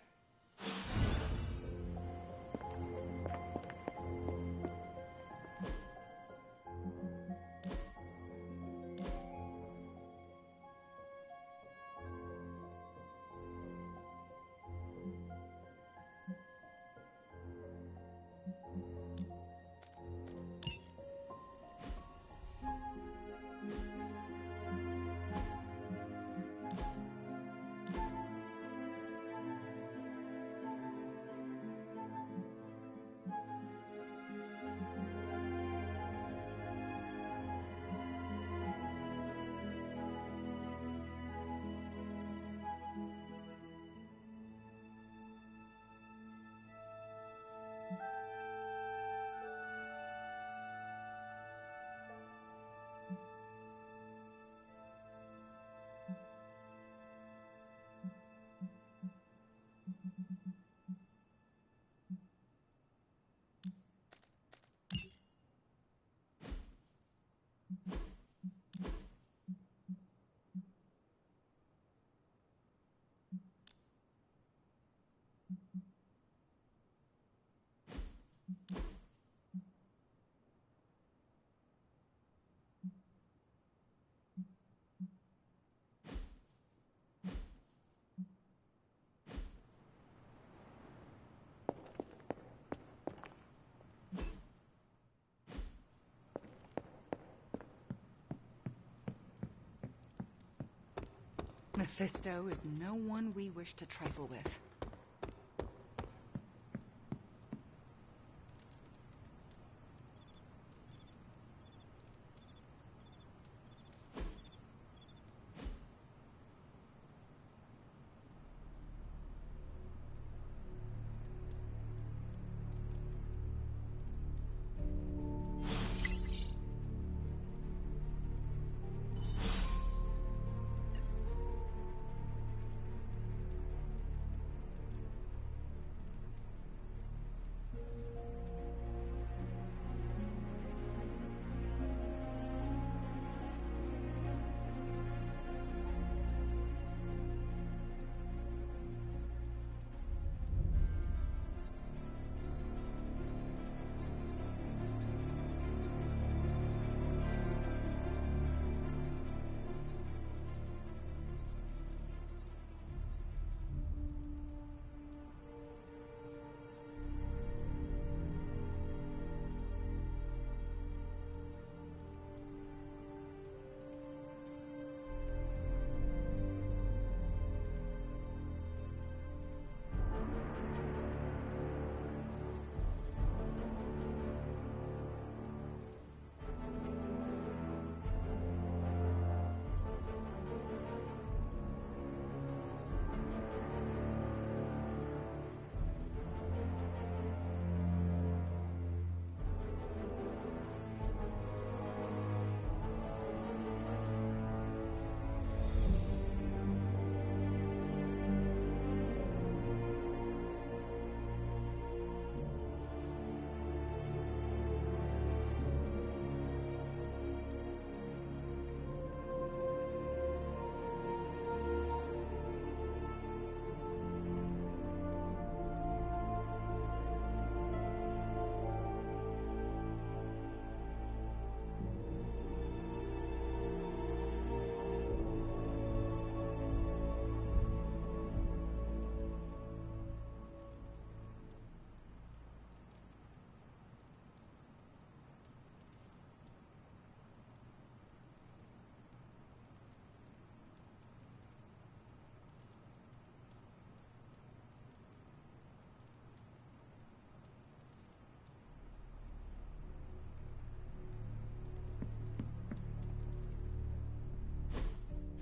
Mephisto is no one we wish to trifle with.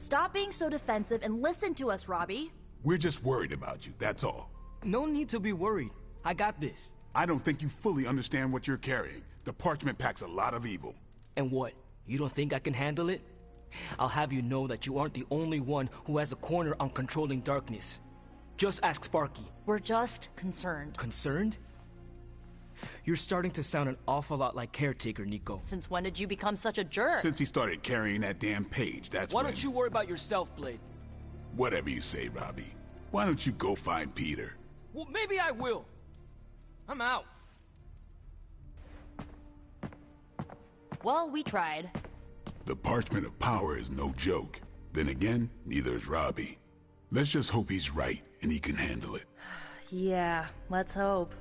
Stop being so defensive and listen to us, Robbie. We're just worried about you, that's all. No need to be worried. I got this. I don't think you fully understand what you're carrying. The parchment packs a lot of evil. And what? You don't think I can handle it? I'll have you know that you aren't the only one who has a corner on controlling darkness. Just ask Sparky. We're just concerned. Concerned? You're starting to sound an awful lot like Caretaker, Nico. Since when did you become such a jerk? Since he started carrying that damn page, that's Why don't you worry about yourself, Blade? Whatever you say, Robbie. Why don't you go find Peter? Well, maybe I will. I'm out. Well, we tried. The Parchment of Power is no joke. Then again, neither is Robbie. Let's just hope he's right and he can handle it. Yeah, let's hope.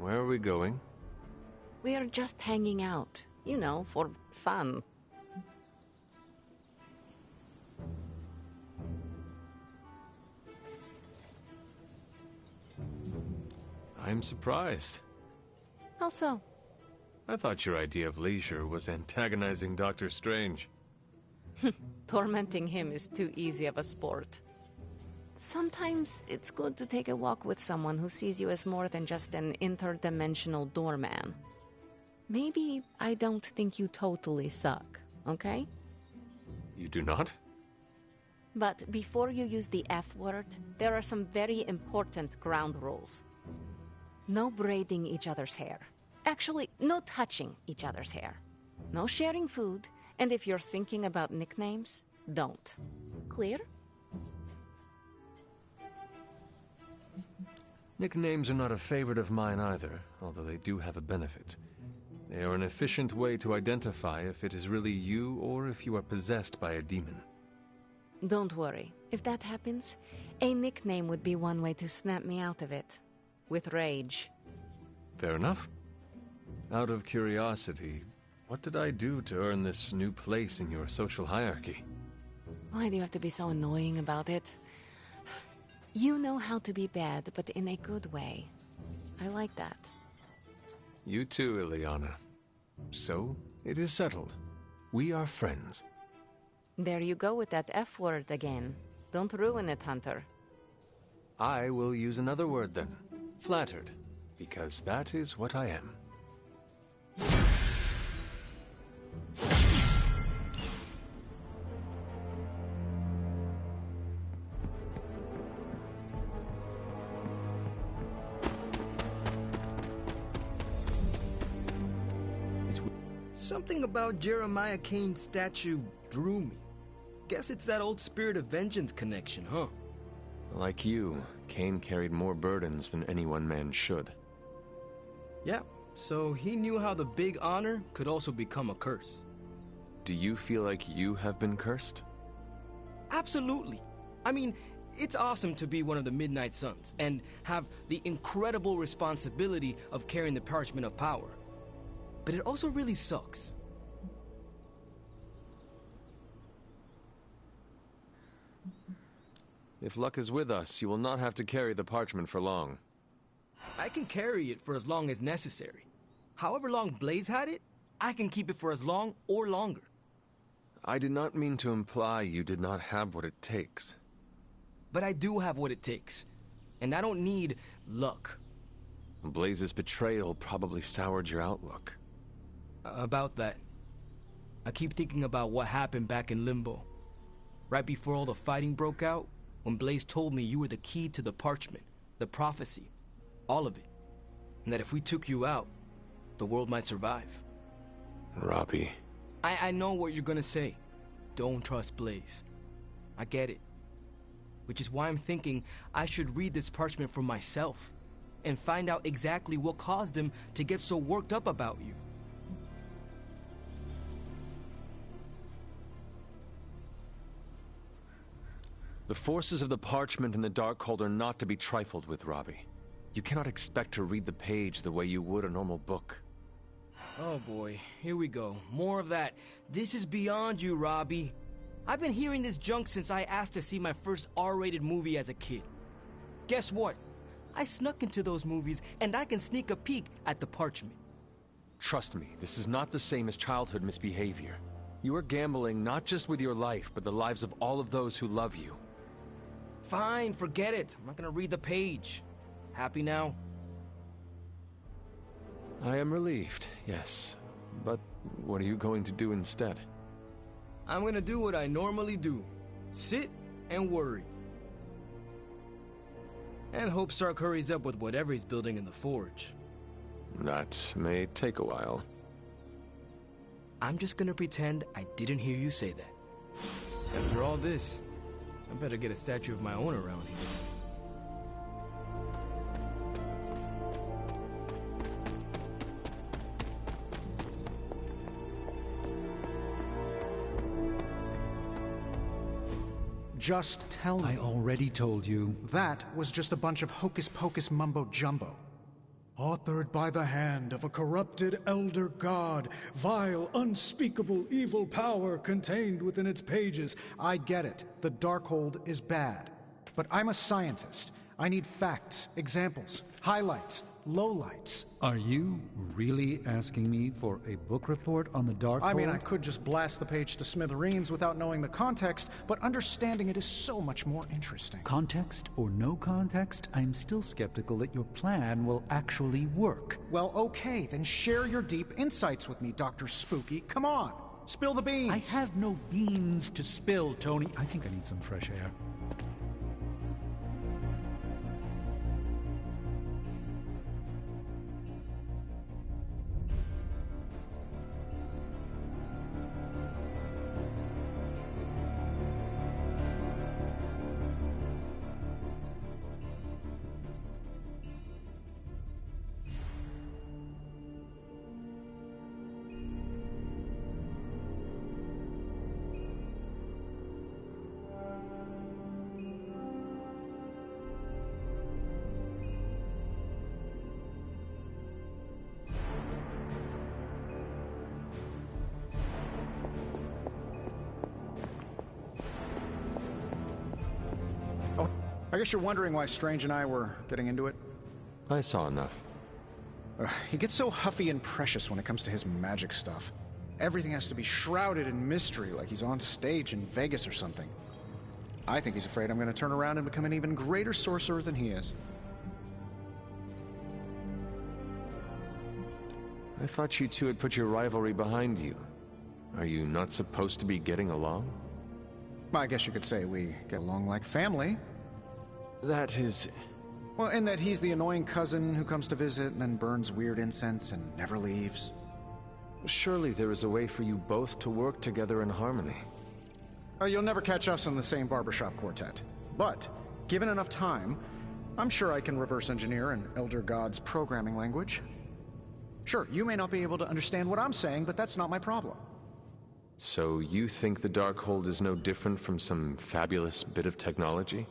Where are we going? We are just hanging out, you know, for fun. I'm surprised. How so? I thought your idea of leisure was antagonizing Dr. Strange. Tormenting him is too easy of a sport. Sometimes it's good to take a walk with someone who sees you as more than just an interdimensional doorman. Maybe I don't think you totally suck, okay? You do not? But before you use the F word, there are some very important ground rules. No braiding each other's hair. Actually, no touching each other's hair. No sharing food, and if you're thinking about nicknames, don't. Clear? Nicknames are not a favorite of mine either, although they do have a benefit. They are an efficient way to identify if it is really you or if you are possessed by a demon. Don't worry. If that happens, a nickname would be one way to snap me out of it. With rage. Fair enough. Out of curiosity, what did I do to earn this new place in your social hierarchy? Why do you have to be so annoying about it? You know how to be bad, but in a good way. I like that. You too, Illyana. So, it is settled. We are friends. There you go with that F word again. Don't ruin it, Hunter. I will use another word then. Flattered. Because that is what I am. Something about Jeremiah Kane's statue drew me. Guess it's that old Spirit of Vengeance connection, huh? Like you, Kane carried more burdens than any one man should. Yeah, so he knew how the big honor could also become a curse. Do you feel like you have been cursed? Absolutely. I mean, it's awesome to be one of the Midnight Suns and have the incredible responsibility of carrying the Parchment of Power. But it also really sucks. If luck is with us, you will not have to carry the parchment for long. I can carry it for as long as necessary. However long Blaze had it, I can keep it for as long or longer. I did not mean to imply you did not have what it takes. But I do have what it takes. And I don't need luck. Blaze's betrayal probably soured your outlook. About that. I keep thinking about what happened back in Limbo. Right before all the fighting broke out, when Blaze told me you were the key to the parchment, the prophecy, all of it. And that if we took you out, the world might survive. Robbie. I know what you're gonna say. Don't trust Blaze. I get it. Which is why I'm thinking I should read this parchment for myself and find out exactly what caused him to get so worked up about you. The forces of the parchment and the Darkhold are not to be trifled with, Robbie. You cannot expect to read the page the way you would a normal book. Oh boy, here we go. More of that. This is beyond you, Robbie. I've been hearing this junk since I asked to see my first R-rated movie as a kid. Guess what? I snuck into those movies, and I can sneak a peek at the parchment. Trust me, this is not the same as childhood misbehavior. You are gambling not just with your life, but the lives of all of those who love you. Fine, forget it. I'm not gonna read the page. Happy now? I am relieved, yes. But what are you going to do instead? I'm gonna do what I normally do. Sit and worry. And hope Stark hurries up with whatever he's building in the forge. That may take a while. I'm just gonna pretend I didn't hear you say that. After all this, I better get a statue of my own around here. Just tell me. I already told you. That was just a bunch of hocus-pocus mumbo-jumbo. Authored by the hand of a corrupted elder god, vile, unspeakable evil power contained within its pages. I get it. The Darkhold is bad. But I'm a scientist. I need facts, examples, highlights, lowlights. Are you really asking me for a book report on the Darkhold? I mean, I could just blast the page to smithereens without knowing the context, but understanding it is so much more interesting. Context or no context, I'm still skeptical that your plan will actually work. Well, okay, then share your deep insights with me, Dr. Spooky. Come on, spill the beans. I have no beans to spill, Tony. I think I need some fresh air. I guess you're wondering why Strange and I were getting into it? I saw enough. He gets so huffy and precious when it comes to his magic stuff. Everything has to be shrouded in mystery, like he's on stage in Vegas or something. I think he's afraid I'm going to turn around and become an even greater sorcerer than he is. I thought you two had put your rivalry behind you. Are you not supposed to be getting along? I guess you could say we get along like family. That is... Well, in that he's the annoying cousin who comes to visit and then burns weird incense and never leaves. Surely there is a way for you both to work together in harmony. You'll never catch us in the same barbershop quartet. But, given enough time, I'm sure I can reverse engineer an Elder God's programming language. Sure, you may not be able to understand what I'm saying, but that's not my problem. So you think the Darkhold is no different from some fabulous bit of technology?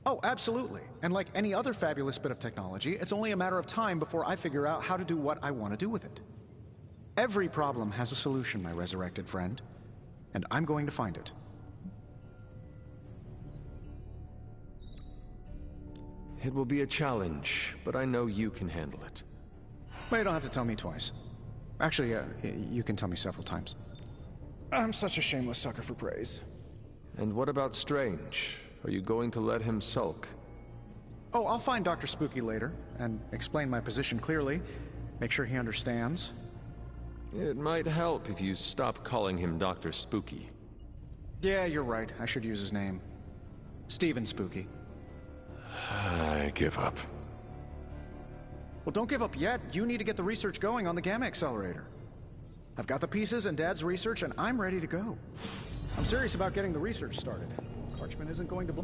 Oh, absolutely. And like any other fabulous bit of technology, it's only a matter of time before I figure out how to do what I want to do with it. Every problem has a solution, my resurrected friend. And I'm going to find it. It will be a challenge, but I know you can handle it. Well, you don't have to tell me twice. Actually, you can tell me several times. I'm such a shameless sucker for praise. And what about Strange? Are you going to let him sulk? Oh, I'll find Dr. Spooky later, and explain my position clearly. Make sure he understands. It might help if you stop calling him Dr. Spooky. Yeah, you're right. I should use his name. Stephen Spooky. I give up. Well, don't give up yet. You need to get the research going on the Gamma Accelerator. I've got the pieces and Dad's research, and I'm ready to go. I'm serious about getting the research started. Parchment isn't going to... You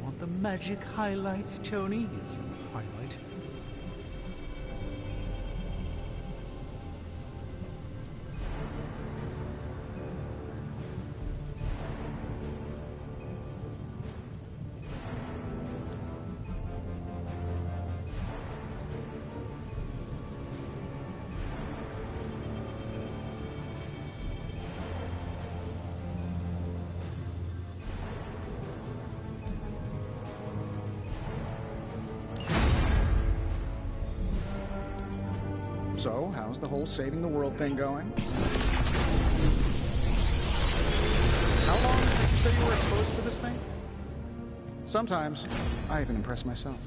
want the magic highlights, Tony? Here's your highlight. So, how's the whole saving the world thing going? How long did you say you were exposed to this thing? Sometimes, I even impress myself.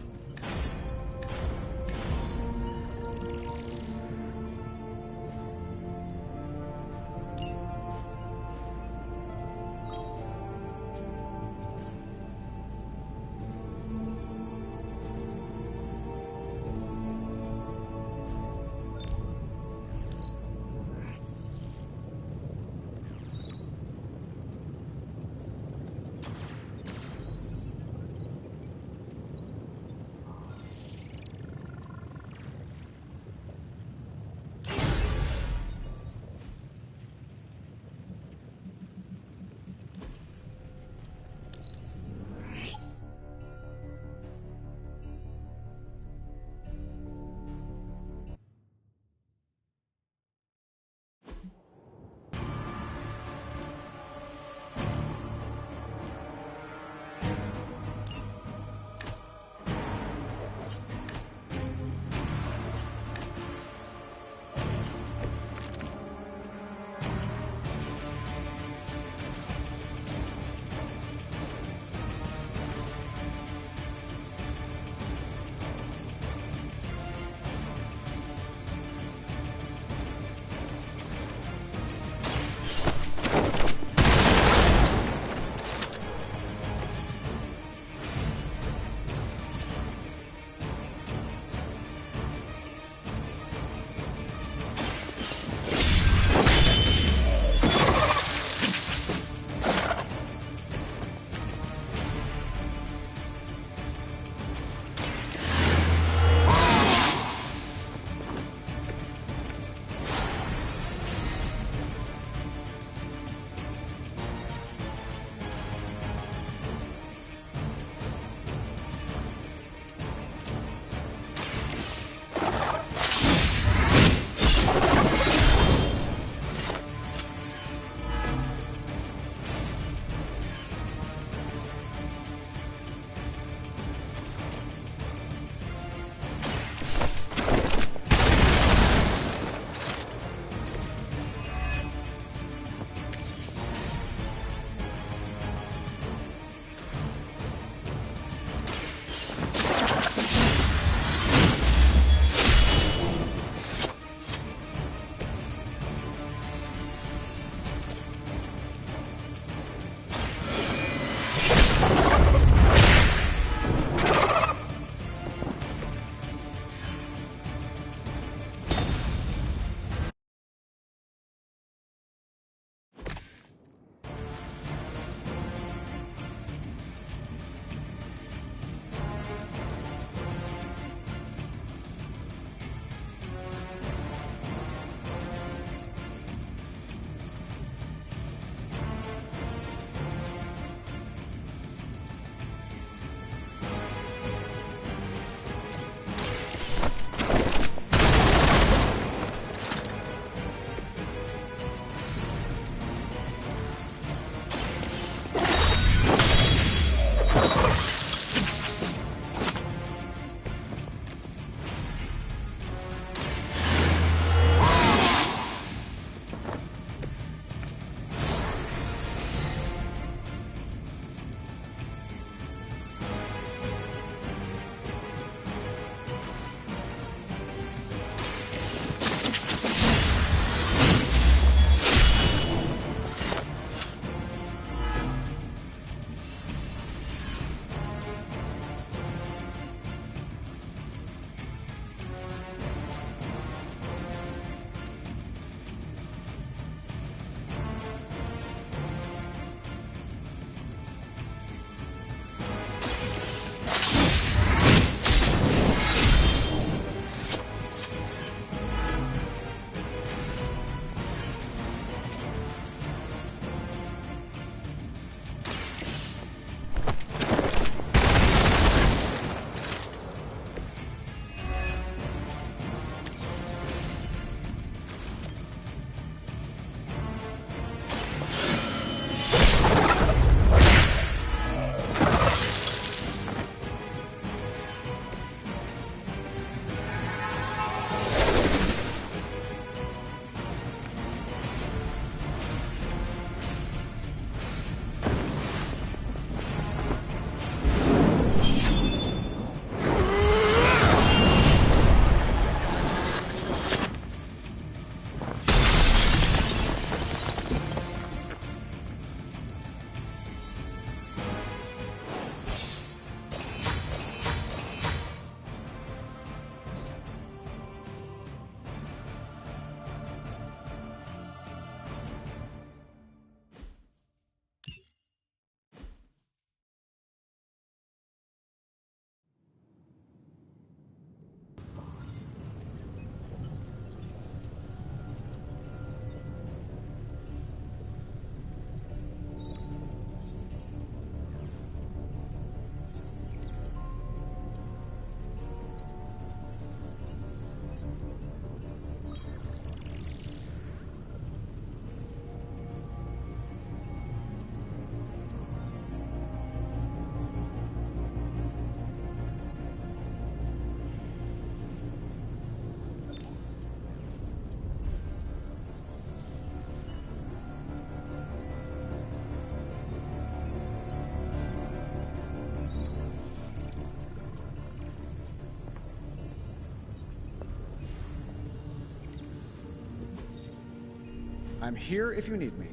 I'm here if you need me.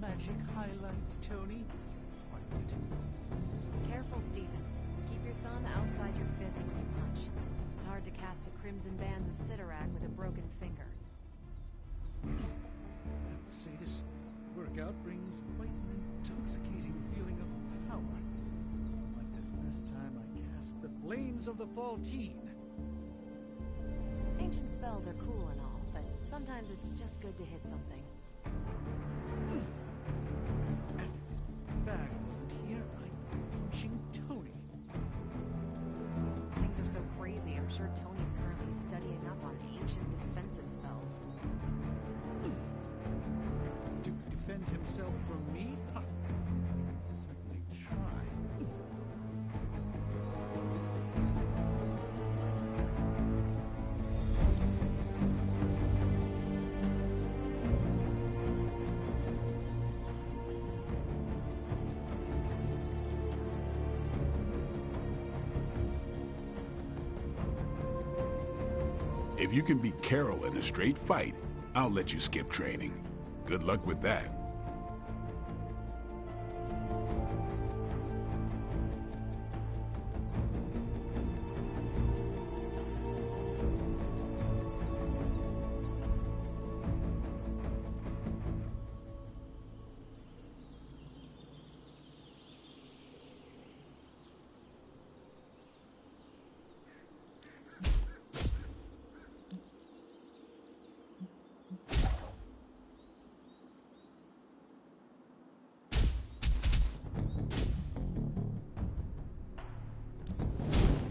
Magic highlights, Tony. Careful, Stephen. Keep your thumb outside your fist when you punch. It's hard to cast the crimson bands of Cyttorak with a broken finger. I would say this workout brings quite an intoxicating feeling of power. Like the first time I cast the flames of the Faltine. Ancient spells are cool and all, but sometimes it's just good to hit something. And if his bag wasn't here, I'd be pinching Tony. Things are so crazy, I'm sure Tony's currently studying up on ancient defensive spells. To defend himself from me? Ha! I can certainly try. If you can beat Carol in a straight fight, I'll let you skip training. Good luck with that.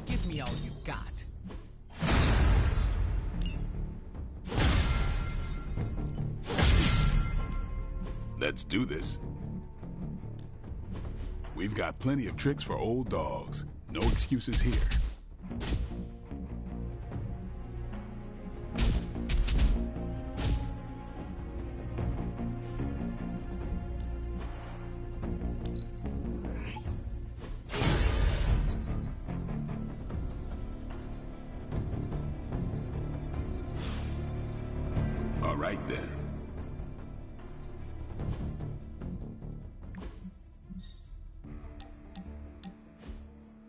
Give me all you got. Let's do this. We've got plenty of tricks for old dogs. No excuses here. All right then.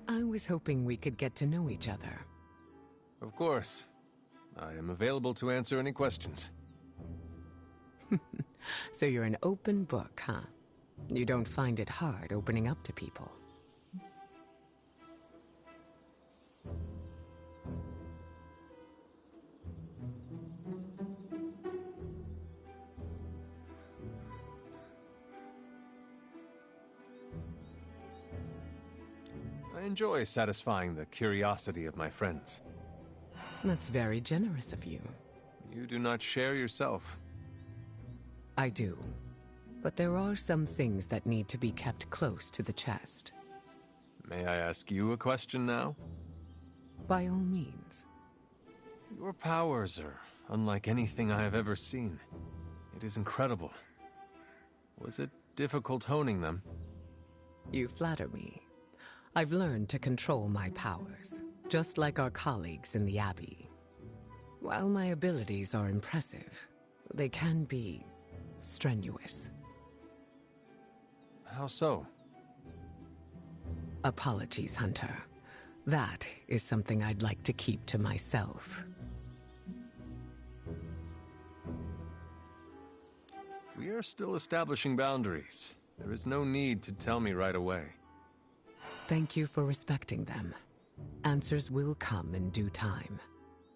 I was hoping we could get to know each other. Of course. I am available to answer any questions. So you're an open book, huh? You don't find it hard opening up to people. enjoy satisfying the curiosity of my friends. That's very generous of you. You do not share yourself. I do. But there are some things that need to be kept close to the chest. May I ask you a question now? By all means. Your powers are unlike anything I have ever seen. It is incredible. Was it difficult honing them? You flatter me. I've learned to control my powers, just like our colleagues in the Abbey. While my abilities are impressive, they can be strenuous. How so? Apologies, Hunter. That is something I'd like to keep to myself. We are still establishing boundaries. There is no need to tell me right away. Thank you for respecting them. Answers will come in due time.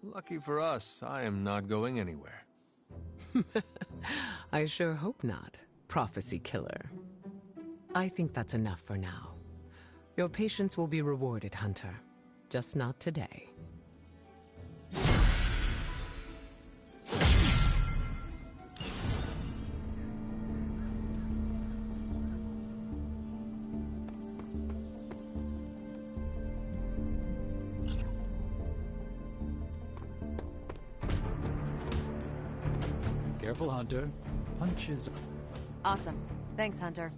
Lucky for us, I am not going anywhere. I sure hope not, prophecy killer. I think that's enough for now. Your patience will be rewarded, Hunter. Just not today. Careful, Hunter. Punches. Awesome. Thanks, Hunter.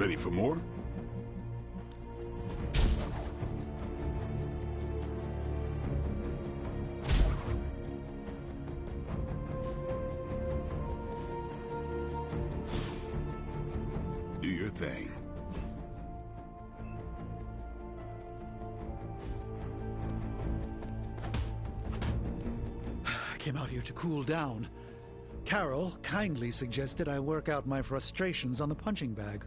Ready for more? Do your thing. I came out here to cool down. Carol kindly suggested I work out my frustrations on the punching bag.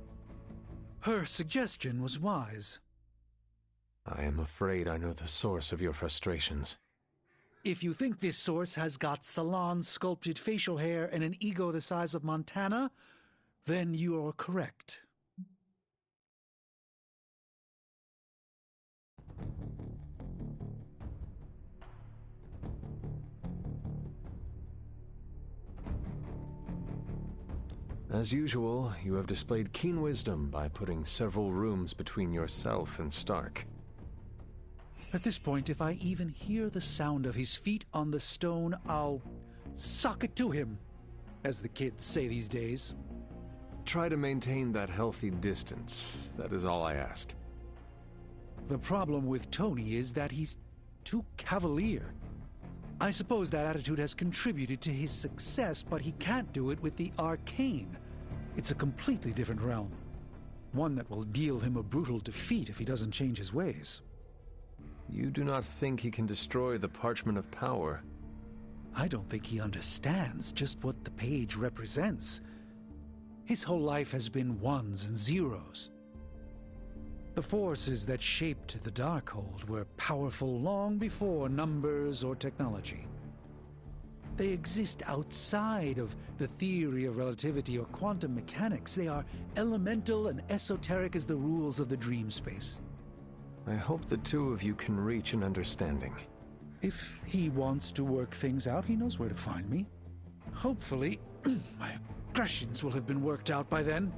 Her suggestion was wise. I am afraid I know the source of your frustrations. If you think this source has got salon-sculpted facial hair and an ego the size of Montana, then you are correct. As usual, you have displayed keen wisdom by putting several rooms between yourself and Stark. At this point, if I even hear the sound of his feet on the stone, I'll sock it to him, as the kids say these days. Try to maintain that healthy distance. That is all I ask. The problem with Tony is that he's too cavalier. I suppose that attitude has contributed to his success, but he can't do it with the arcane. It's a completely different realm. One that will deal him a brutal defeat if he doesn't change his ways. You do not think he can destroy the Parchment of Power? I don't think he understands just what the page represents. His whole life has been ones and zeros. The forces that shaped the Darkhold were powerful long before numbers or technology. They exist outside of the theory of relativity or quantum mechanics. They are elemental and esoteric as the rules of the dream space. I hope the two of you can reach an understanding. If he wants to work things out, he knows where to find me. Hopefully, my aggressions will have been worked out by then.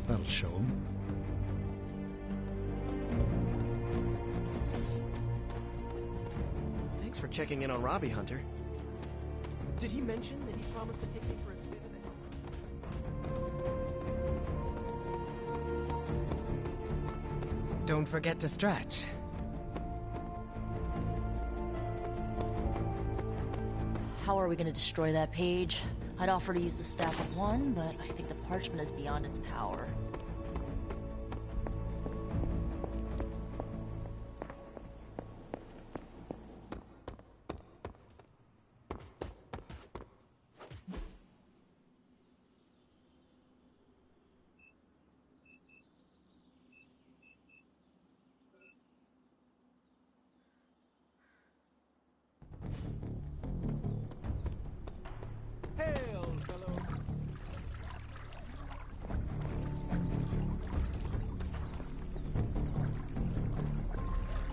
That'll show him. Thanks for checking in on Robbie, Hunter. Did he mention that he promised to take me for a spin in the... Don't forget to stretch. How are we going to destroy that page? I'd offer to use the Staff of One, but I think the parchment is beyond its power.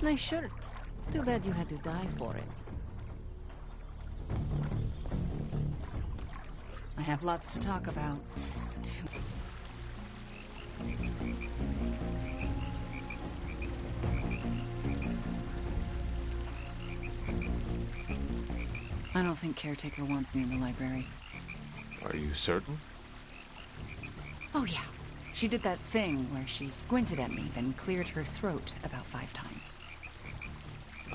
Nice shirt. Too bad you had to die for it. I have lots to talk about. I don't think Caretaker wants me in the library. Are you certain? Oh yeah. She did that thing where she squinted at me, then cleared her throat about 5 times.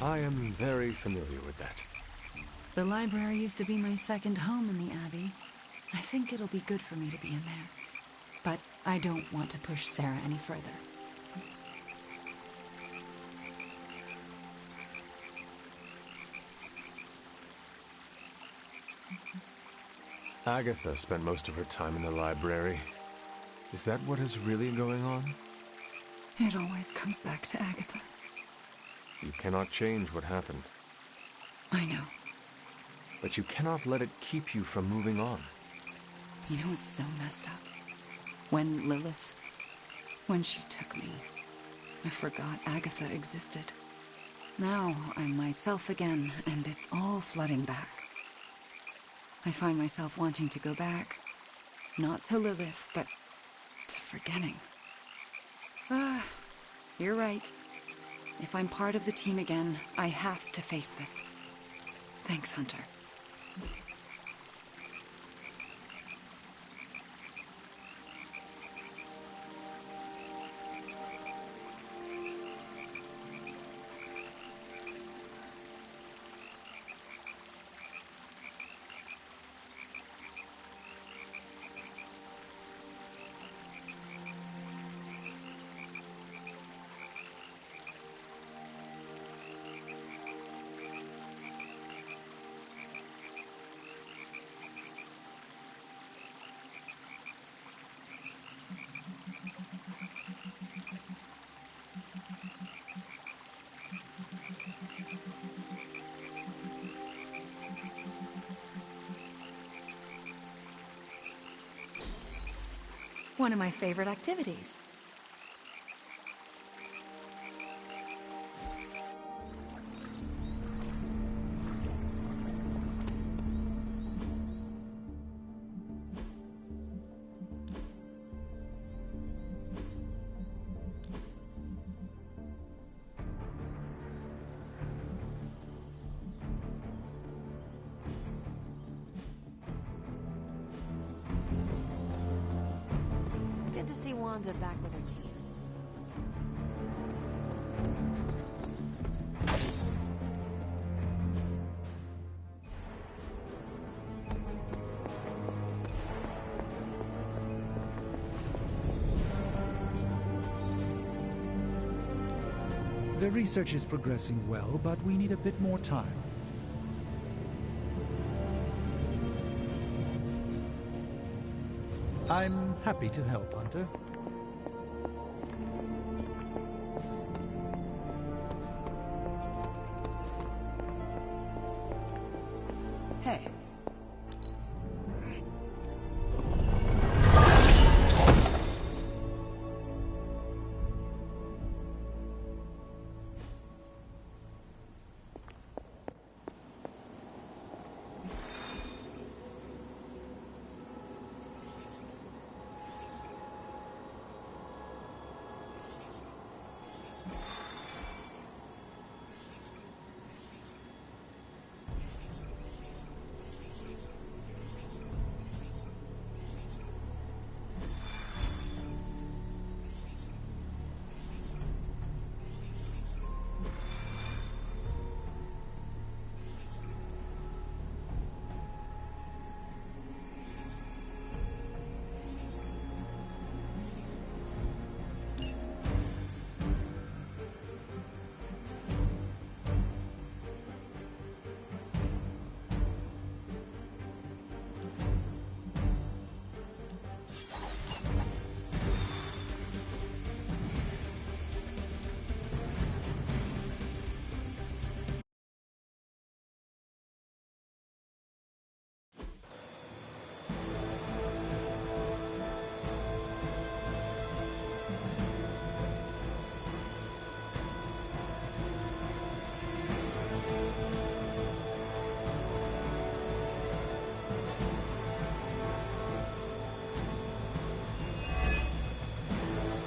I am very familiar with that. The library used to be my second home in the Abbey. I think it'll be good for me to be in there. But I don't want to push Sarah any further. Agatha spent most of her time in the library. Is that what is really going on? It always comes back to Agatha. You cannot change what happened. I know. But you cannot let it keep you from moving on. You know what's so messed up? When Lilith... when she took me, I forgot Agatha existed. Now I'm myself again, and it's all flooding back. I find myself wanting to go back. Not to Lilith, but to forgetting. You're right. If I'm part of the team again, I have to face this. Thanks, Hunter. One of my favorite activities. Good to see Wanda back with her team. The research is progressing well, but we need a bit more time. I'm happy to help, Hunter. Hey.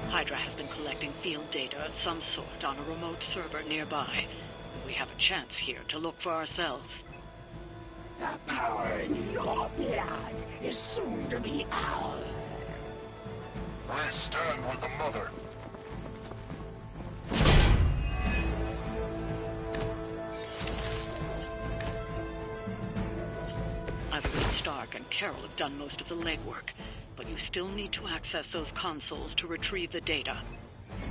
Hydra has been collecting field data of some sort on a remote server nearby. We have a chance here to look for ourselves. The power in your blood is soon to be ours. I stand with the Mother. Evelyn Stark and Carol have done most of the legwork, but you still need to access those consoles to retrieve the data.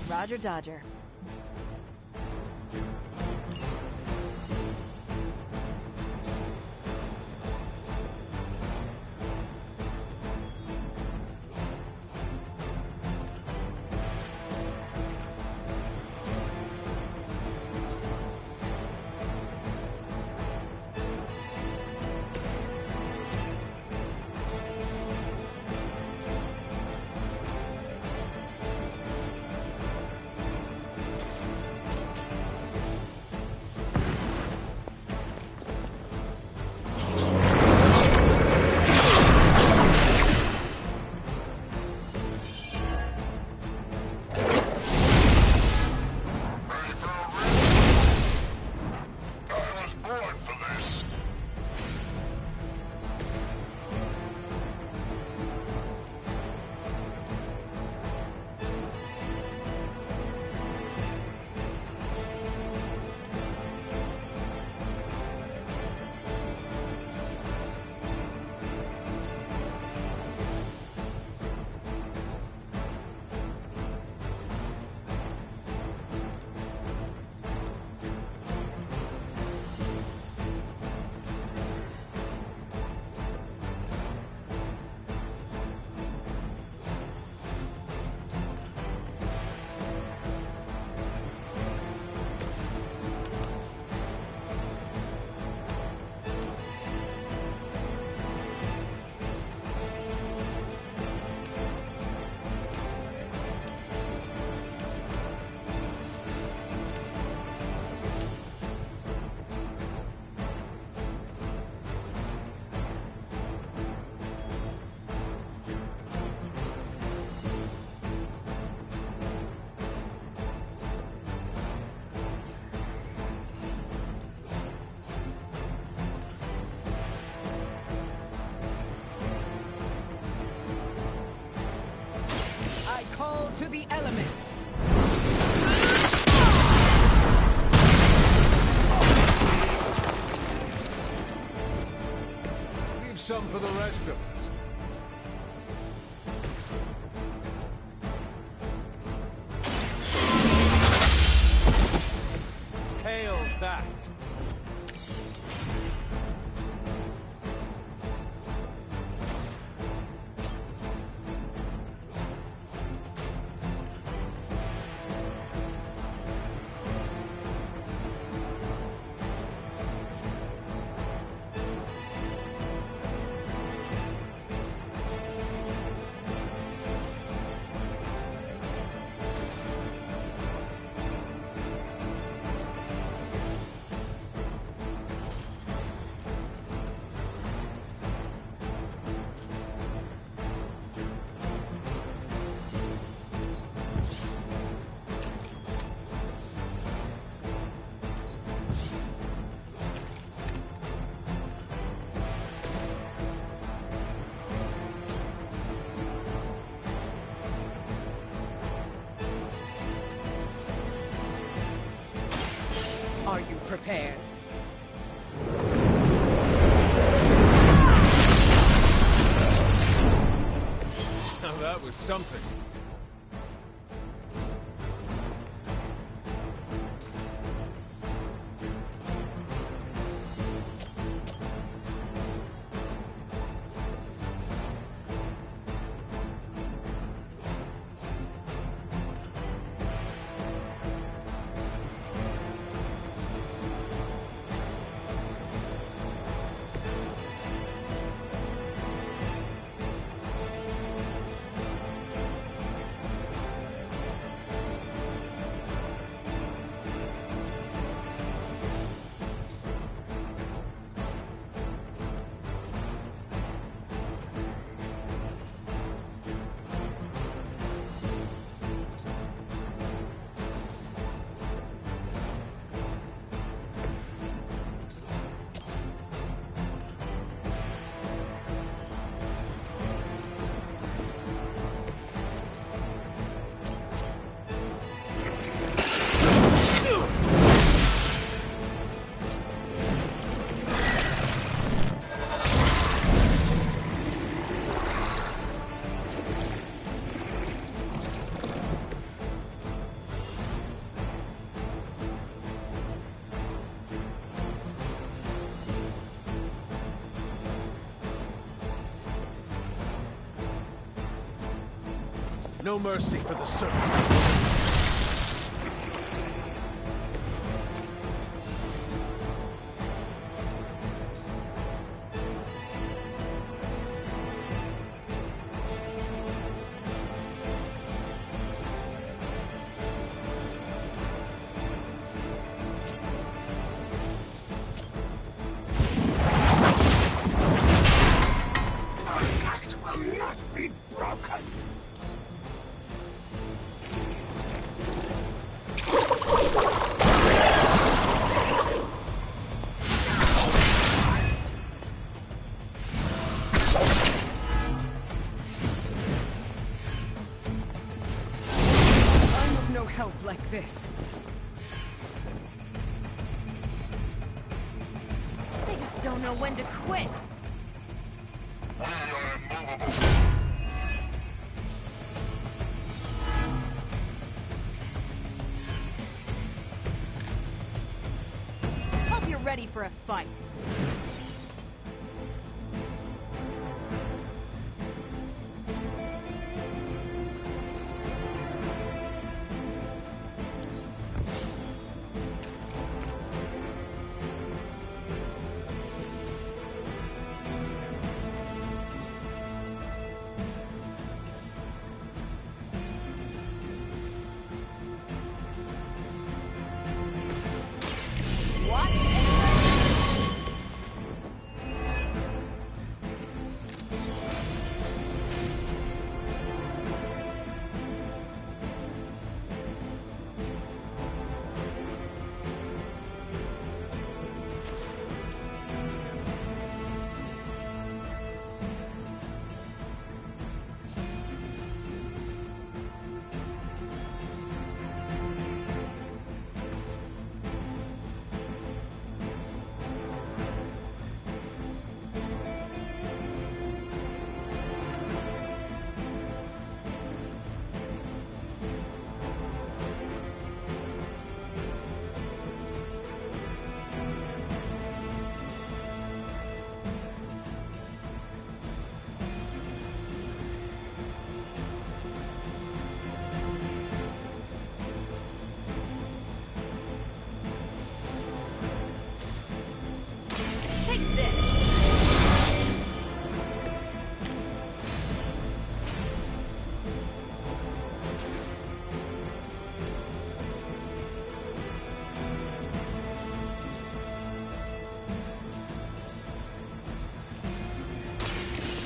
Roger Dodger. to the elements! Leave some for the rest of us. Hail that! Are you prepared? Now that was something. No mercy for the servants. Our pact will not be broken. I'm of no help like this. They just don't know when to quit. Hope you're ready for a fight. this.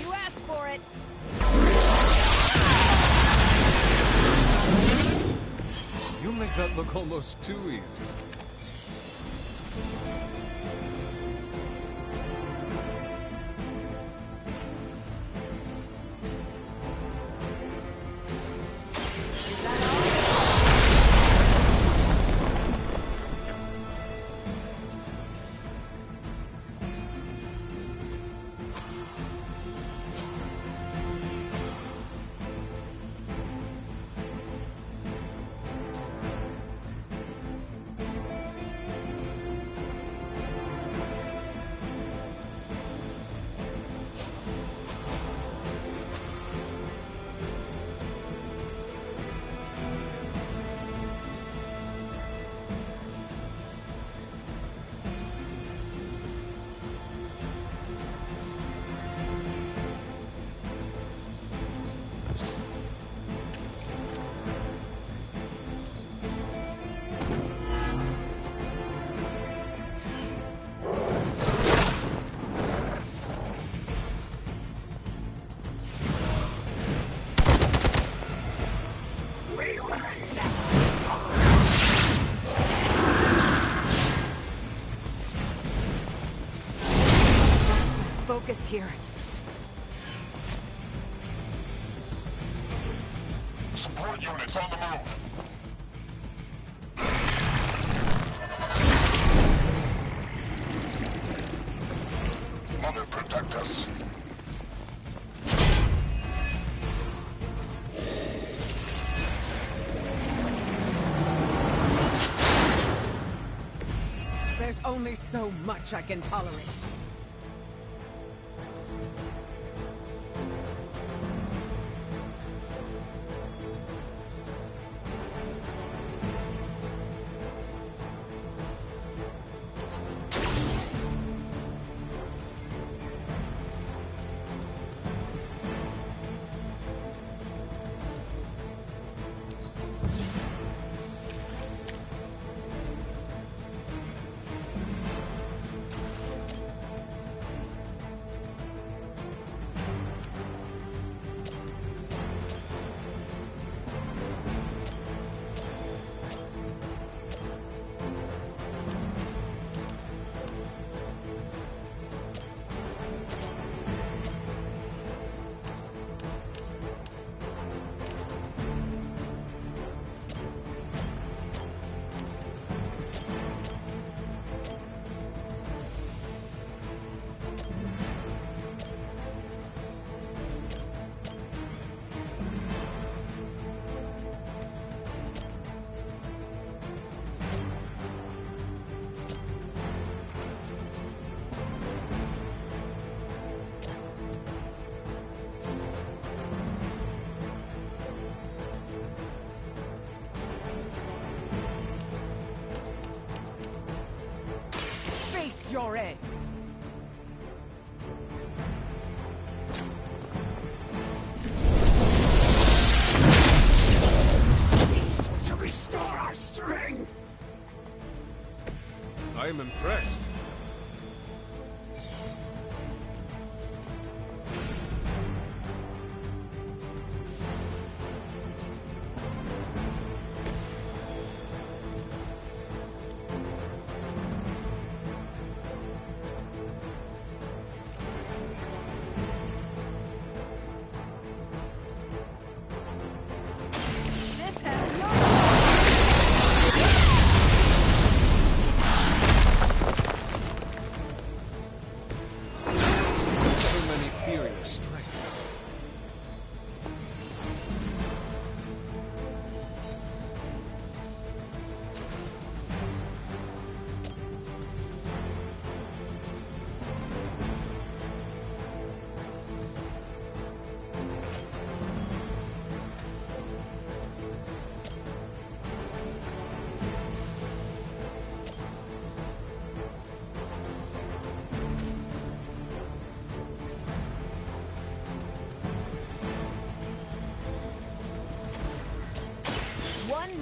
You asked for it. You make that look almost too easy. Focus here. Support units on the move. Mother, protect us. There's only so much I can tolerate. Face your end. To restore our strength. I am impressed.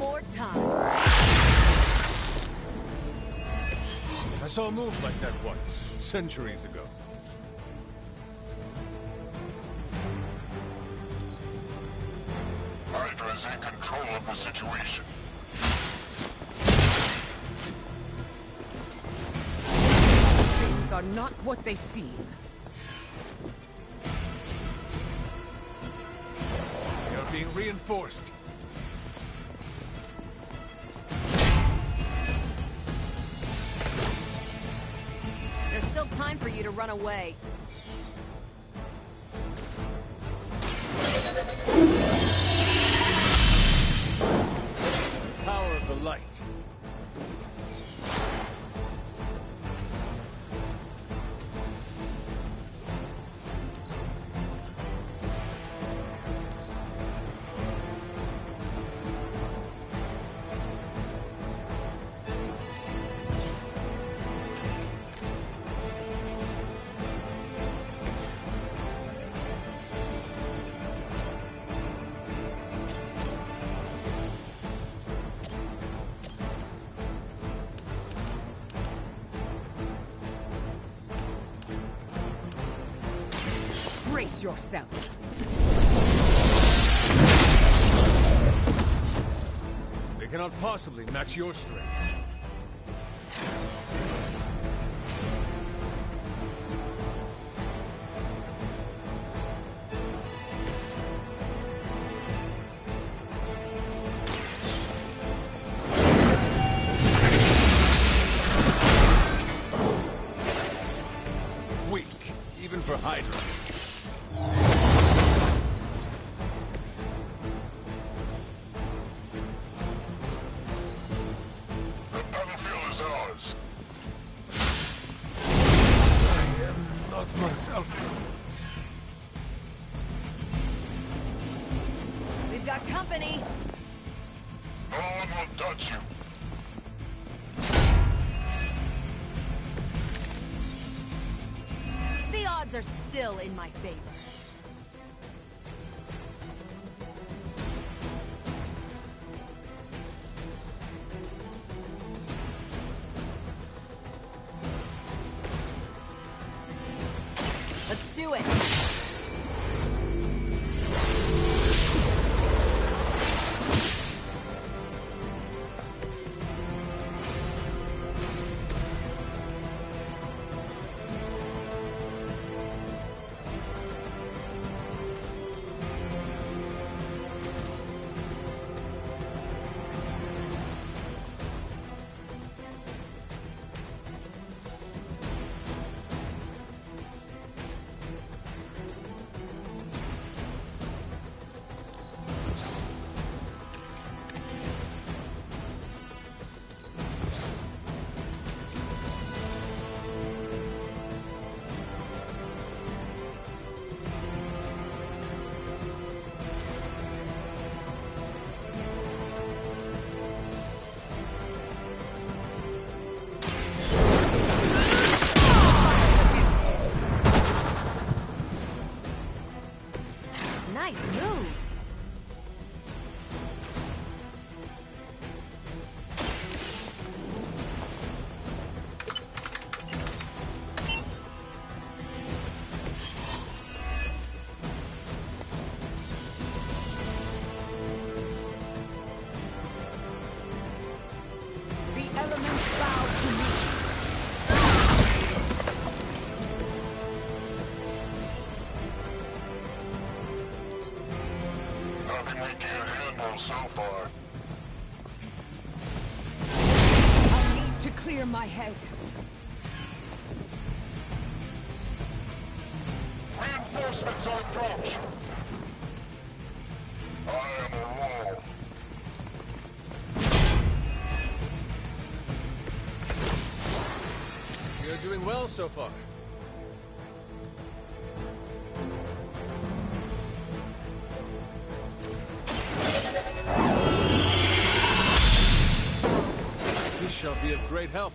more time. I saw a move like that once, centuries ago. Hydra is in control of the situation. Things are not what they seem. We are being reinforced. There's still time for you to run away. Power of the light. Brace yourself. They cannot possibly match your strength. Weak, even for Hydra. We've got company. No one will touch you. The odds are still in my favor. Let's do it. Nice move. The elements bow to me. So far. I need to clear my head. Reinforcements on approach. I am a wall. You're doing well so far. This shall be of great help.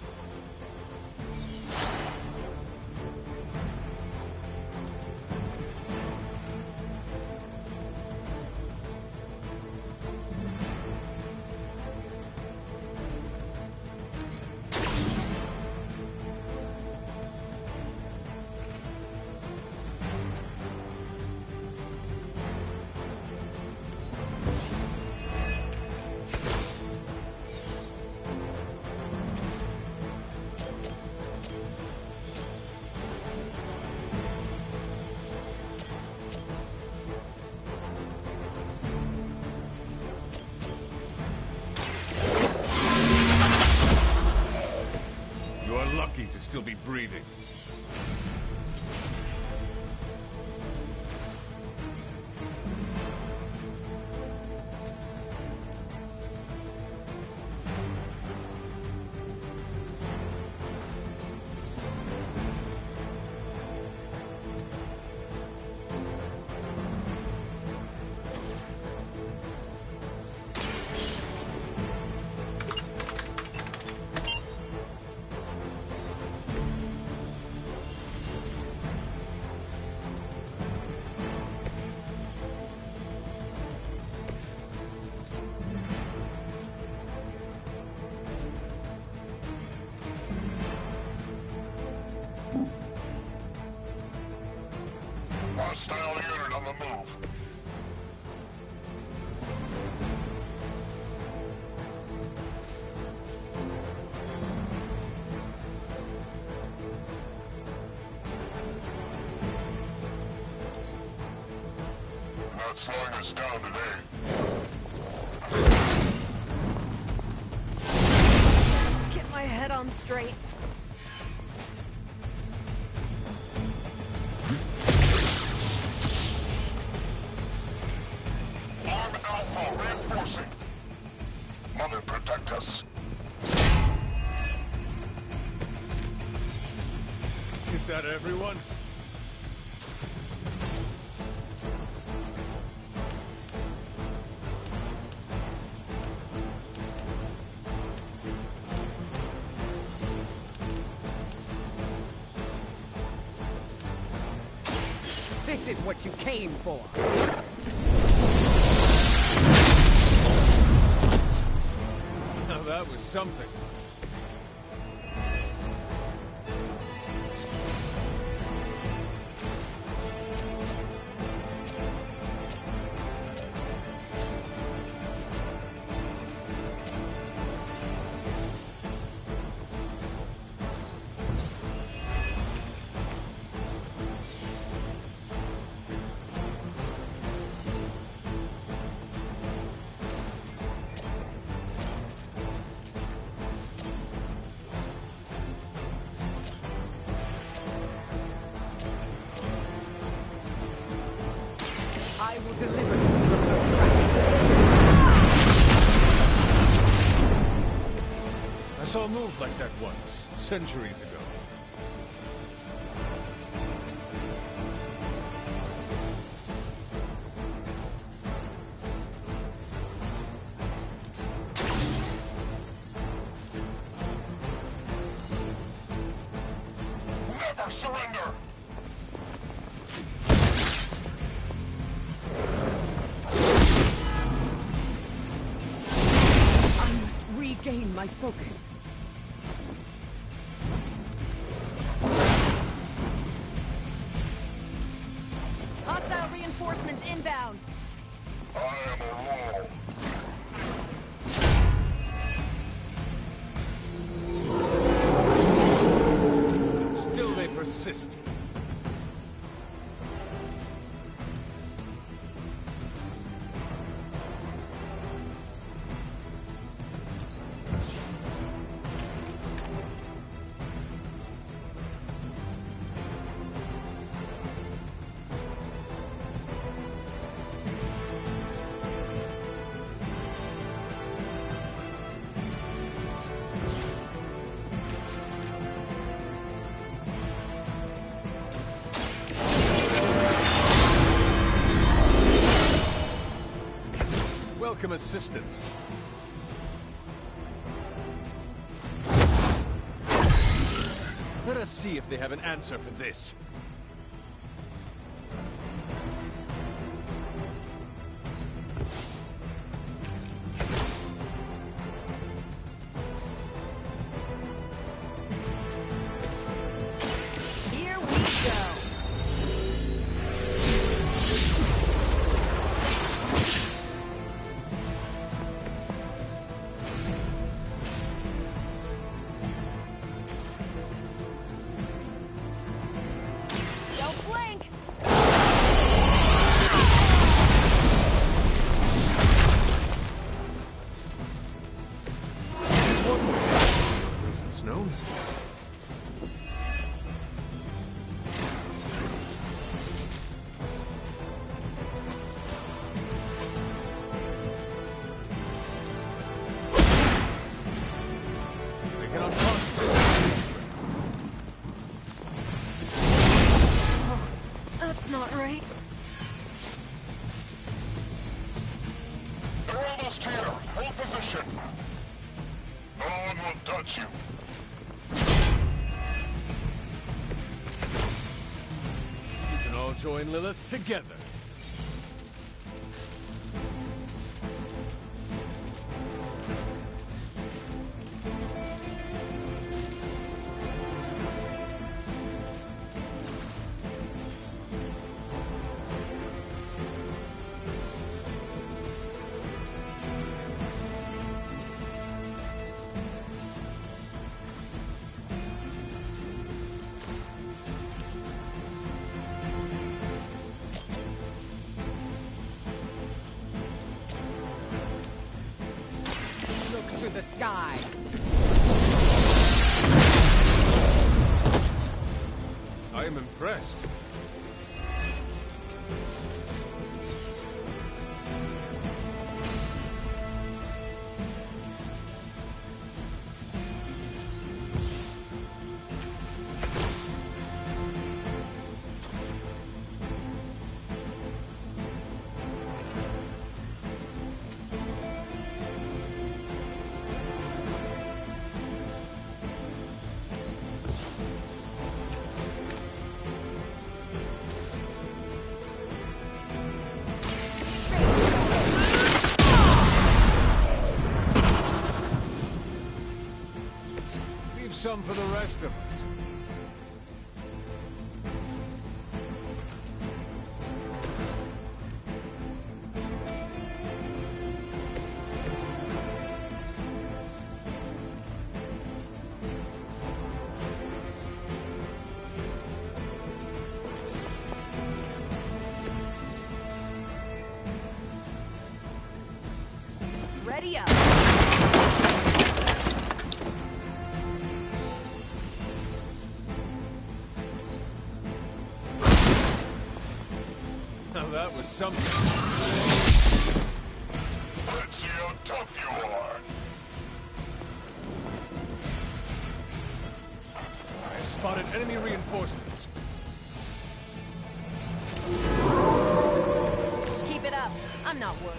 still be breathing. Hostile unit on the move. Not slowing us down today. Get my head on straight. Mother, protect us. Is that everyone? This is what you came for. Now that was something. I will deliver you from her grasp. I saw a move like that once, centuries ago. Never surrender! I must regain my focus. Hostile reinforcements inbound. I am a wall. Still they persist. Welcome assistance. Let us see if they have an answer for this. Here we go. Don't blink! Presence known. That's not right. They're almost here. Hold position. No one will touch you. You can all join Lilith together. To the skies. I am impressed. Some for the rest of us. Ready up. Now that was something. Let's see how tough you are. I have spotted enemy reinforcements. Keep it up. I'm not worried.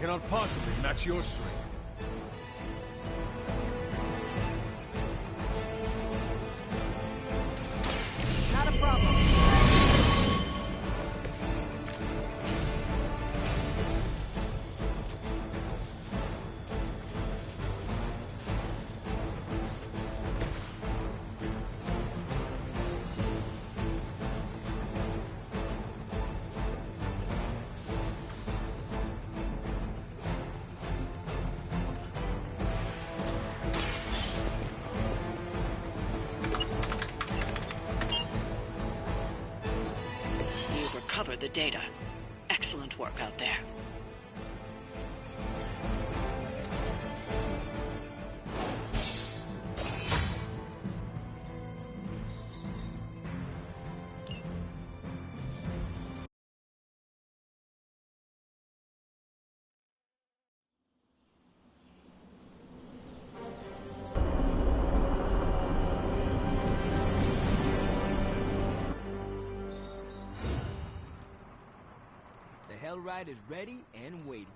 Cannot possibly match your strength. Not a problem. The data. Excellent work out there. Hellride is ready and waiting.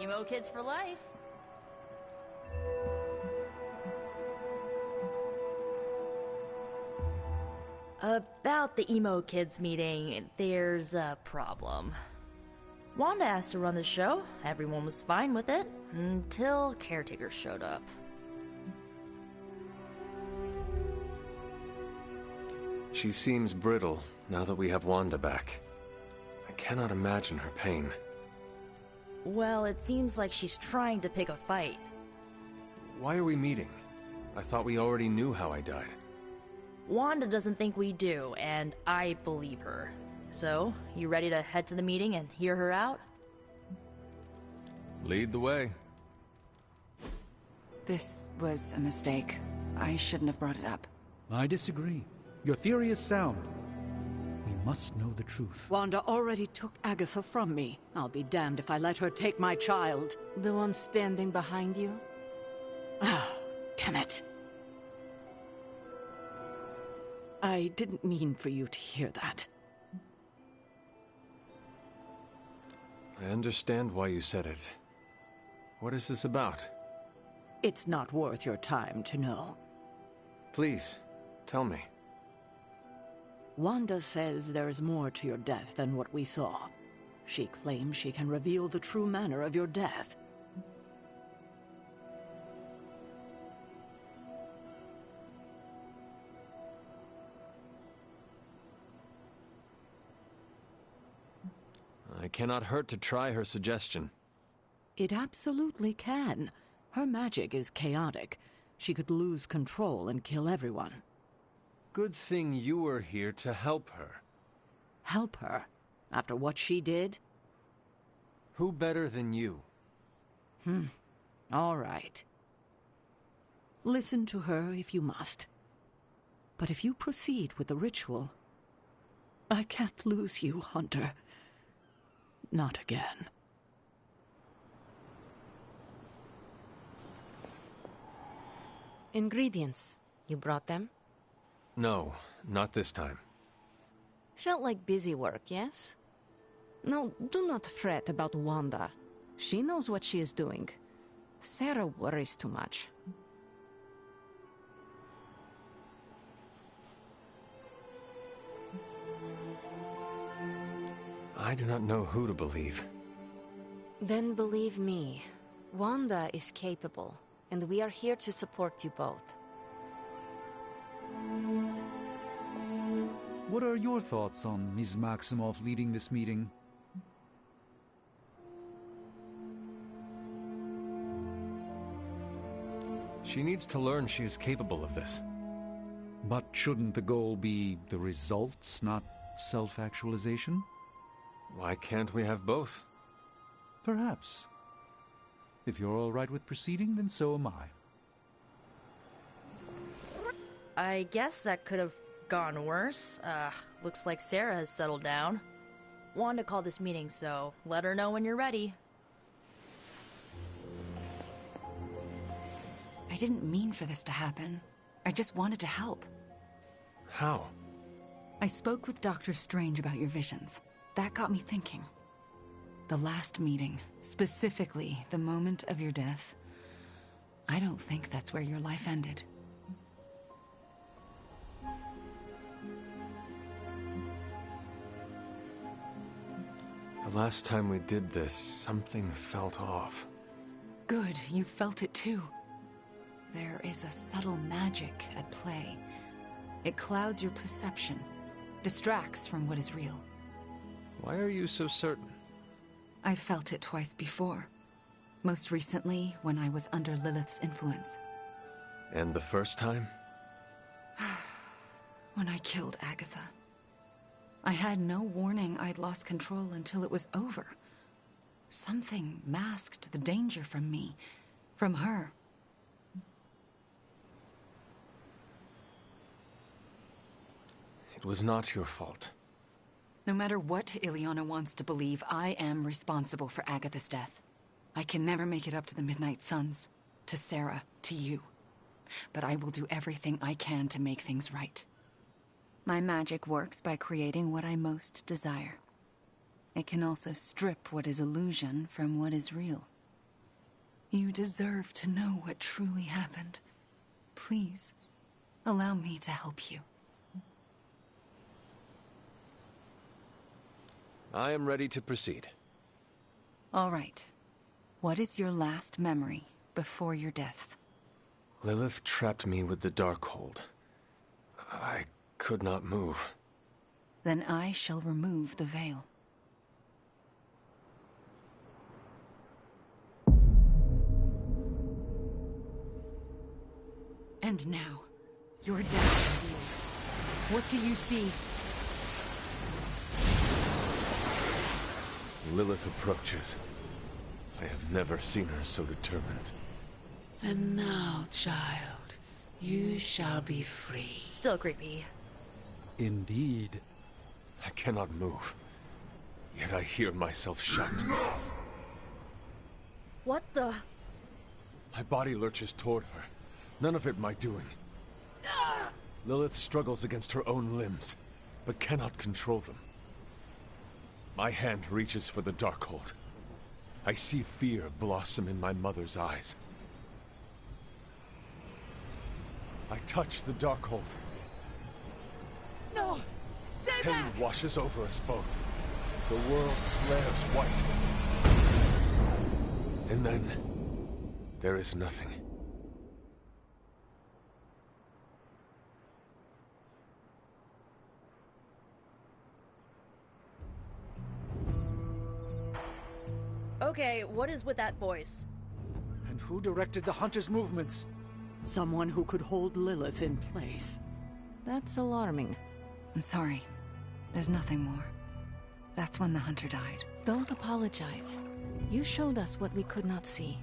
Emo kids for life. About the emo kids meeting, there's a problem. Wanda asked to run the show. Everyone was fine with it, until Caretaker showed up. She seems brittle now that we have Wanda back. I cannot imagine her pain. Well, it seems like she's trying to pick a fight. Why are we meeting? I thought we already knew how I died. Wanda doesn't think we do, and I believe her. So, you ready to head to the meeting and hear her out? Lead the way. This was a mistake. I shouldn't have brought it up. I disagree. Your theory is sound. We must know the truth. Wanda already took Agatha from me. I'll be damned if I let her take my child. The one standing behind you? Ah, damn it. I didn't mean for you to hear that. I understand why you said it. What is this about? It's not worth your time to know. Please, tell me. Wanda says there's more to your death than what we saw. She claims she can reveal the true manner of your death. I cannot hurt to try her suggestion. It absolutely can. Her magic is chaotic. She could lose control and kill everyone. Good thing you were here to help her. Help her? After what she did? Who better than you? All right. Listen to her if you must. But if you proceed with the ritual, I can't lose you, Hunter. Not again. Ingredients. You brought them? No, not this time. Felt like busy work, yes? No, do not fret about Wanda. She knows what she is doing. Sarah worries too much. I do not know who to believe. Then believe me. Wanda is capable, and we are here to support you both. What are your thoughts on Ms. Maximoff leading this meeting? She needs to learn she is capable of this. But shouldn't the goal be the results, not self-actualization? Why can't we have both? Perhaps. If you're all right with proceeding, then so am I. I guess that could have gone worse. Looks like Sarah has settled down. Wanda called this meeting, so let her know when you're ready. I didn't mean for this to happen. I just wanted to help. How? I spoke with Dr. Strange about your visions. That got me thinking. The last meeting, specifically the moment of your death, I don't think that's where your life ended. The last time we did this, something felt off. Good, you felt it too. There is a subtle magic at play. It clouds your perception, distracts from what is real. Why are you so certain? I've felt it twice before. Most recently, when I was under Lilith's influence. And the first time? When I killed Agatha. I had no warning I'd lost control until it was over. Something masked the danger from me, from her. It was not your fault. No matter what Ileana wants to believe, I am responsible for Agatha's death. I can never make it up to the Midnight Suns, to Sarah, to you. But I will do everything I can to make things right. My magic works by creating what I most desire. It can also strip what is illusion from what is real. You deserve to know what truly happened. Please, allow me to help you. I am ready to proceed. All right. What is your last memory before your death? Lilith trapped me with the Darkhold. I could not move. Then I shall remove the veil. And now, your death revealed. What do you see? Lilith approaches. I have never seen her so determined. And now, child, you shall be free. Still creepy. Indeed. I cannot move. Yet I hear myself shout. What the? My body lurches toward her. None of it my doing. Lilith struggles against her own limbs, but cannot control them. My hand reaches for the Darkhold. I see fear blossom in my mother's eyes. I touch the Darkhold. No! Stay Pain back! washes over us both. The world flares white. And then, there is nothing. Okay, what is with that voice? And who directed the hunter's movements? Someone who could hold Lilith in place. That's alarming. I'm sorry. There's nothing more. That's when the hunter died. Don't apologize. You showed us what we could not see.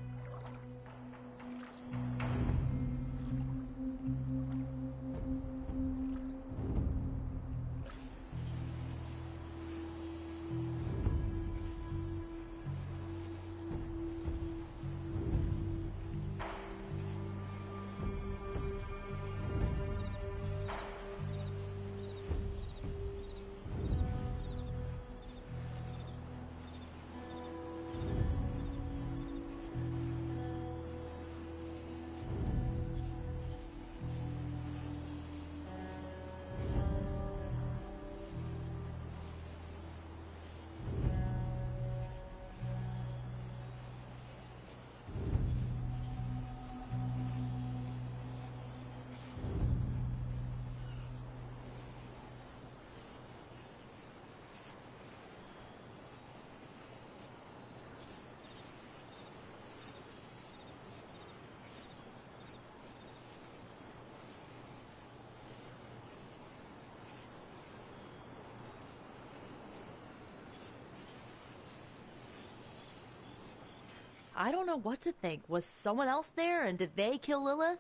I don't know what to think. Was someone else there, and did they kill Lilith?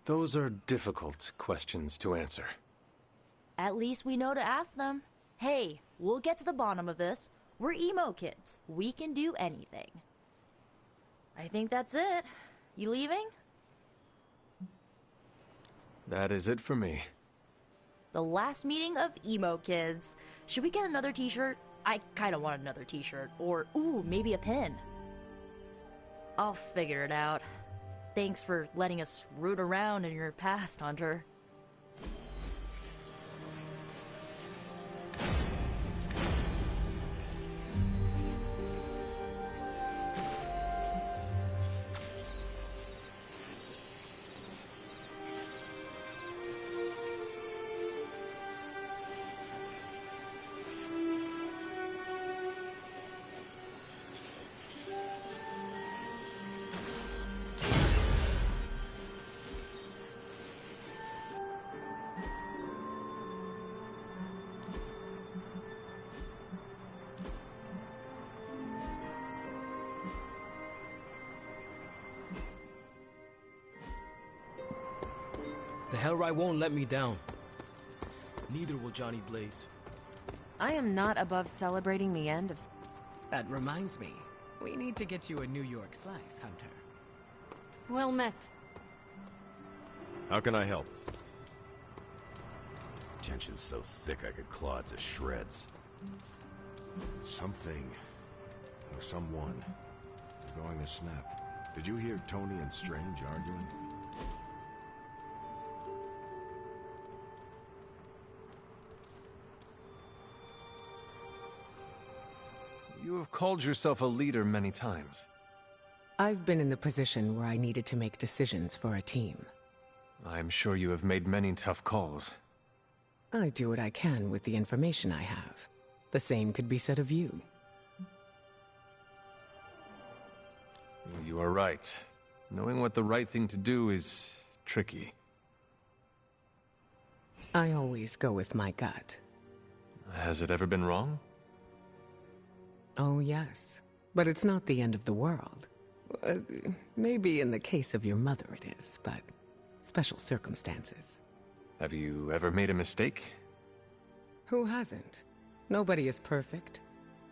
Those are difficult questions to answer. At least we know to ask them. Hey, we'll get to the bottom of this. We're emo kids. We can do anything. I think that's it. You leaving? That is it for me. The last meeting of emo kids. Should we get another t-shirt? I kinda want another t-shirt. Or, ooh, maybe a pin. I'll figure it out. Thanks for letting us root around in your past, Hunter. The Hellride won't let me down. Neither will Johnny Blaze. I am not above celebrating the end of... That reminds me. We need to get you a New York slice, Hunter. Well met. How can I help? Tension's so thick I could claw it to shreds. Something, or someone, is going to snap. Did you hear Tony and Strange arguing? You have called yourself a leader many times. I've been in the position where I needed to make decisions for a team. I'm sure you have made many tough calls. I do what I can with the information I have. The same could be said of you. You are right. Knowing what the right thing to do is tricky. I always go with my gut. Has it ever been wrong? Oh, yes. But it's not the end of the world. Maybe in the case of your mother it is, but special circumstances. Have you ever made a mistake? Who hasn't? Nobody is perfect.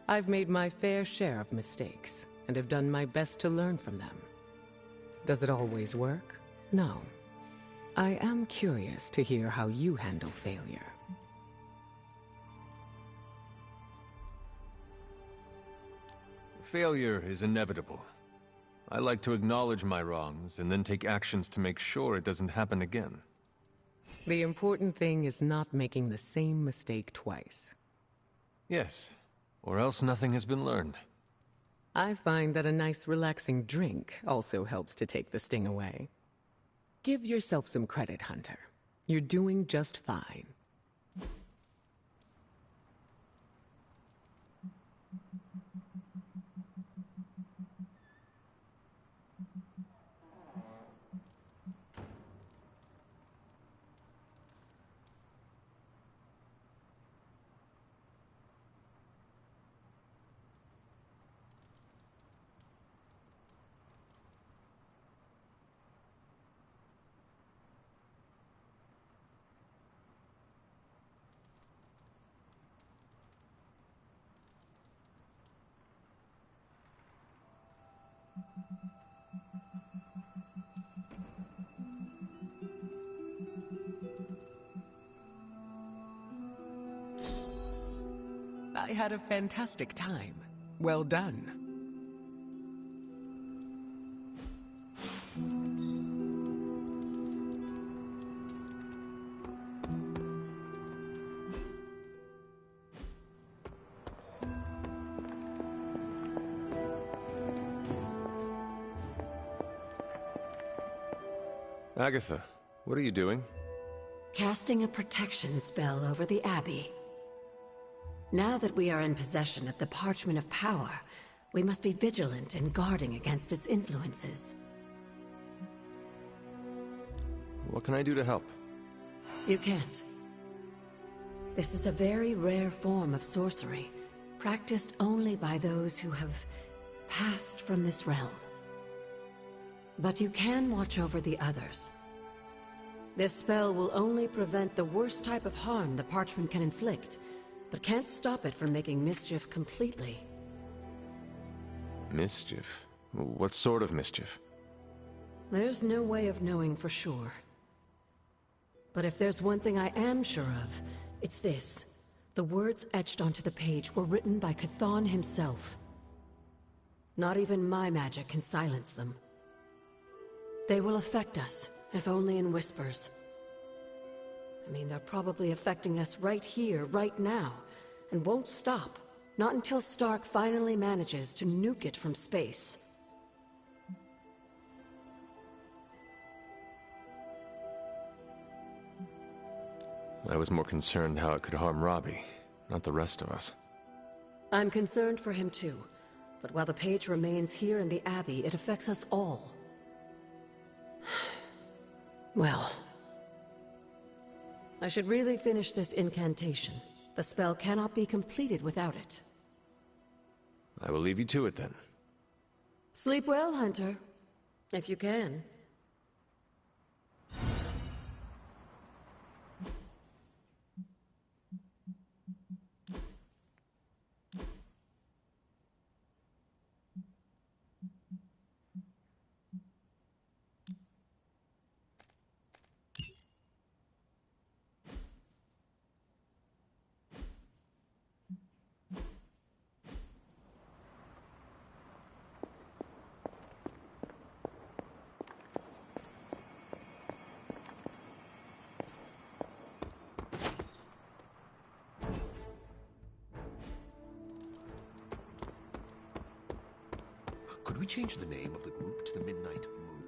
I've made my fair share of mistakes, and have done my best to learn from them. Does it always work? No. I am curious to hear how you handle failure. Failure is inevitable. I like to acknowledge my wrongs and then take actions to make sure it doesn't happen again. The important thing is not making the same mistake twice. Yes, or else nothing has been learned. I find that a nice relaxing drink also helps to take the sting away. Give yourself some credit, Hunter. You're doing just fine. I had a fantastic time. Well done. Agatha, what are you doing? Casting a protection spell over the Abbey. Now that we are in possession of the Parchment of Power, we must be vigilant in guarding against its influences. What can I do to help? You can't. This is a very rare form of sorcery, practiced only by those who have passed from this realm. But you can watch over the others. This spell will only prevent the worst type of harm the Parchment can inflict, but can't stop it from making mischief completely. Mischief? What sort of mischief? There's no way of knowing for sure. But if there's one thing I am sure of, it's this. The words etched onto the page were written by Chthon himself. Not even my magic can silence them. They will affect us, if only in whispers. I mean, they're probably affecting us right here, right now, and won't stop. Not until Stark finally manages to nuke it from space. I was more concerned how it could harm Robbie, not the rest of us. I'm concerned for him too, but while the page remains here in the Abbey, it affects us all. Well, I should really finish this incantation. The spell cannot be completed without it. I will leave you to it then. Sleep well, Hunter. If you can. Could we change the name of the group to the Midnight Moon?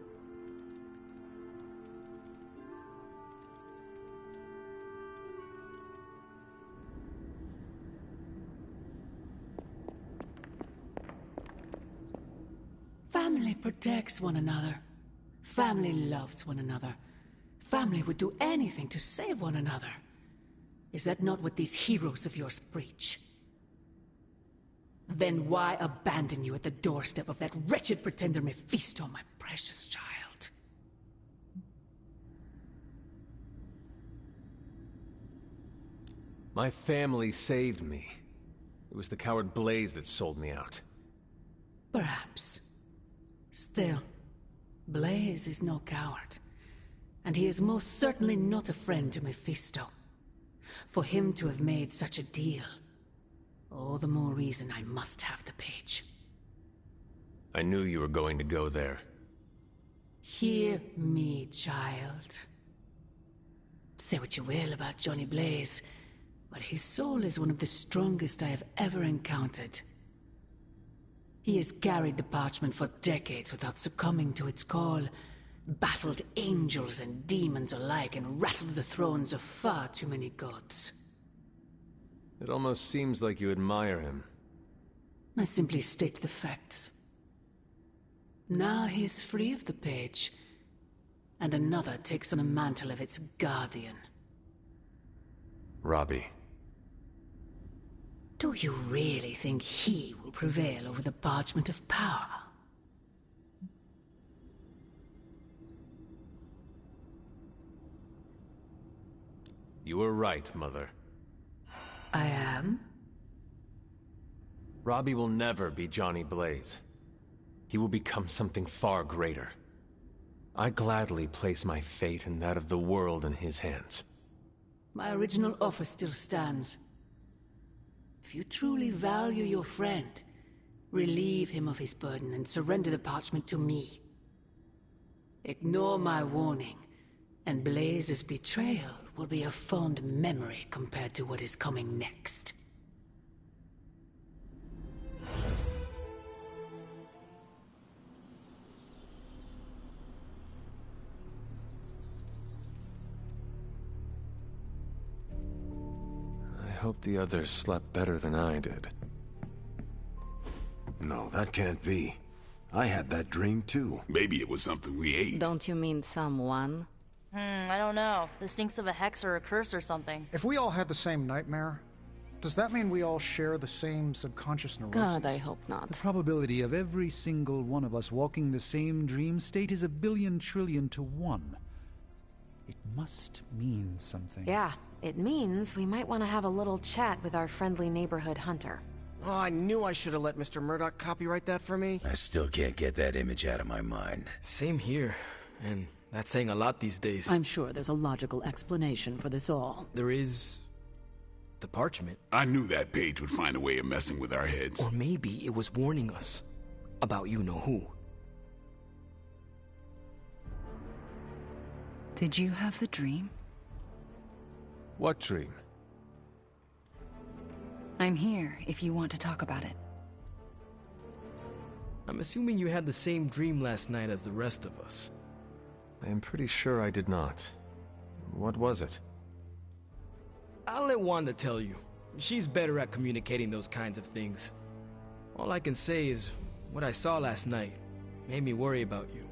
Family protects one another. Family loves one another. Family would do anything to save one another. Is that not what these heroes of yours preach? Then why abandon you at the doorstep of that wretched pretender Mephisto, my precious child? My family saved me. It was the coward Blaze that sold me out. Perhaps. Still, Blaze is no coward. And he is most certainly not a friend to Mephisto. For him to have made such a deal, all the more reason I must have the page. I knew you were going to go there. Hear me, child. Say what you will about Johnny Blaze, but his soul is one of the strongest I have ever encountered. He has carried the parchment for decades without succumbing to its call, battled angels and demons alike, and rattled the thrones of far too many gods. It almost seems like you admire him. I simply state the facts. Now he is free of the page, and another takes on the mantle of its guardian. Robbie. Do you really think he will prevail over the Parchment of Power? You were right, Mother. I am? Robbie will never be Johnny Blaze. He will become something far greater. I gladly place my fate and that of the world in his hands. My original offer still stands. If you truly value your friend, relieve him of his burden and surrender the parchment to me. Ignore my warning, and Blaze's betrayal will be a fond memory compared to what is coming next. I hope the others slept better than I did. No, that can't be. I had that dream too. Maybe it was something we ate. Don't you mean someone? I don't know. This stinks of a hex or a curse or something. If we all had the same nightmare, does that mean we all share the same subconscious neurosis? God, I hope not. The probability of every single one of us walking the same dream state is 1 billion to 1. It must mean something. Yeah, it means we might want to have a little chat with our friendly neighborhood hunter. Oh, I knew I should have let Mr. Murdoch copyright that for me. I still can't get that image out of my mind. Same here. And that's saying a lot these days. I'm sure there's a logical explanation for this all. There is... the parchment. I knew that page would find a way of messing with our heads. Or maybe it was warning us about you-know-who. Did you have the dream? What dream? I'm here if you want to talk about it. I'm assuming you had the same dream last night as the rest of us. I am pretty sure I did not. What was it? I'll let Wanda tell you. She's better at communicating those kinds of things. All I can say is, what I saw last night made me worry about you.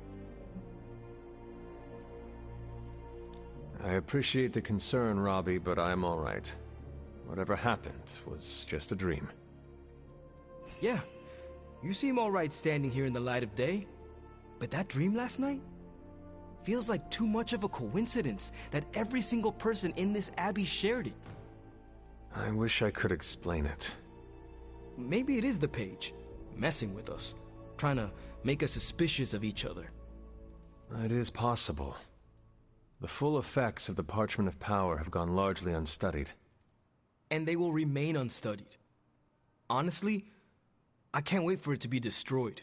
I appreciate the concern, Robbie, but I'm all right. Whatever happened was just a dream. Yeah, you seem all right standing here in the light of day. But that dream last night? Feels like too much of a coincidence that every single person in this abbey shared it. I wish I could explain it. Maybe it is the page, messing with us, trying to make us suspicious of each other. It is possible. The full effects of the Parchment of Power have gone largely unstudied. And they will remain unstudied. Honestly, I can't wait for it to be destroyed.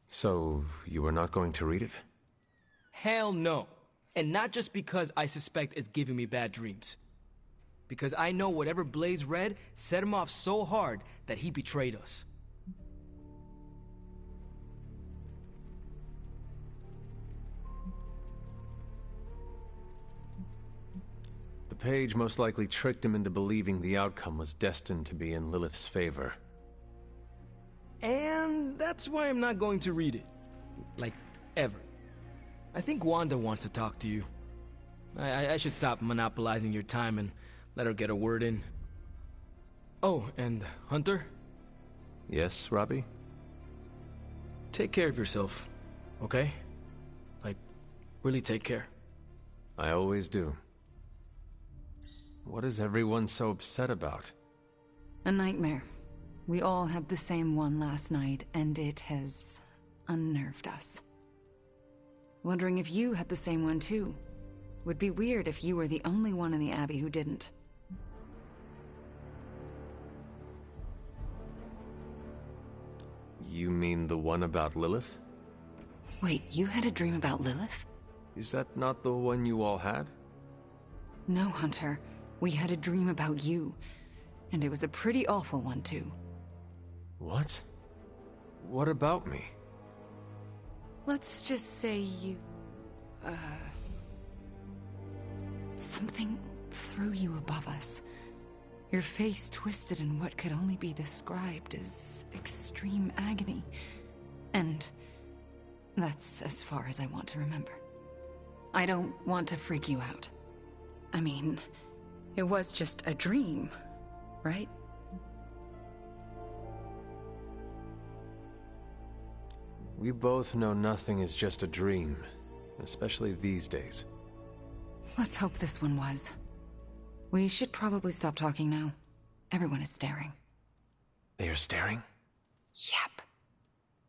So, you are not going to read it? Hell no. And not just because I suspect it's giving me bad dreams. Because I know whatever Blaze read set him off so hard that he betrayed us. The page most likely tricked him into believing the outcome was destined to be in Lilith's favor. And that's why I'm not going to read it. Like, ever. I think Wanda wants to talk to you. I should stop monopolizing your time and let her get a word in. Oh, and Hunter? Yes, Robbie? Take care of yourself, okay? Like, really take care. I always do. What is everyone so upset about? A nightmare. We all had the same one last night, and it has unnerved us. Wondering if you had the same one too. Would be weird if you were the only one in the Abbey who didn't. You mean the one about Lilith? Wait, you had a dream about Lilith? Is that not the one you all had? No, Hunter. We had a dream about you. And it was a pretty awful one too. What? What about me? Let's just say you... something threw you above us. Your face twisted in what could only be described as extreme agony. And that's as far as I want to remember. I don't want to freak you out. I mean, it was just a dream, right? We both know nothing is just a dream, especially these days. Let's hope this one was. We should probably stop talking now. Everyone is staring. They are staring? Yep.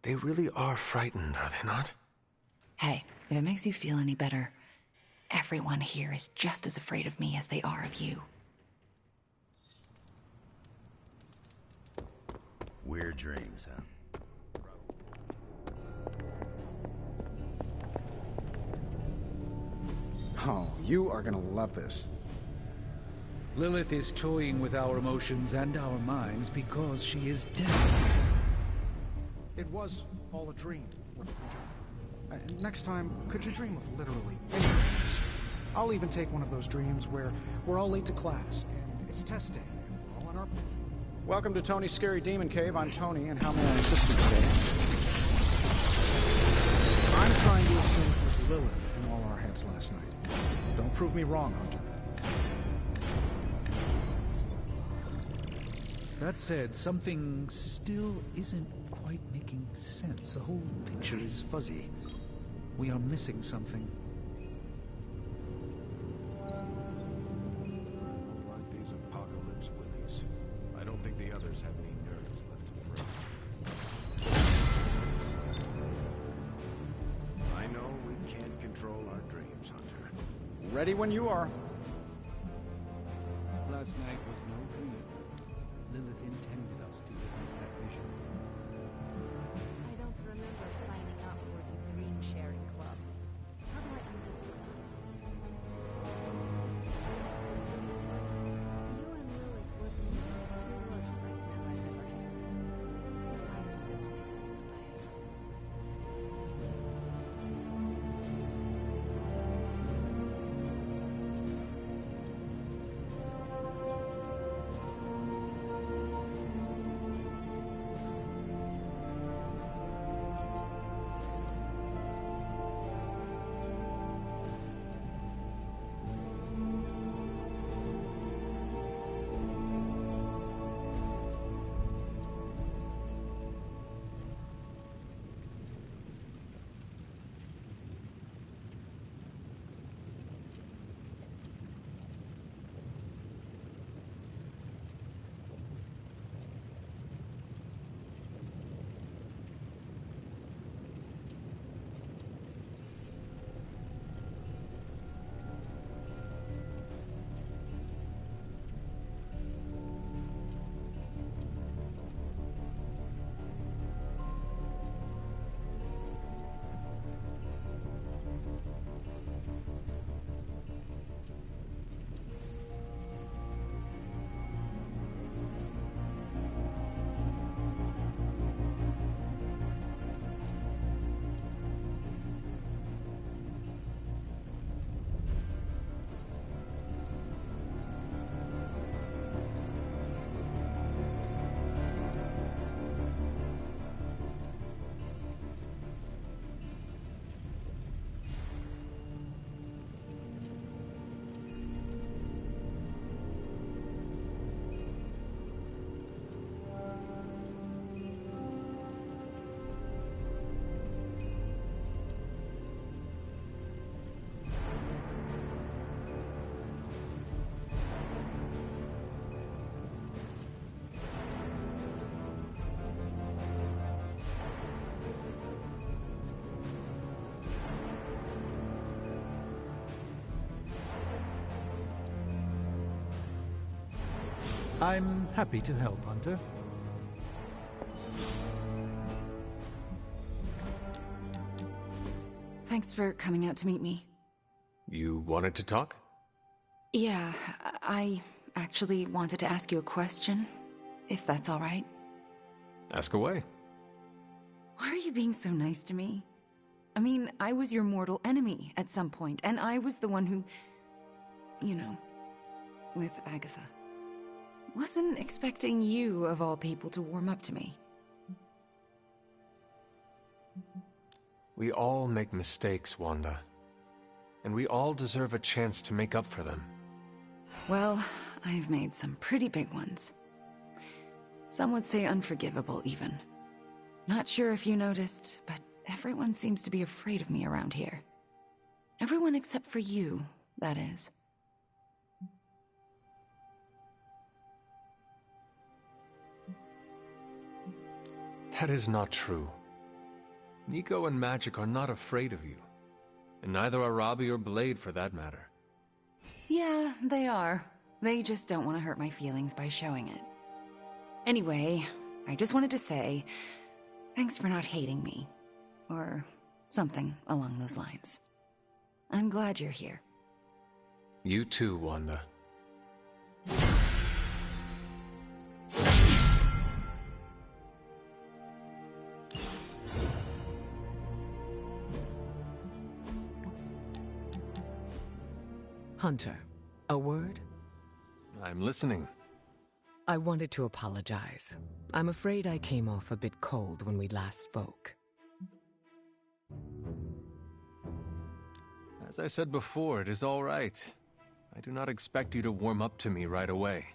They really are frightened, are they not? Hey, if it makes you feel any better, everyone here is just as afraid of me as they are of you. Weird dreams, huh? Oh, you are gonna love this. Lilith is toying with our emotions and our minds because she is dead. It was all a dream. Next time, could you dream of literally anything? I'll even take one of those dreams where we're all late to class, and it's test day, and we're all on our... Welcome to Tony's Scary Demon Cave. I'm Tony, and how may I assist you today? I'm trying to assume it was Lilith in all our heads last night. Don't prove me wrong, Hunter. That said, something still isn't quite making sense. The whole picture is fuzzy. We are missing something. Like these apocalypse willies. I don't think the others have any nerves left to fray. I know we can't control our dreams, Hunter. Ready when you are. Last night was no dream. Lilith intended us to witness that vision. I don't remember signing up for the Dream Sharing Club. How do I unsubscribe? You and Lilith was not the worst nightmare I've ever had. But I am still unsettled by it. I'm happy to help, Hunter. Thanks for coming out to meet me. You wanted to talk? Yeah, I actually wanted to ask you a question, if that's all right. Ask away. Why are you being so nice to me? I mean, I was your mortal enemy at some point, and I was the one who... you know, with Agatha. Wasn't expecting you, of all people, to warm up to me. We all make mistakes, Wanda. And we all deserve a chance to make up for them. Well, I've made some pretty big ones. Some would say unforgivable, even. Not sure if you noticed, but everyone seems to be afraid of me around here. Everyone except for you, that is. That is not true. Nico and Magic are not afraid of you. And neither are Robbie or Blade, for that matter. Yeah, they are. They just don't want to hurt my feelings by showing it. Anyway, I just wanted to say, thanks for not hating me. Or something along those lines. I'm glad you're here. You too, Wanda. Hunter, a word? I'm listening. I wanted to apologize. I'm afraid I came off a bit cold when we last spoke. As I said before, it is all right. I do not expect you to warm up to me right away.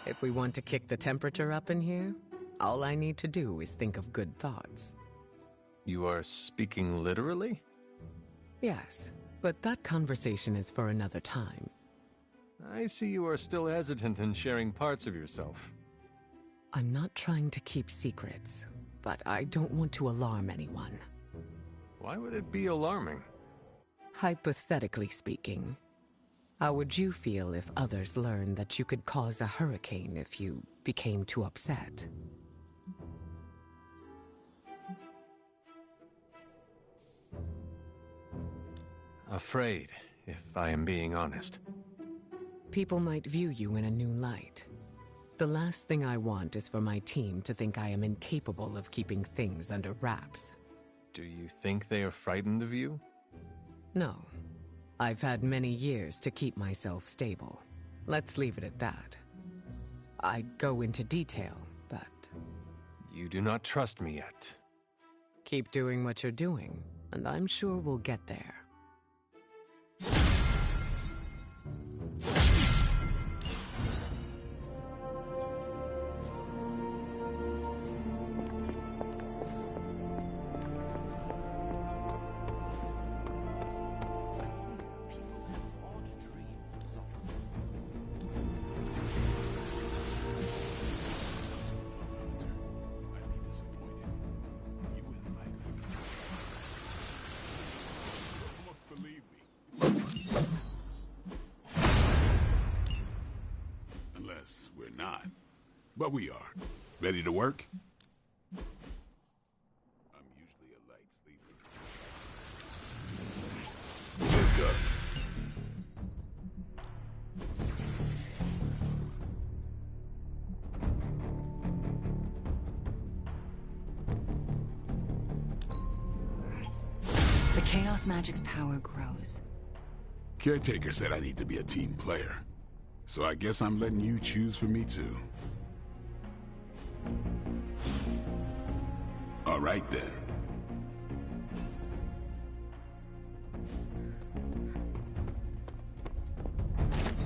If we want to kick the temperature up in here, all I need to do is think of good thoughts. You are speaking literally? Yes, but that conversation is for another time. I see you are still hesitant in sharing parts of yourself. I'm not trying to keep secrets, but I don't want to alarm anyone. Why would it be alarming? Hypothetically speaking, how would you feel if others learned that you could cause a hurricane if you became too upset? Afraid, if I am being honest. People might view you in a new light. The last thing I want is for my team to think I am incapable of keeping things under wraps. Do you think they are frightened of you? No. I've had many years to keep myself stable. Let's leave it at that. I'd go into detail, but... You do not trust me yet. Keep doing what you're doing, and I'm sure we'll get there. Unless we're not. But we are. Ready to work? I'm usually a light sleeper. Wake up. The Chaos Magic's power grows. Caretaker said I need to be a team player. So I guess I'm letting you choose for me too. All right then.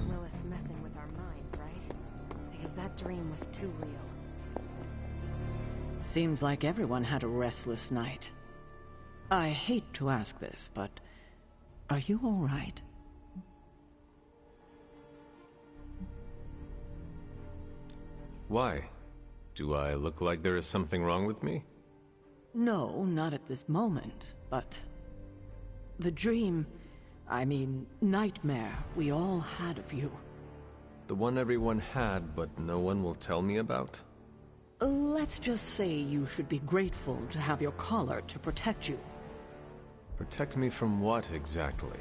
Lilith's messing with our minds, right? Because that dream was too real. Seems like everyone had a restless night. I hate to ask this, but are you all right? Why? Do I look like there is something wrong with me? No, not at this moment, but... the dream, I mean, nightmare we all had of you. The one everyone had, but no one will tell me about? Let's just say you should be grateful to have your collar to protect you. Protect me from what, exactly?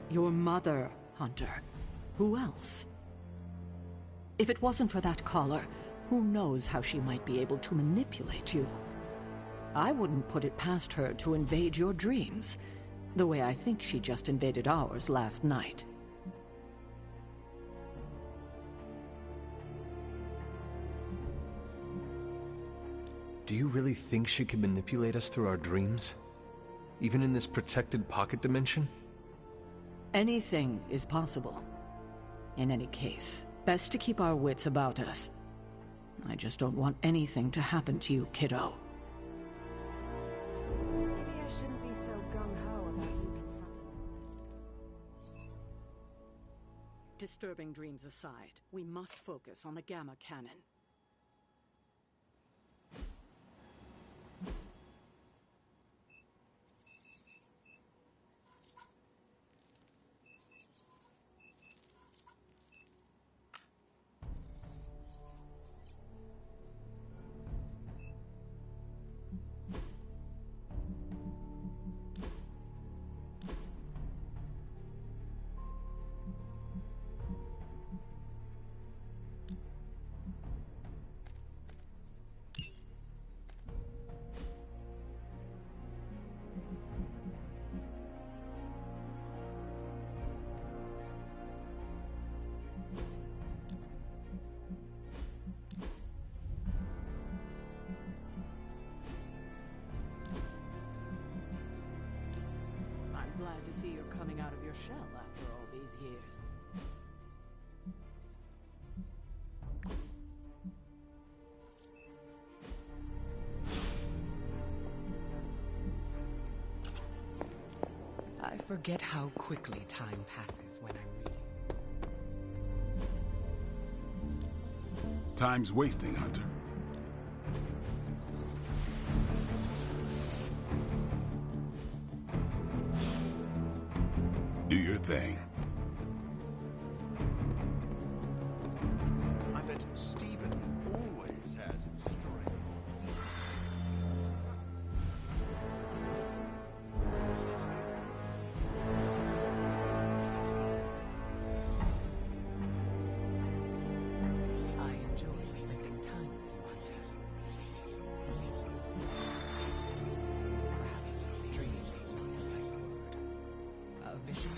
Your mother, Hunter. Who else? If it wasn't for that collar, who knows how she might be able to manipulate you? I wouldn't put it past her to invade your dreams, the way I think she just invaded ours last night. Do you really think she can manipulate us through our dreams? Even in this protected pocket dimension? Anything is possible. In any case, best to keep our wits about us. I just don't want anything to happen to you, kiddo. Maybe I shouldn't be so gung-ho about you confronting me. Disturbing dreams aside, we must focus on the Gamma Cannon. Glad to see you're coming out of your shell after all these years. I forget how quickly time passes when I'm reading. Time's wasting, Hunter. Do your thing. I bet Steven always has strength. I enjoy spending time with you, Hunter. Perhaps dream is not the right word. A vision?